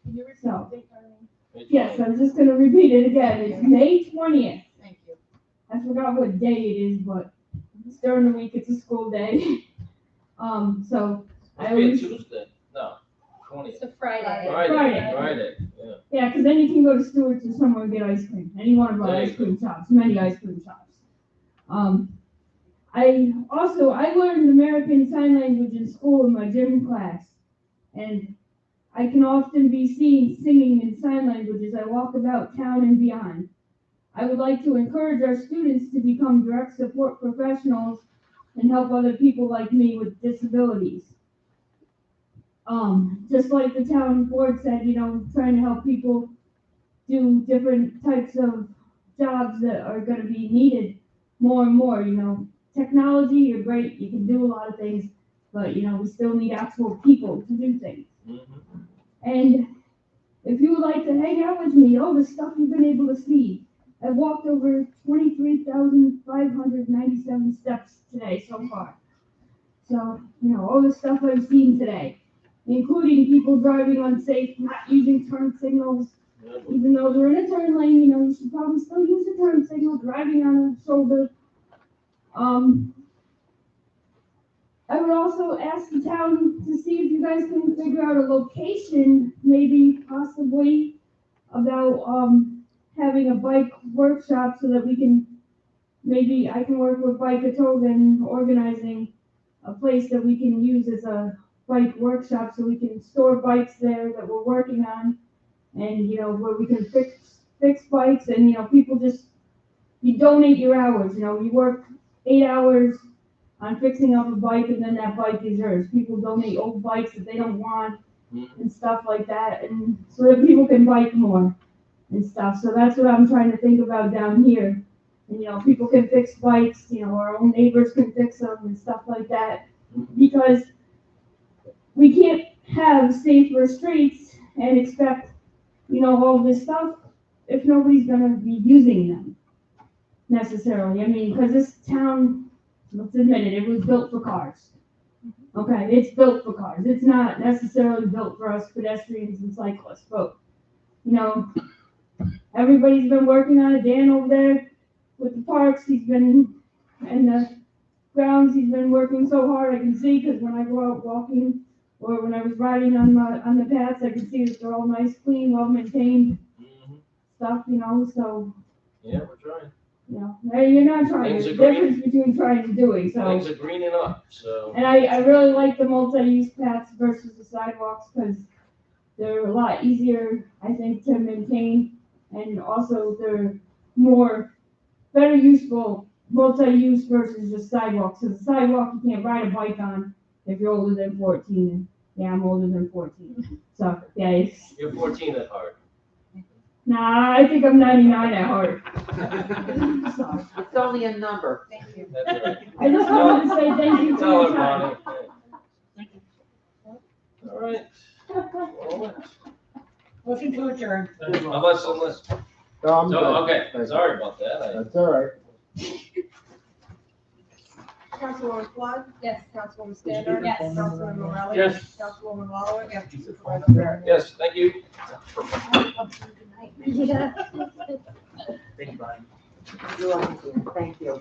Can you repeat So, the date, Darlene? yes, I'm just gonna repeat it again. It's May 20th. Thank you. I forgot what day it is, but it's during the week, it's a school day. So I Must be a always, Tuesday, no, 20th. It's a Friday. Friday, yeah. yeah, because then you can go to Stewart's or somewhere and get ice cream. Any one of our There you ice cream shops, many ice cream shops. I learned American Sign Language in school in my gym class, and I can often be seen singing in sign language as I walk about town and beyond. I would like to encourage our students to become direct support professionals and help other people like me with disabilities. Just like the town board said, trying to help people do different types of jobs that are going to be needed more and more. Technology, you're great, you can do a lot of things, but we still need actual people to do things. And if you would like to hang out with me, all the stuff you've been able to see, I've walked over 23,597 steps today so far. So, all the stuff I've seen today, including people driving unsafe, not using turn signals, even though they're in a turn lane, you should probably still use a turn signal, driving on a shoulder. I would also ask the town to see if you guys can figure out a location, maybe possibly about having a bike workshop so that maybe I can work with Bike Atoga organizing a place that we can use as a bike workshop so we can store bikes there that we're working on, and where we can fix bikes, and people you donate your hours, you work 8 hours on fixing up a bike, and then that bike is yours. People donate old bikes that they don't want and stuff like that, and so that people can bike more and stuff. So that's what I'm trying to think about down here. And people can fix bikes, our own neighbors can fix them and stuff like that, because we can't have safer streets and expect all this stuff if nobody's gonna be using them necessarily. I mean, because this town, let's admit it was built for cars. Okay, it's built for cars. It's not necessarily built for us pedestrians and cyclists, but everybody's been working on it. Dan over there with the parks, and the grounds, he's been working so hard. I can see, because when I go out walking or when I was riding on the paths, I can see that they're all nice, clean, well maintained stuff. So Yeah, we're trying. You're not trying. Things There's are a difference between trying and doing. So Things are greening up, so. And I really like the multi-use paths versus the sidewalks, because they're a lot easier, I think, to maintain, and also they're better useful multi-use versus just sidewalks. So the sidewalk you can't ride a bike on if you're older than 14. And yeah, I'm older than 14. So yeah, You're 14 at heart. Nah, I think I'm 99 at heart. So, It's only a number. Thank you. That's right. I just wanted to say thank you for Tell your her, time. Bonnie. All right. Well, Motion to adjourn. Unless. No, I'm So, good. okay, Thank you. sorry about that. That's all right. Councilwoman Flood? Yes. Councilwoman Stander? Yes. Councilman Morelli? Yes. Councilwoman Wallowitz? Yes. Supervisor Barrett? Yes, thank you. Yeah. Thank you, Brian. You're welcome. Thank you.